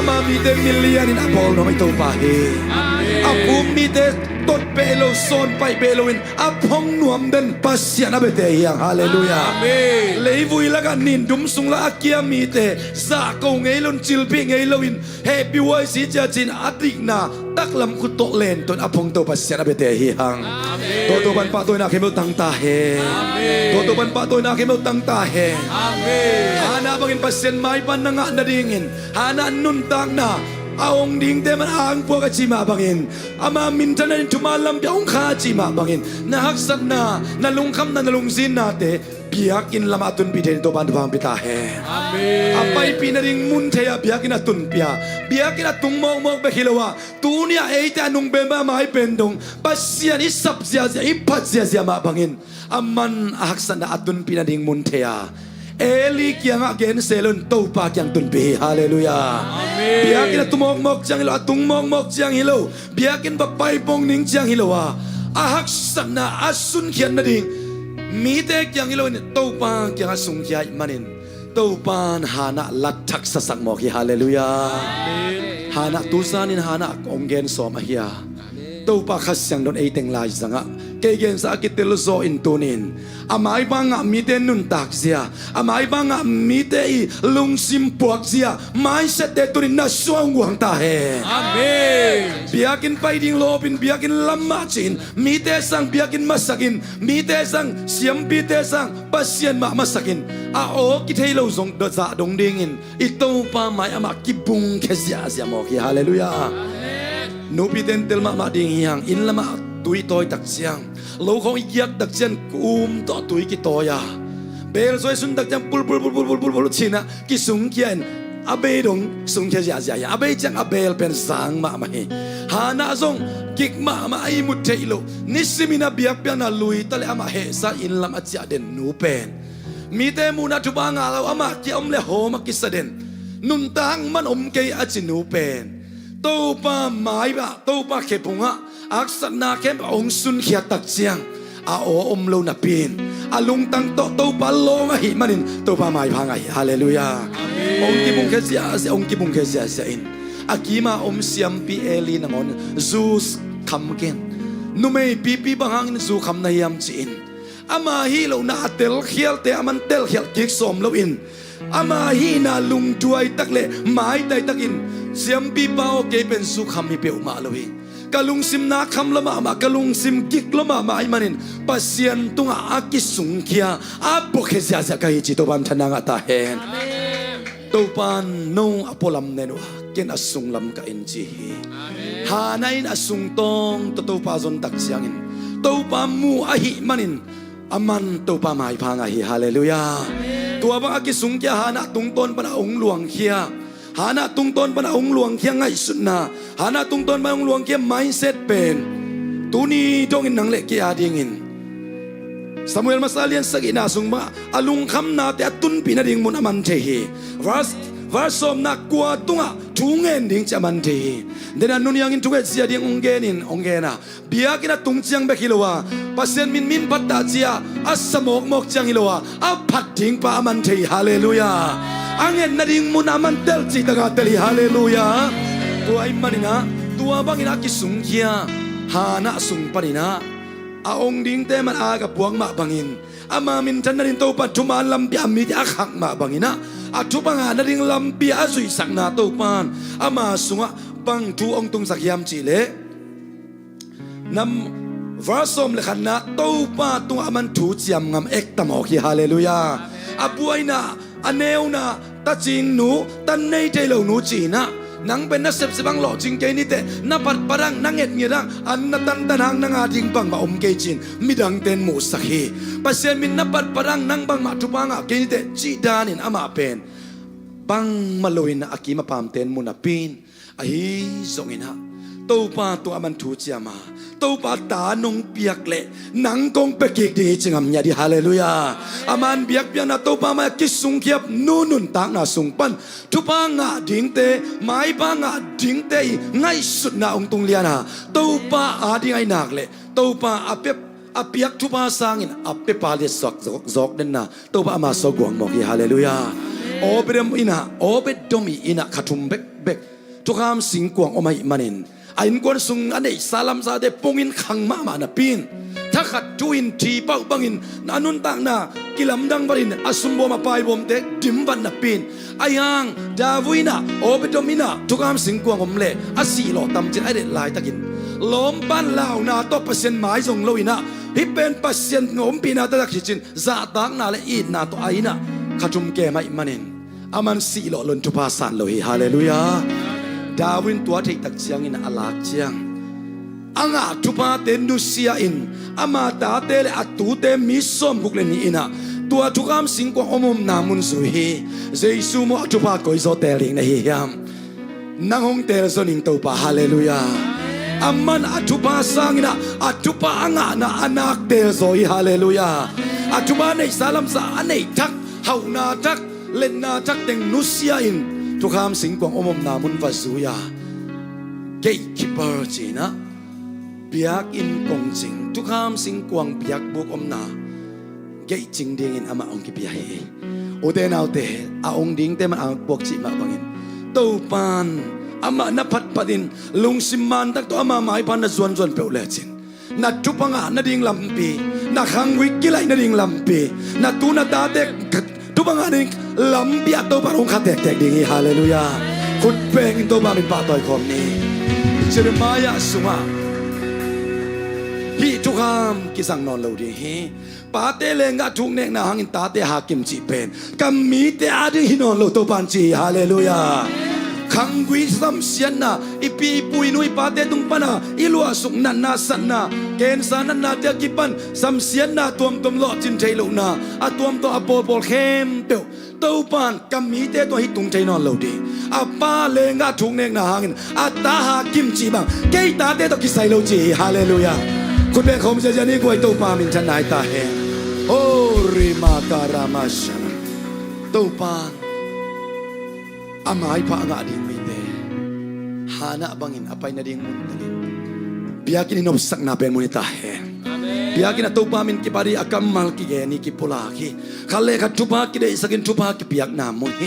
Amamite milyanin apol no may tupahi Apumite tot belo son pay beloin apong nuam den pasyan abeteyang Hallelujah Amen Leivuy laganin dumsung la akiamite Zako ngaylon chilpi ngaylowin Happy way si jajin atik na taklam kutok len ton apong to pasyan abeteyang Totoban patoy na kimot tang tahe Totoban patoy na kimot tang tahe Hana bangin pasyan may pananga na dingin Hana nuntang na Aong ding teman ang po kachima bangin Ama mintan na tumalam biyaong kachima bangin Nahaksan na nalungkam na nalungsin nate Biyakin lamatun piden to bandabang pitahe Apay pinaring munteya biyakin atun piya Biyakin atong mong bekilawa Tunia eite anong bemba mahay pendong Pasyan isap siya siya ipat siya mabangin Aman ahaksan na atun pinaring munteya Eli kiang again selon to pa kiang tunpi hallelujah amen biakin tumok jang hilo atung mok jang hilo biakin bapai pong ning jang hilo ahak sana asun kian nading mite kiang hilo ni to pa kiang asung kiai manin to pan hana latak sasak mo ki hallelujah amen hana tusanin hana onggen som ahia to pa khasyang don eiteng lai zanga kegen sa kitel zo in tunin amai banga mite nun tak zia amai banga mite I lungsim puak zia mai set te tunin na suang wang ta he Amen. biakin paiding lopin biakin lamacin mite sang biakin masakin mite sang siam pite sang pasien ma masakin a o kitei lo zong da za dong dingin ito pa mai ama kibung kezia sia mo ki hallelujah no piten tel ma ding yang in lama tui toy tak siang lo khong yak dak chen to tui ki toya bel soi sun dak jam pul china ki sung kian abe dong sung kezia sia ya abe chang abel pen sang ma mai hana zong kik ma ai mut teilo nisimina biak pian na lui tale ama he sa in lam achia den nu pen mi te muna tu banga lo ama ki om le ho ma kisaden nun tang man om ke achinu pen to pa mai ba to pa ke punga aksat na ke ong sun khia tak chiang a o om lo na pin a lung tang to pa lo ma hi manin to pa mai phangai hallelujah ong ki bung ke sia ong ki bung ke sia in akima om siam pi eli na ngon zus kham ken nu mei pi bahang in zu kham na yam chin ama hi lo na tel khial te aman tel khial kik som lo in ama hi na lung tuai tak le mai tai takin siam pi pao ke pen su kham mi pe ma lo hi kalung sim na kham lama ma kalung sim kik lama ma ai manin pasien tunga akisung khia a bokhe sia sia kai chi to bam thana nga ta hen to pan no apolam nenu ken asung lam ka in chi ha nain asung tong to pa zon tak siangin to pa mu a hi manin aman to pa mai phanga hi hallelujah tua bang akisung kya hana tung ton pana ong luang khia hana tung ton pana ong luang khia ngai sutna hana tung ton pana ong luang khia mindset pen tuni dong in nang le kya dingin Samuel masalian sagina sung ma alung kham na te atun pinading mun aman the hi versom na kwa tunga tungen ding chaman the dena nun yang in tuge sia ding ongena biakina tung chiang be khilowa pasien min patta chia asamok mok chiang hilowa a phat ding pa aman the hallelujah angen na ding mun aman tel chi daga teli hallelujah tua imanina tua bangina ki sung khia hana sung panina aong ding te man aga puang ma bangin ama min tan narin to pa thuma lampi ami a khak ma bangina athu banga naring lampi a zui sakna to pan ama sunga bang thu ong tung sakyam chi le nam versom le khanna to pa tung aman thu chiam ngam ek tamo ki hallelujah abuaina aneuna ta ching nu tan nei te lo nu chi na nang ben na sep sebang lo jing ke ni te na pat parang nanget ngirang an na tan tanang nang ading bang ba om ke chin midang ten mu sakhi pasien min na pat parang nang bang ma thu banga ke ni te chi danin ama pen bang maloin na akima pam ten mu na pin ahi zongina to pa to aman thu chiama to pa ta nong piak le nang kong pe kik di chingam nya di hallelujah aman biak pian na to pa ma kisung khiap nunun tak na sung pan thu pa nga ding te mai pa nga ding te ngai sut na ong tung liana to pa a ding ai nak le to pa apep apiak thu pa sangin ape pa le zok den na to pa ma so gwang mo ki hallelujah obedem ina obedomi ina khatum bek tukam singkwang omai manin ain kon sung anei salam sa de pungin khang ma na pin thakat tuin thi pau bangin nanun tak na kilam dang barin asumbo ma pai bom te dimban na pin ayang davuina obedomina tukam singkwang omle asi lo tam chin ai de lai takin lom ban lao na to pasien mai jong loina hi pen pasien ngom pina ta khichin za tak na le i na to aina khatum ke mai manin aman si lo lon tu pa san lo hi hallelujah Darwin tua thei tak chiang in alak chiang anga tupa te nusia in ama ta te le atu te mi som guk le ni ina tua thukam sing ko omom namun su hi jesu mo tupa koi zo te ring na hi yam nang hong te zo ning to pa hallelujah amman atupa sangina atupa anga na anak te zo hi hallelujah atupa nei salam sa anei thak hauna thak len na thak teng nusia in tukam singkwang omom namun vazuya gatekeeper china biak in kongjing tukam singkwang biak buk omna gate jing ding in ama ong ki biahi ode naute a ong ding te man ang bok chi ma bangin to pan ama na phat padin lung simman tak to ama mai pan na zuan pe le chin na tupanga na ding lampi na khangwi kilai na ding lampi na tu na ta tek tupanga ding lampi ato parong khatek tek ding hallelujah khut peng to ba min pa toy khom ni Jeremiah sunga hi tukam kisang non lo di hi pa te lenga thung nek na hangin ta te hakim chi pen kam mi te adi hinon lo to pan chi hallelujah khangwi sam sian na ipi pui nui pa te tung pana ilua suk nan na san na ken san na te kipan sam sian na tuam lo chin thei lo na a tuam to apol pol khem pe to pan kam mi te to hi tung thei non lo di a pa lenga thung nek na hangin a ta hakim chi bang ke ta te to kisai lo chi hallelujahคุณเป็นคมจะนี่กวยตู้ปามินชนายตาเฮโอริมาการามาชนะตู้ปานอามายพะงะดิ่งมิเตหานะบังอินอภัยนาดิ่งมุนตลินบิยากินนบสักนาเป็นมุนิตาเฮบิยากินตู้ปามินกิปารีอากัมมัลกิเกนี่กิปุลากิขัลเลขัดทุบากิเดอิสกินทุบากิบิยากนามุนเฮ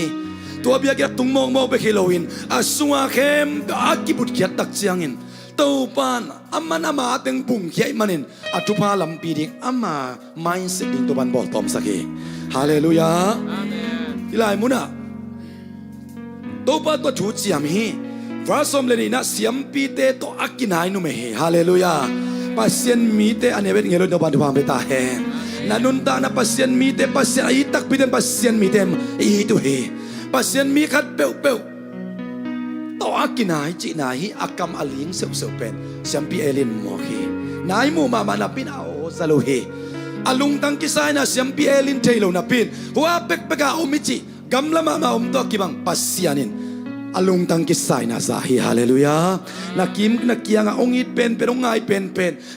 ตัวบิยากินตุงมองไปคิโลวินอาสุงอาเข้มก็อากิบุตรเขียดตักเจียงอินตัวปานอามันอามาตึงปุ่งเขียมันินอัตุพาลัมปีดิงอามาไม่สิดิงตัวบันบอกตอมสักทีฮาเลลูยาอีหลายมุนะตัวปานตัวถูจียมฮีฟราสอมเลนีนะเสียมปีเตตัวอักกินายนุเมฮีฮาเลลูยาปัสเซียนมีเตอันเนเวทเงลตัวบันตัวพามเปตาเฮนันุนตานะปัสเซียนมีเตปัสเซียนอีตักปีเตปัสเซียนมีเตมอีตุเฮปัสเซียนมีขัดเปวเปวต่ออากินายจีนายอากรรมอลิงเสวเป็นเสียมปีเอลินโมฮีนายมูมานาปินอาโอซาโลฮีอลุงตังกิสายนะเสียมปีเอลินเทโลนาปินหัวเป็กเป็กอาอมิจิกำละมาอมตัวกิบังปัสเซียนินอลุงตังกิสายนะซาฮีฮาเลลูยานักกิมนักกิยังองอิดเป็นองไงเป็น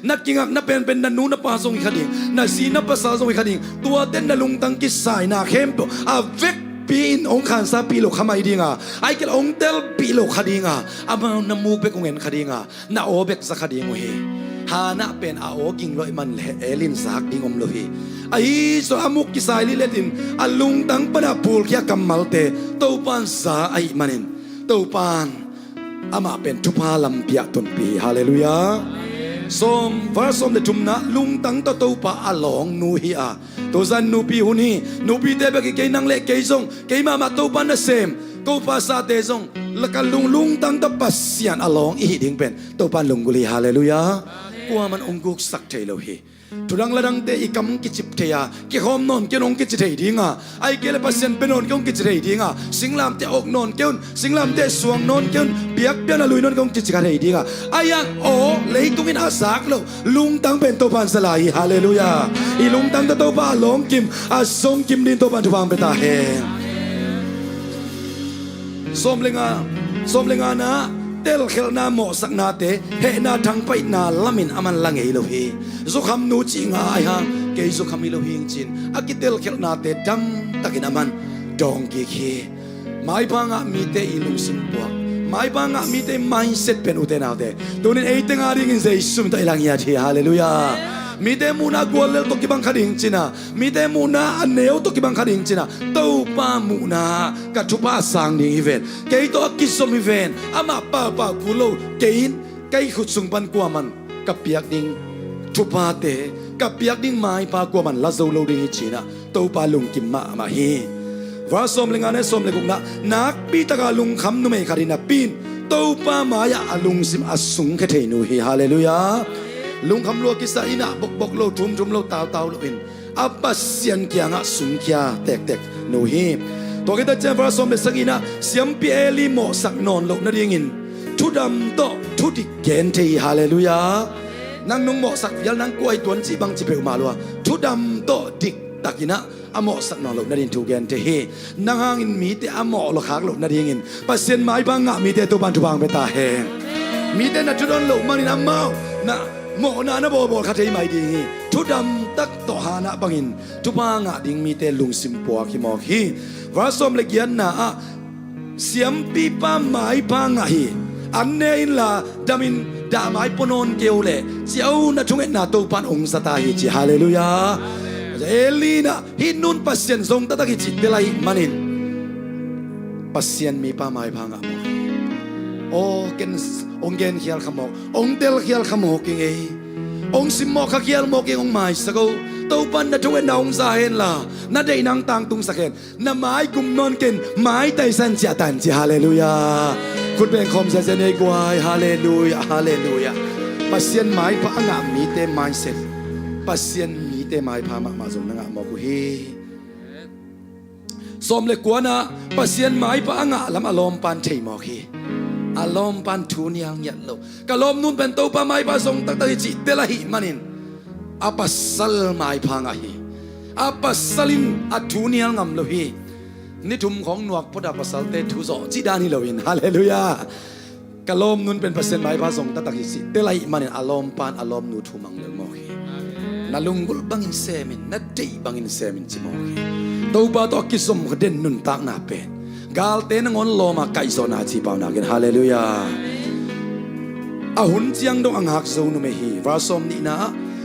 นักกิงักนับเป็นนันนูนับปาทรงอีกขดิ่งนักสีนับภาษาทรงอีกขดิ่งตัวเต้นนัลุงตังกิสายนะเข้มตัวอาเวกปีนองค์ขันซาปีโลกขมายดิงาไอเกลองเตลปีโลกขดิงาอามานามูเบกงเงินขดิงานาโอเบกสักขดิงเฮฮานะเป็นอาโอกิงลอยมันเอลินสักดิงอมโลฮีไอโซอามุกกิสายลิเลตินอาลุงตังปนาปูลขี้กัมมัลเตตูปันซาไอมันินตูปันอามาเป็นทุพาลัมเปียตุนปีฮาเลลูยาส้มฟ้าส้มเดจุมนะลุงตังตัวปาอาลองนูฮีอาตัวซันนูปีหุนีนูปีเตบกิเกนังเล็กเกยซงเกยมาตัวปานะเซมตัวปาซาเตซงละกันลุงตังตัวปัสเซียนอาลองอีดิ่งเป็นตัวปานลุงกุลีฮาเลลูยากลัวมันองกุกสักเทโลฮีทุรังละดังเตอีกัมกิจิบเทียกิหอมนนเกนองกิจิเทดิ่งอ่ะไอเกลปัสเซียนเป็นนนกงกิจิเทดิ่งอ่ะสิงลามเตอกนนเกนสิงลามเตสวงนนเกนเบียกเปียนลุยนนกงกิจิกาเทดิ่งอ่ะไอยังโอเลยตุกินอาสักโลลุงตังเป็นตัวปานสลายฮาเลลูยาอีลุงตังตัวปาลองกิมอาสงกิมดินตัวปานทุบามเปตาเฮสมเลงานะเตลเขลนาโมสักนาเตเฮนาทางไปนาลามินอามันลังเอโลฮีจุคำนูจิงาไอฮะเกยจุคำอิโลฮีจินอากิเตลเขลนาเตดังตะกินามันดองกิคีไม่พังอามีเตอิลุสิมปัวไม่พังอามีเตมายเซตเป็นอุเตนาเตตัวนี้เอติงาริงินเซอิสุมตะอิลังยาทีฮาเลลูยามีแต่มูนากัวเลลตกิบังคดิงจินะมีแต่มูนาอันเนวตกิบังคดิงจินะตัวปามูนากัทุปาสังดิงอีเวนเกยตัวกิสมอีเวนอามาปากุโลเกยินเกยขุดสุงปันกัวมันกับเปียกดิงทุปาเตกับเปียกดิงไม้ปากัวมันลาโซโลดิงจินะตัวปาลุงกิมมาฮีวาสมเลงานสมเลกุงนะนักปีตะกาลุงคำนุเมคารินาปีนตัวปามายาอลุงซิมอสุงเคเทนูฮีฮาเลลูยาลุงคำลัวกิสาอินะบกโลทุมโลตาวโลอินอับปัสเซียนกียงะสุงกียแตกโนฮีตัวกิตาเจฟราสอมเบสักินะเสียมปีเอลิโมสักนอนโลนาดิงินทุดำโตทุดิเกนเทฮาเลลูยานังนงโมสักยัลนังกวยตวนจีบังจีเปมาลัวทุดำโตดิกตักินะอโมสักนอนโลนาดินทูเกนเทเฮนังหางินมีเตอโมโลขากโลนาดิงินปัสเซียนไม้บังงะมีเตตัวบันทุบังเปตาเฮมีเตนัจุดอนโลมานินามานะโมนานะบอคาเทไม่ดีทุดำตักต่อหานะบังอินทุบางะดิงมีเตลุงสิมปัวคิมอคีวาสมเล็กยันนะเสียมปีป้าไม้ปางะฮีอันเนอินลาดามินดาไม้ปนนเกลเลเจ้านะทุงเอ็นาตูปันองสตาฮิจิฮาเลลูยาเอลีนะฮินุนปัสเซียนทรงตะตะกิจิเตไลมันินปัสเซียนมีป้าไม้ปางะโมโอเกนองเกนเขียลขโมองเตลเขียลขโมกิงเอ องสิมอขเกียลโมกิงองไม้สกตัวปันนะทเวนดองซาเห็นล่ะน่าได้นางตังตุงสักเห็นน่าไม้กุมนอนกินไม้ไตสันเจตันจีฮาเลลูยาคุณเป็นคอมเซนเนกวายฮาเลลูยาฮาเลลูยาปัสเซียนไม้พระงามีเตไม้เสร็จปัสเซียนมีเตไม้พามาจงนางมอกุเฮสมเลกวนะปัสเซียนไม้พระงาลำอารมณ์ปันเทมอคีอารมณ์ปันทุนยังยัดโลกะลมนุ่นเป็นตัวปะไม้พาทรงตักตะจิเตละหิมันินอาปัสสลไม้พางาฮีอาปัสสลินอัทุนยังงำโลฮีนิทุมของหนวกพระดาปัสสลเตทุโซจิดานิโลวินฮาเลลูยากะลมนุ่นเป็นเปอร์เซ็นต์ไม้พาทรงตักตะจิเตละหิมันินอารมณ์ปันอารมณ์นูทุมังเลโมฮีนาลุงกุลบังอินเซมินนาดีบังอินเซมินจิโมฮีตัวบาตอกิสมขเด่นนุนตักนาเป็นกาลเตนงอนโลมาไกโซนาจีปาวนากินฮาเลลูยาอาหุนเจียงดงอังหักโซนุเมฮีวาสมนี่นะ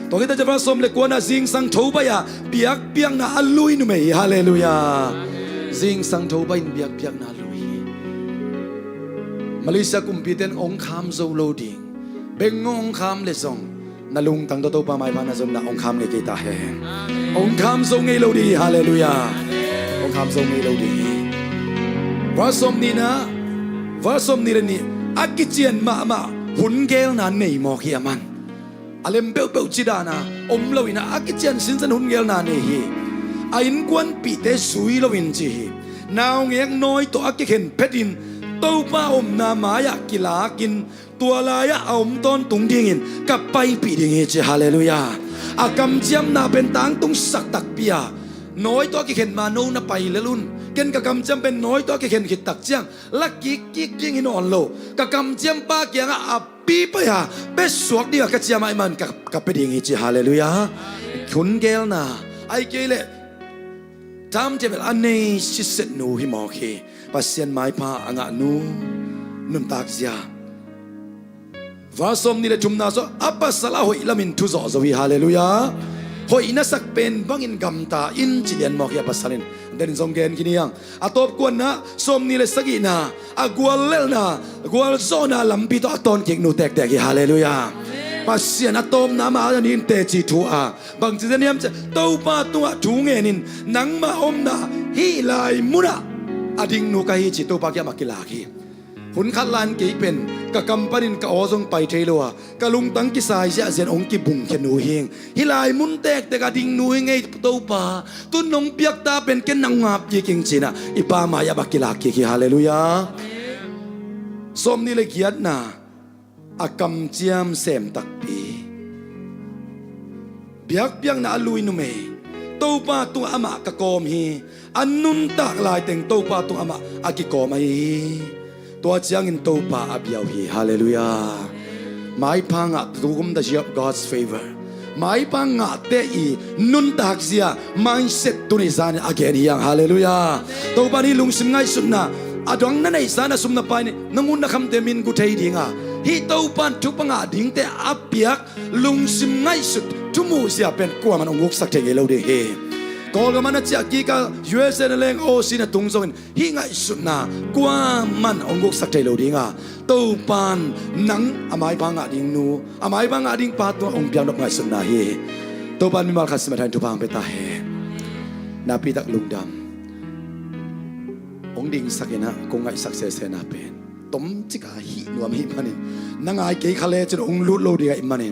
ตัวkita jawab som le kuana zing sang thoba ya biak piang na alui nu me hallelujah zing sang thoba in biak piak na alui Malaysia kumpiten ong kham zo loading beng ong kham le song na lung tang to pa mai pa na zon na ong kham le kita he ong kham zo ngei lo di hallelujah ong kham zo ngei lo di wa som ni na wa som ni ni akichian ma hun gel na nei mo ki aman alem beu beu chidana lawina akichian sinsan hun gel na nei hi ain kwan pi te sui lawin chi naw ngek noi to akikhen pedin to pa na maya kilakin tua laya ton tung dingin kapai pi dingi chi hallelujah akam jam na ben tang tung sak tak pia noi to akikhen ma no na pai lelun ken ka kam jam ben noi to akikhen khit tak chiang laki ki king hin on lo ka kam jam pa kyang a pi pa ya be suak dia ka chiam ai man ka pe dingi chi hallelujah khun gel na ai kele tam je bel anei si set nu hi mo khi pasien mai pa anga nu nun tak zia vasom ni le chumna so apa sala hoi lamin thu zo zo hi hallelujah hoi na sak pen bangin gamta in chilen mo khi pasalin den zonggen kiniang atop kon na som ni le sagi na agwal lel na gwal zona lampi to aton kek nu tek tek hi hallelujah pasien atom na ma nin te chi thu a bang chi niam cha to pa tu a thu nge nin nang ma om na hi lai muna ading nu ka hi chi to pa kya makila kiหุนขัดลานกี่เป็นกะกำปนินกะอซงไปเทลัวกะลุงตั้งกิสายเสียเสียนองกิบุงเขนูเฮงฮิลายมุนแตกแต่กะดิ่งนูเฮงไงตัวป่าตุนนงเปียกตาเป็นแกนนางงับยี่กิงจีน่ะอีปามายาบักกิลากิฮาเลลูยาสมนี่เลยเกียรตินะอากำเจียมเสมตักปีเปียกเปียงน่ะลุยนุเมตัวป่าตัวอามากะกอมฮีอันนุนตักลายแต่งตัวป่าตัวอามาอากิกอมไอตัวเจียงอินโตปาอับยาวฮีฮาเลลูยาไม่พังอ่ะดูกุมได้รับ God's favor ไม่พังอ่ะเตอีนุนตักเสีย mindset ตัวนี้ซานอาเกนียังฮาเลลูยาตัวปานี้ลุงสิงไงสุดนะอดวงนั่นไอ้ซานะสุมนับไปนี่นงุนนักคำเตมินกุเทยดิ้งอ่ะฮีตัวปานทุกปังอ่ะดิ้งแต่อับเปียกลุงสิงไงสุดทุมูเสียเป็นกลัวมันองุกสักเทงเอโลเดเฮกอลมันจะกีกา USA นั่นเองโอซินะตุงโซนฮิงไงสุดนะกว่ามันองกุกสักใจเราดิ้งอ่ะตัวปานนังอามายบังอาดิงนูอามายบังอาดิงปาตัวองเปียงดอกไม้สุดนะเฮตัวปานมีมาคัสมาทันทุบางไปตาเฮนาปีตักลุงดำองดิ่งสักนะคงไงสักเสนาเป็นต้มจิกาหินวมหิมันนี่นังไงเกยคาเลจนองลุดโลดีกับอิมันนี่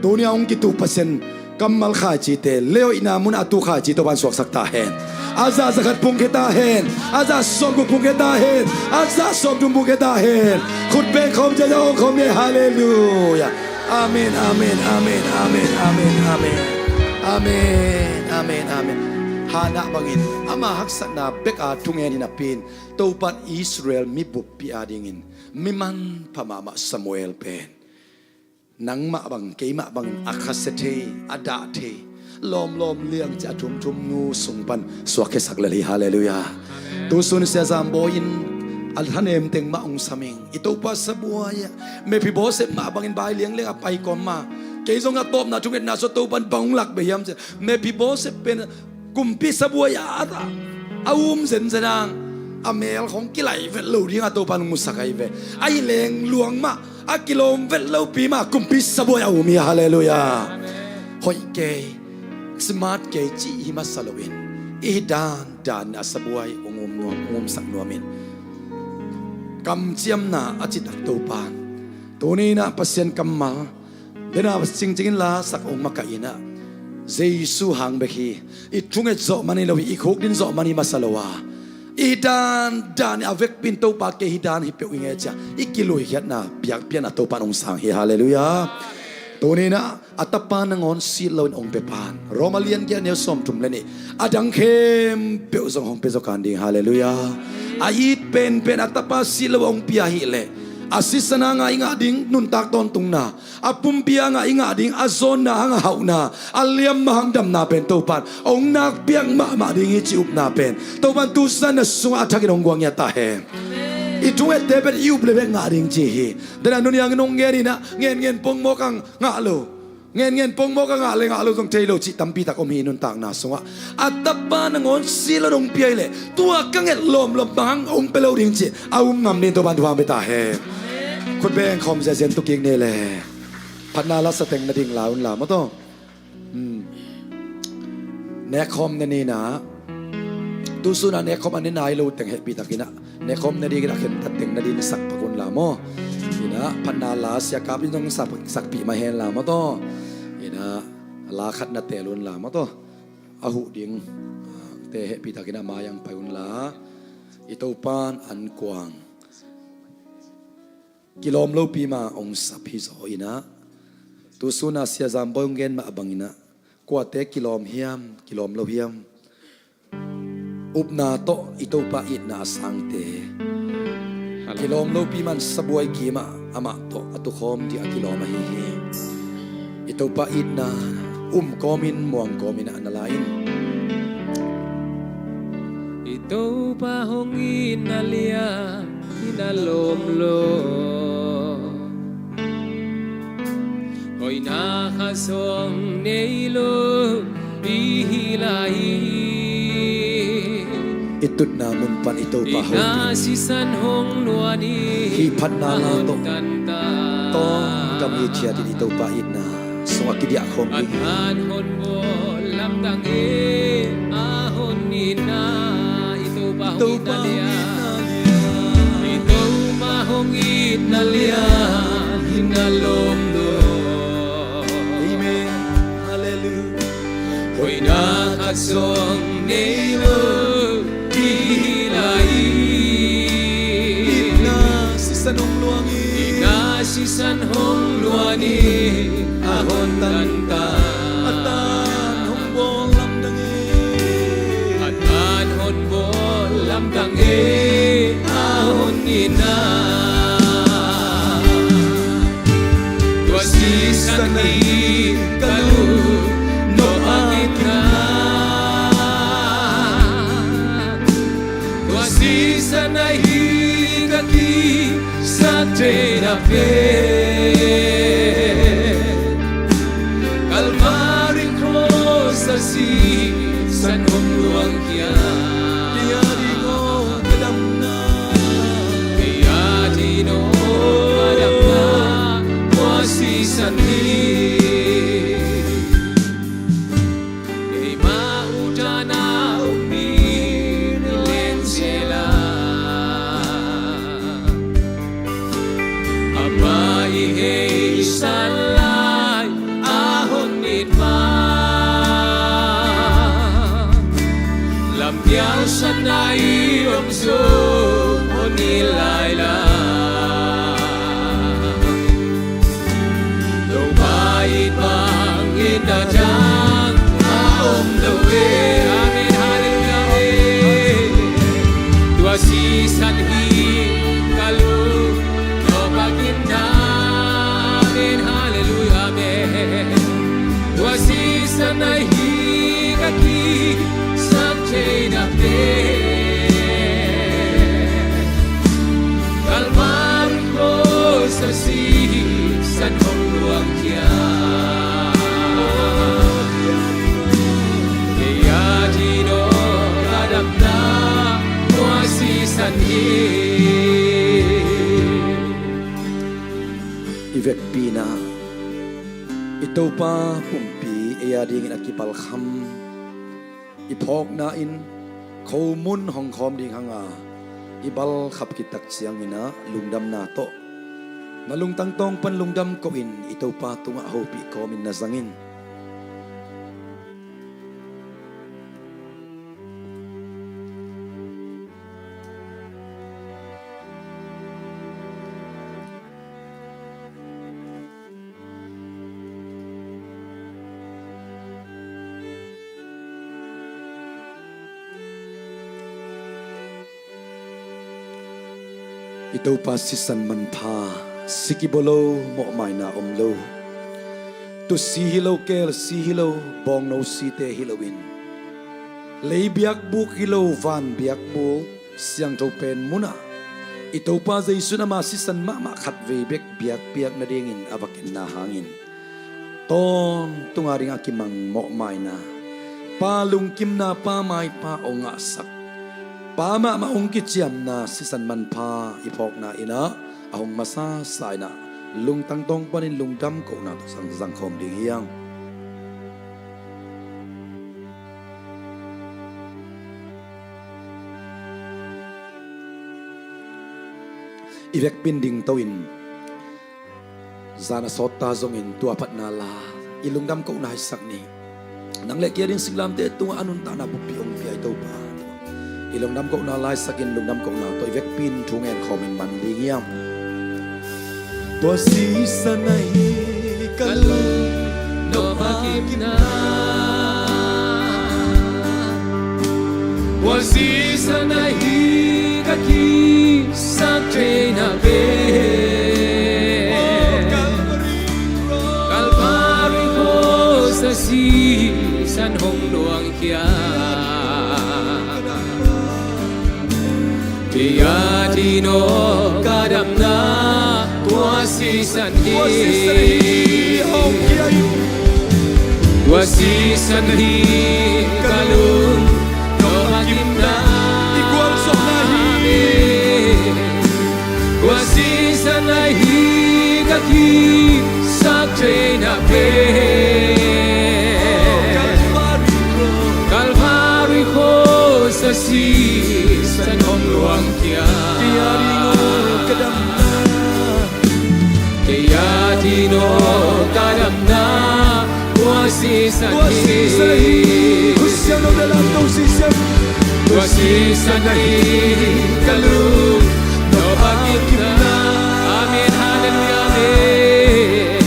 ตัวนี้องกิตุเปอร์เซ็นต์กำมัลข้าจีเตเลวอินามุนอตุข้าจีตวันสวกสักตาเฮนอาซาสักพุงเกตาเฮนอาซาสมกุพุงเกตาเฮนอาซาสมดุมพุงเกตาเฮนขุดเป็นคมจะเอาคมเนี่ยฮาเลลูยาอาเมนอาเมนอาเมนอาเมนอาเมนอาเมนอาเมนอาเมนอาเมนฮานะบังอินอามาฮักษณะเบกอาทุงเงินนับเป็นตัวปันอิสราเอลมีบุปผิอาดิงินมิมันพม่าซามูเอลเป็นนังมาบังเกยมาบังอาคาเซเทอาดาเทลอมเลี้ยงจะทุ่มนูสุงปันสวกสักเลยฮาเลลูยาตัวสุนเสียจามโบยินอัลฮันเอมเต็งมาองสามิงอิตัวปัสบัวยเมพิโบเสมาบังอินใบเลี้ยงเลี้ยงไปก่อนมาเกยซงอาตบนาทุกเอ็ดนาสตัวปันบังหลักเบียมเจเมพิโบเสเป็นกุมพิสบัวยอาตาอาวุมเซนเซนัง อเมลของกิไลเวลลูที่งาตัวปานุมุสกายเวไอเลงลวงมาอากิโลมเวลลูปีมากุมพิสบอยอามีฮาเลลูยาหอยเกยสมาร์ทเกยจีฮิมาสโลวินอีดานอาสบอยองมสักนัวมินกำเจียมนาอาจิตตัวปานตัวนี้นะปัสยันกำมาเดน่าจริงละสักองมากอินะเจสุหังเบคีอีทุ่งเอจมันนี่เราอีกหกดินจมันนี่มาสโลวาอีดานอเวกปินตัวปากเกฮิดานฮิเปวิงเอจ่าอีกิโลฮิยัดนะเปียกเปียนตัวปานองสังฮิฮาเลลูยาตัวนี้นะอัตปานงอนซีลอนองเปปานโรมาเลียนเกียเนลสมทุมเลนี่อดังเข้มเปียวสงของเปซกันดิฮาเลลูยาอายิดเป็นอัตปาซีลองเปียฮิเลasisana nga inga ding nun tak ton tung na apumpia nga inga ding azon na nga hau na aliam mahang dam na pen to pan ong nak piang ma ding i chi up na pen to pan tu san na sunga thak ong gwang ya ta he itu et debet iu ble nga ding chi hi dana nun yang nong nge ni na ngen pong mo kang nga lo ngen pong mo kang nga lo tong tailo chi tampi tak om hi nun tak na sunga atapa nangon sila dong piai le tua kang et lom bang ong pelo ding chi aum ngam nin to ban tuang be ta heคุณแบงคอมเซนตุกิงเนี่ยแหละพันนาลัสเต็งนาดิ่งลาวน์ลามาต้องเนคอมนี่นะตุสุนันเนคอมอันนี้นายรู้แต่งเหตุปีตะกินะเนคอมนี่ดีกันเห็นตัดเต็งนาดินสักพกุลลาโมนี่นะพันนาลาเสียกับที่ต้องสักปีมาเห็นลามาต้องนี่นะลาขัดนาเตลุนลามาต้องอาหุดิ่งเตะเหตุปีตะกินะมายังไปอุนลาอิตูปานอันกวางกิโลมโลปีมาองสับฮิโซอินะตุสุนาเสียจามบงเกนมาบังอินะกว่าเตกิโลมเฮียมกิโลมโลเฮียมอุบนาโตอิโตปะอินาสังเตกิโลมโลปีมันสบวยกีมาอามาโตอตุคอมที่กิโลมาฮีอิโตปะอินากอมินมวงกอมินอันลาอินอิโตปะฮงอินาเลียInalom lo Hoy nakasong neilo ihilai Itut namun pan ito pahon Inasisan hong nuani Hipan na to Tong kami siya din ito pa ina So akidi akong At hon mo lamdang ahon nina Ito pahon inalia Hongit na liyan hinalom do Amen Hallelujah Hoy nakatsong nilo hilai Inasisan hong luangi Inasisan hong luani ahon tanta Atan hong bol lamdangi Atan hon bol lamdangi ahon ina Sanay kalu no agitra Tuasi sanay higaki sa tenape Calvary cross sa si san hongluang kya Tiyari ko kadam na Tiyari no kadam na Tuasi sanay Salay ahon nitma Lampiang sanay ang zoom o nilayla Lumait mang inadang aom dawe Amin hallelujah Tuasi sanhi kalu no paginda Sanay higaki sa Ito pa pumpi ding akipal kham ipok na in khomun hong khom ding hanga ibal khap kitak siang ina lungdam na to nalung tangtong pan lungdam ko in ito pa tunga hopi ko min nazangin Ito pa si San Manpa, sikibolo mo may na omlo. To si hilaw kel si hilaw, bong no si te hilawin. Lay biyak buk hilaw van biyak buk, siyang topen muna. Ito pa sa iso na si San Mama katvebek biyak na dingin abakin na hangin. Ton tungaring akimang mo may na. Palungkim na pa may pa o ngasak. Pama maungkit siyam na si San Manpa ipok na ina ahong masa sa ina lungtang tong panin lungdam ko na to sang zangkom ding hiyang. Ivek pinding tawin zana sota zongin tuapat nala ilungdam ko na hisak ni nang lekya din siglam te tunga anun ta na bupiong piyay taw pa ilong nam ko na lai sakin lung nam ko na to ivek pin tungen khomin man lingiam to si sanai kalung no hakim na wasi sanai kaki sakte na be Calvary ko sa si san hong luang kia Dia dino kadam na tuasi sanhi tuasi sanhi kalung no hakim na igual sonahi tuasi sanhi kaki sakte na pe Calvary ko sa si san hong luang kia Kaya dino kadam na tuasi sanhi Kusyano dalam to si Sam tuasi sanhi kalung no hakim na amin haleluya amin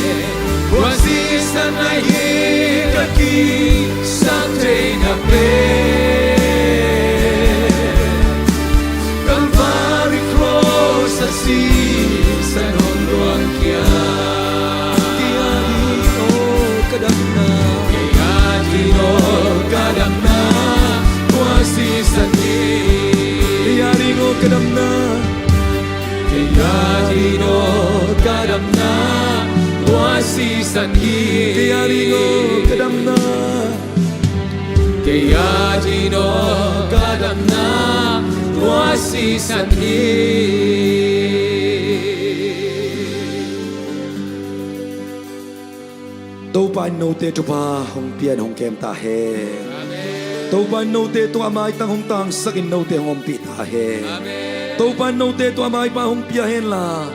tuasi sanhi kaki sakte na pe San hong luang kia Kaya kadam na Kaya dino kadam na tuasi sanhi Kaya ringo kadam na Kaya dino kadam na tuasi sanhi Kaya ringo kadam na Kaya dino kadam na tuasi sanhi Tâu bài nô tê tu ba hong pian hong kem ta he Tâu bài nô tê tu amai tang hong tang sakin nô tê hong pi ta he Tâu bài nô tê tu amai pa hong pia hen la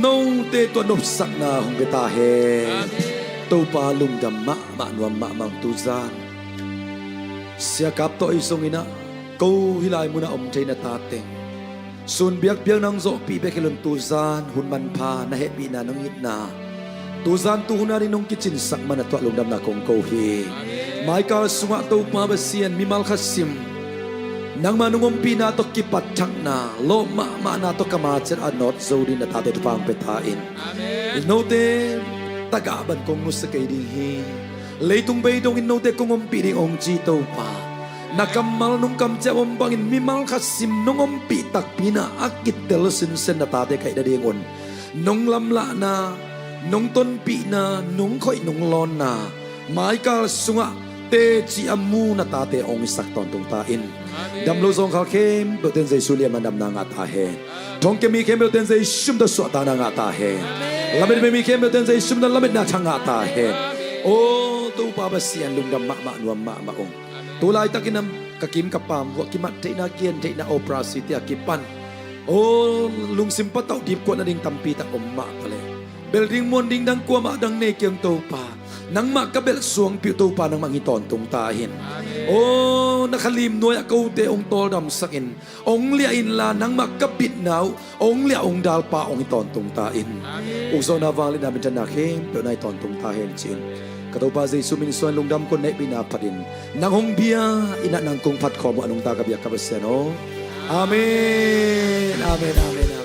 nô tê tu nop sak na hong ke ta he Tâu ba lung dam ma nuam ma mang tu zan Sia kap to isong ina câu hilai muna chay na tateng Sun biak nang zo pi bekilon tu zan hun man pa na hepi na nang itna Tuzan tu na rin nung kitchen sak man at walong dam na kong kauhi. Michael sunga to mabasian mimal kasim. Nang manungumpi na to kipatchak na lo ma na to kamatser anot zo din na tate to pang petain. Inote tagaban kong musakay dinghi. Leitung baydong inote kong umpi ding ong jito pa. Nakamal nung kamtya umpangin mimal kasim nung umpi takpina akit telesin sen na tate kay dadingon. Nung lamla na nung ton pi na nung khoi nung lon na mai kal sunga te chi amu na ta te ong isak ton tung ta in dam lo zong khal kem do ten zai sulia man dam na nga ta he tong ke mi kem do ten zai shum da so ta na nga ta he lamet me mi kem do ten zai shum da lamet na chang nga ta he โอ้ตูปาบาเสียนลุงดำมะมะนวมมะมะองตูลายตะกินำกะกิมกะปามวกิมัดเทนาเกียนเทนาโอปราสิเตียกิปันโอ้ลุงสิมปะเตาดิบกวนอดิงตัมปีตะอมมะพะเลเบลดิงมวนดิงดังกัวมะดังเนเกียงตูปานังมะกะเบลสวงปิวตูปานังมังฮิตอนตรงตาเห็นโอ้นักขลิมนวยอะกูเตองโตดำสักอินองเลียอินลานังมะกะบิดหนาวองเลียองดาลปาองฮิตอนตรงตาอินอุโซนาวาลินาเบนจันนาเข้มเปนายตอนตรงตาเห็นจินกระตัวปาเจสุมินส่วนลุงดำคนในบินาพัดินนางหงเบียอินะนางกงพัดขอมอันงตากะเบียกะเบเซโนอาเมนอาเมนอาเมน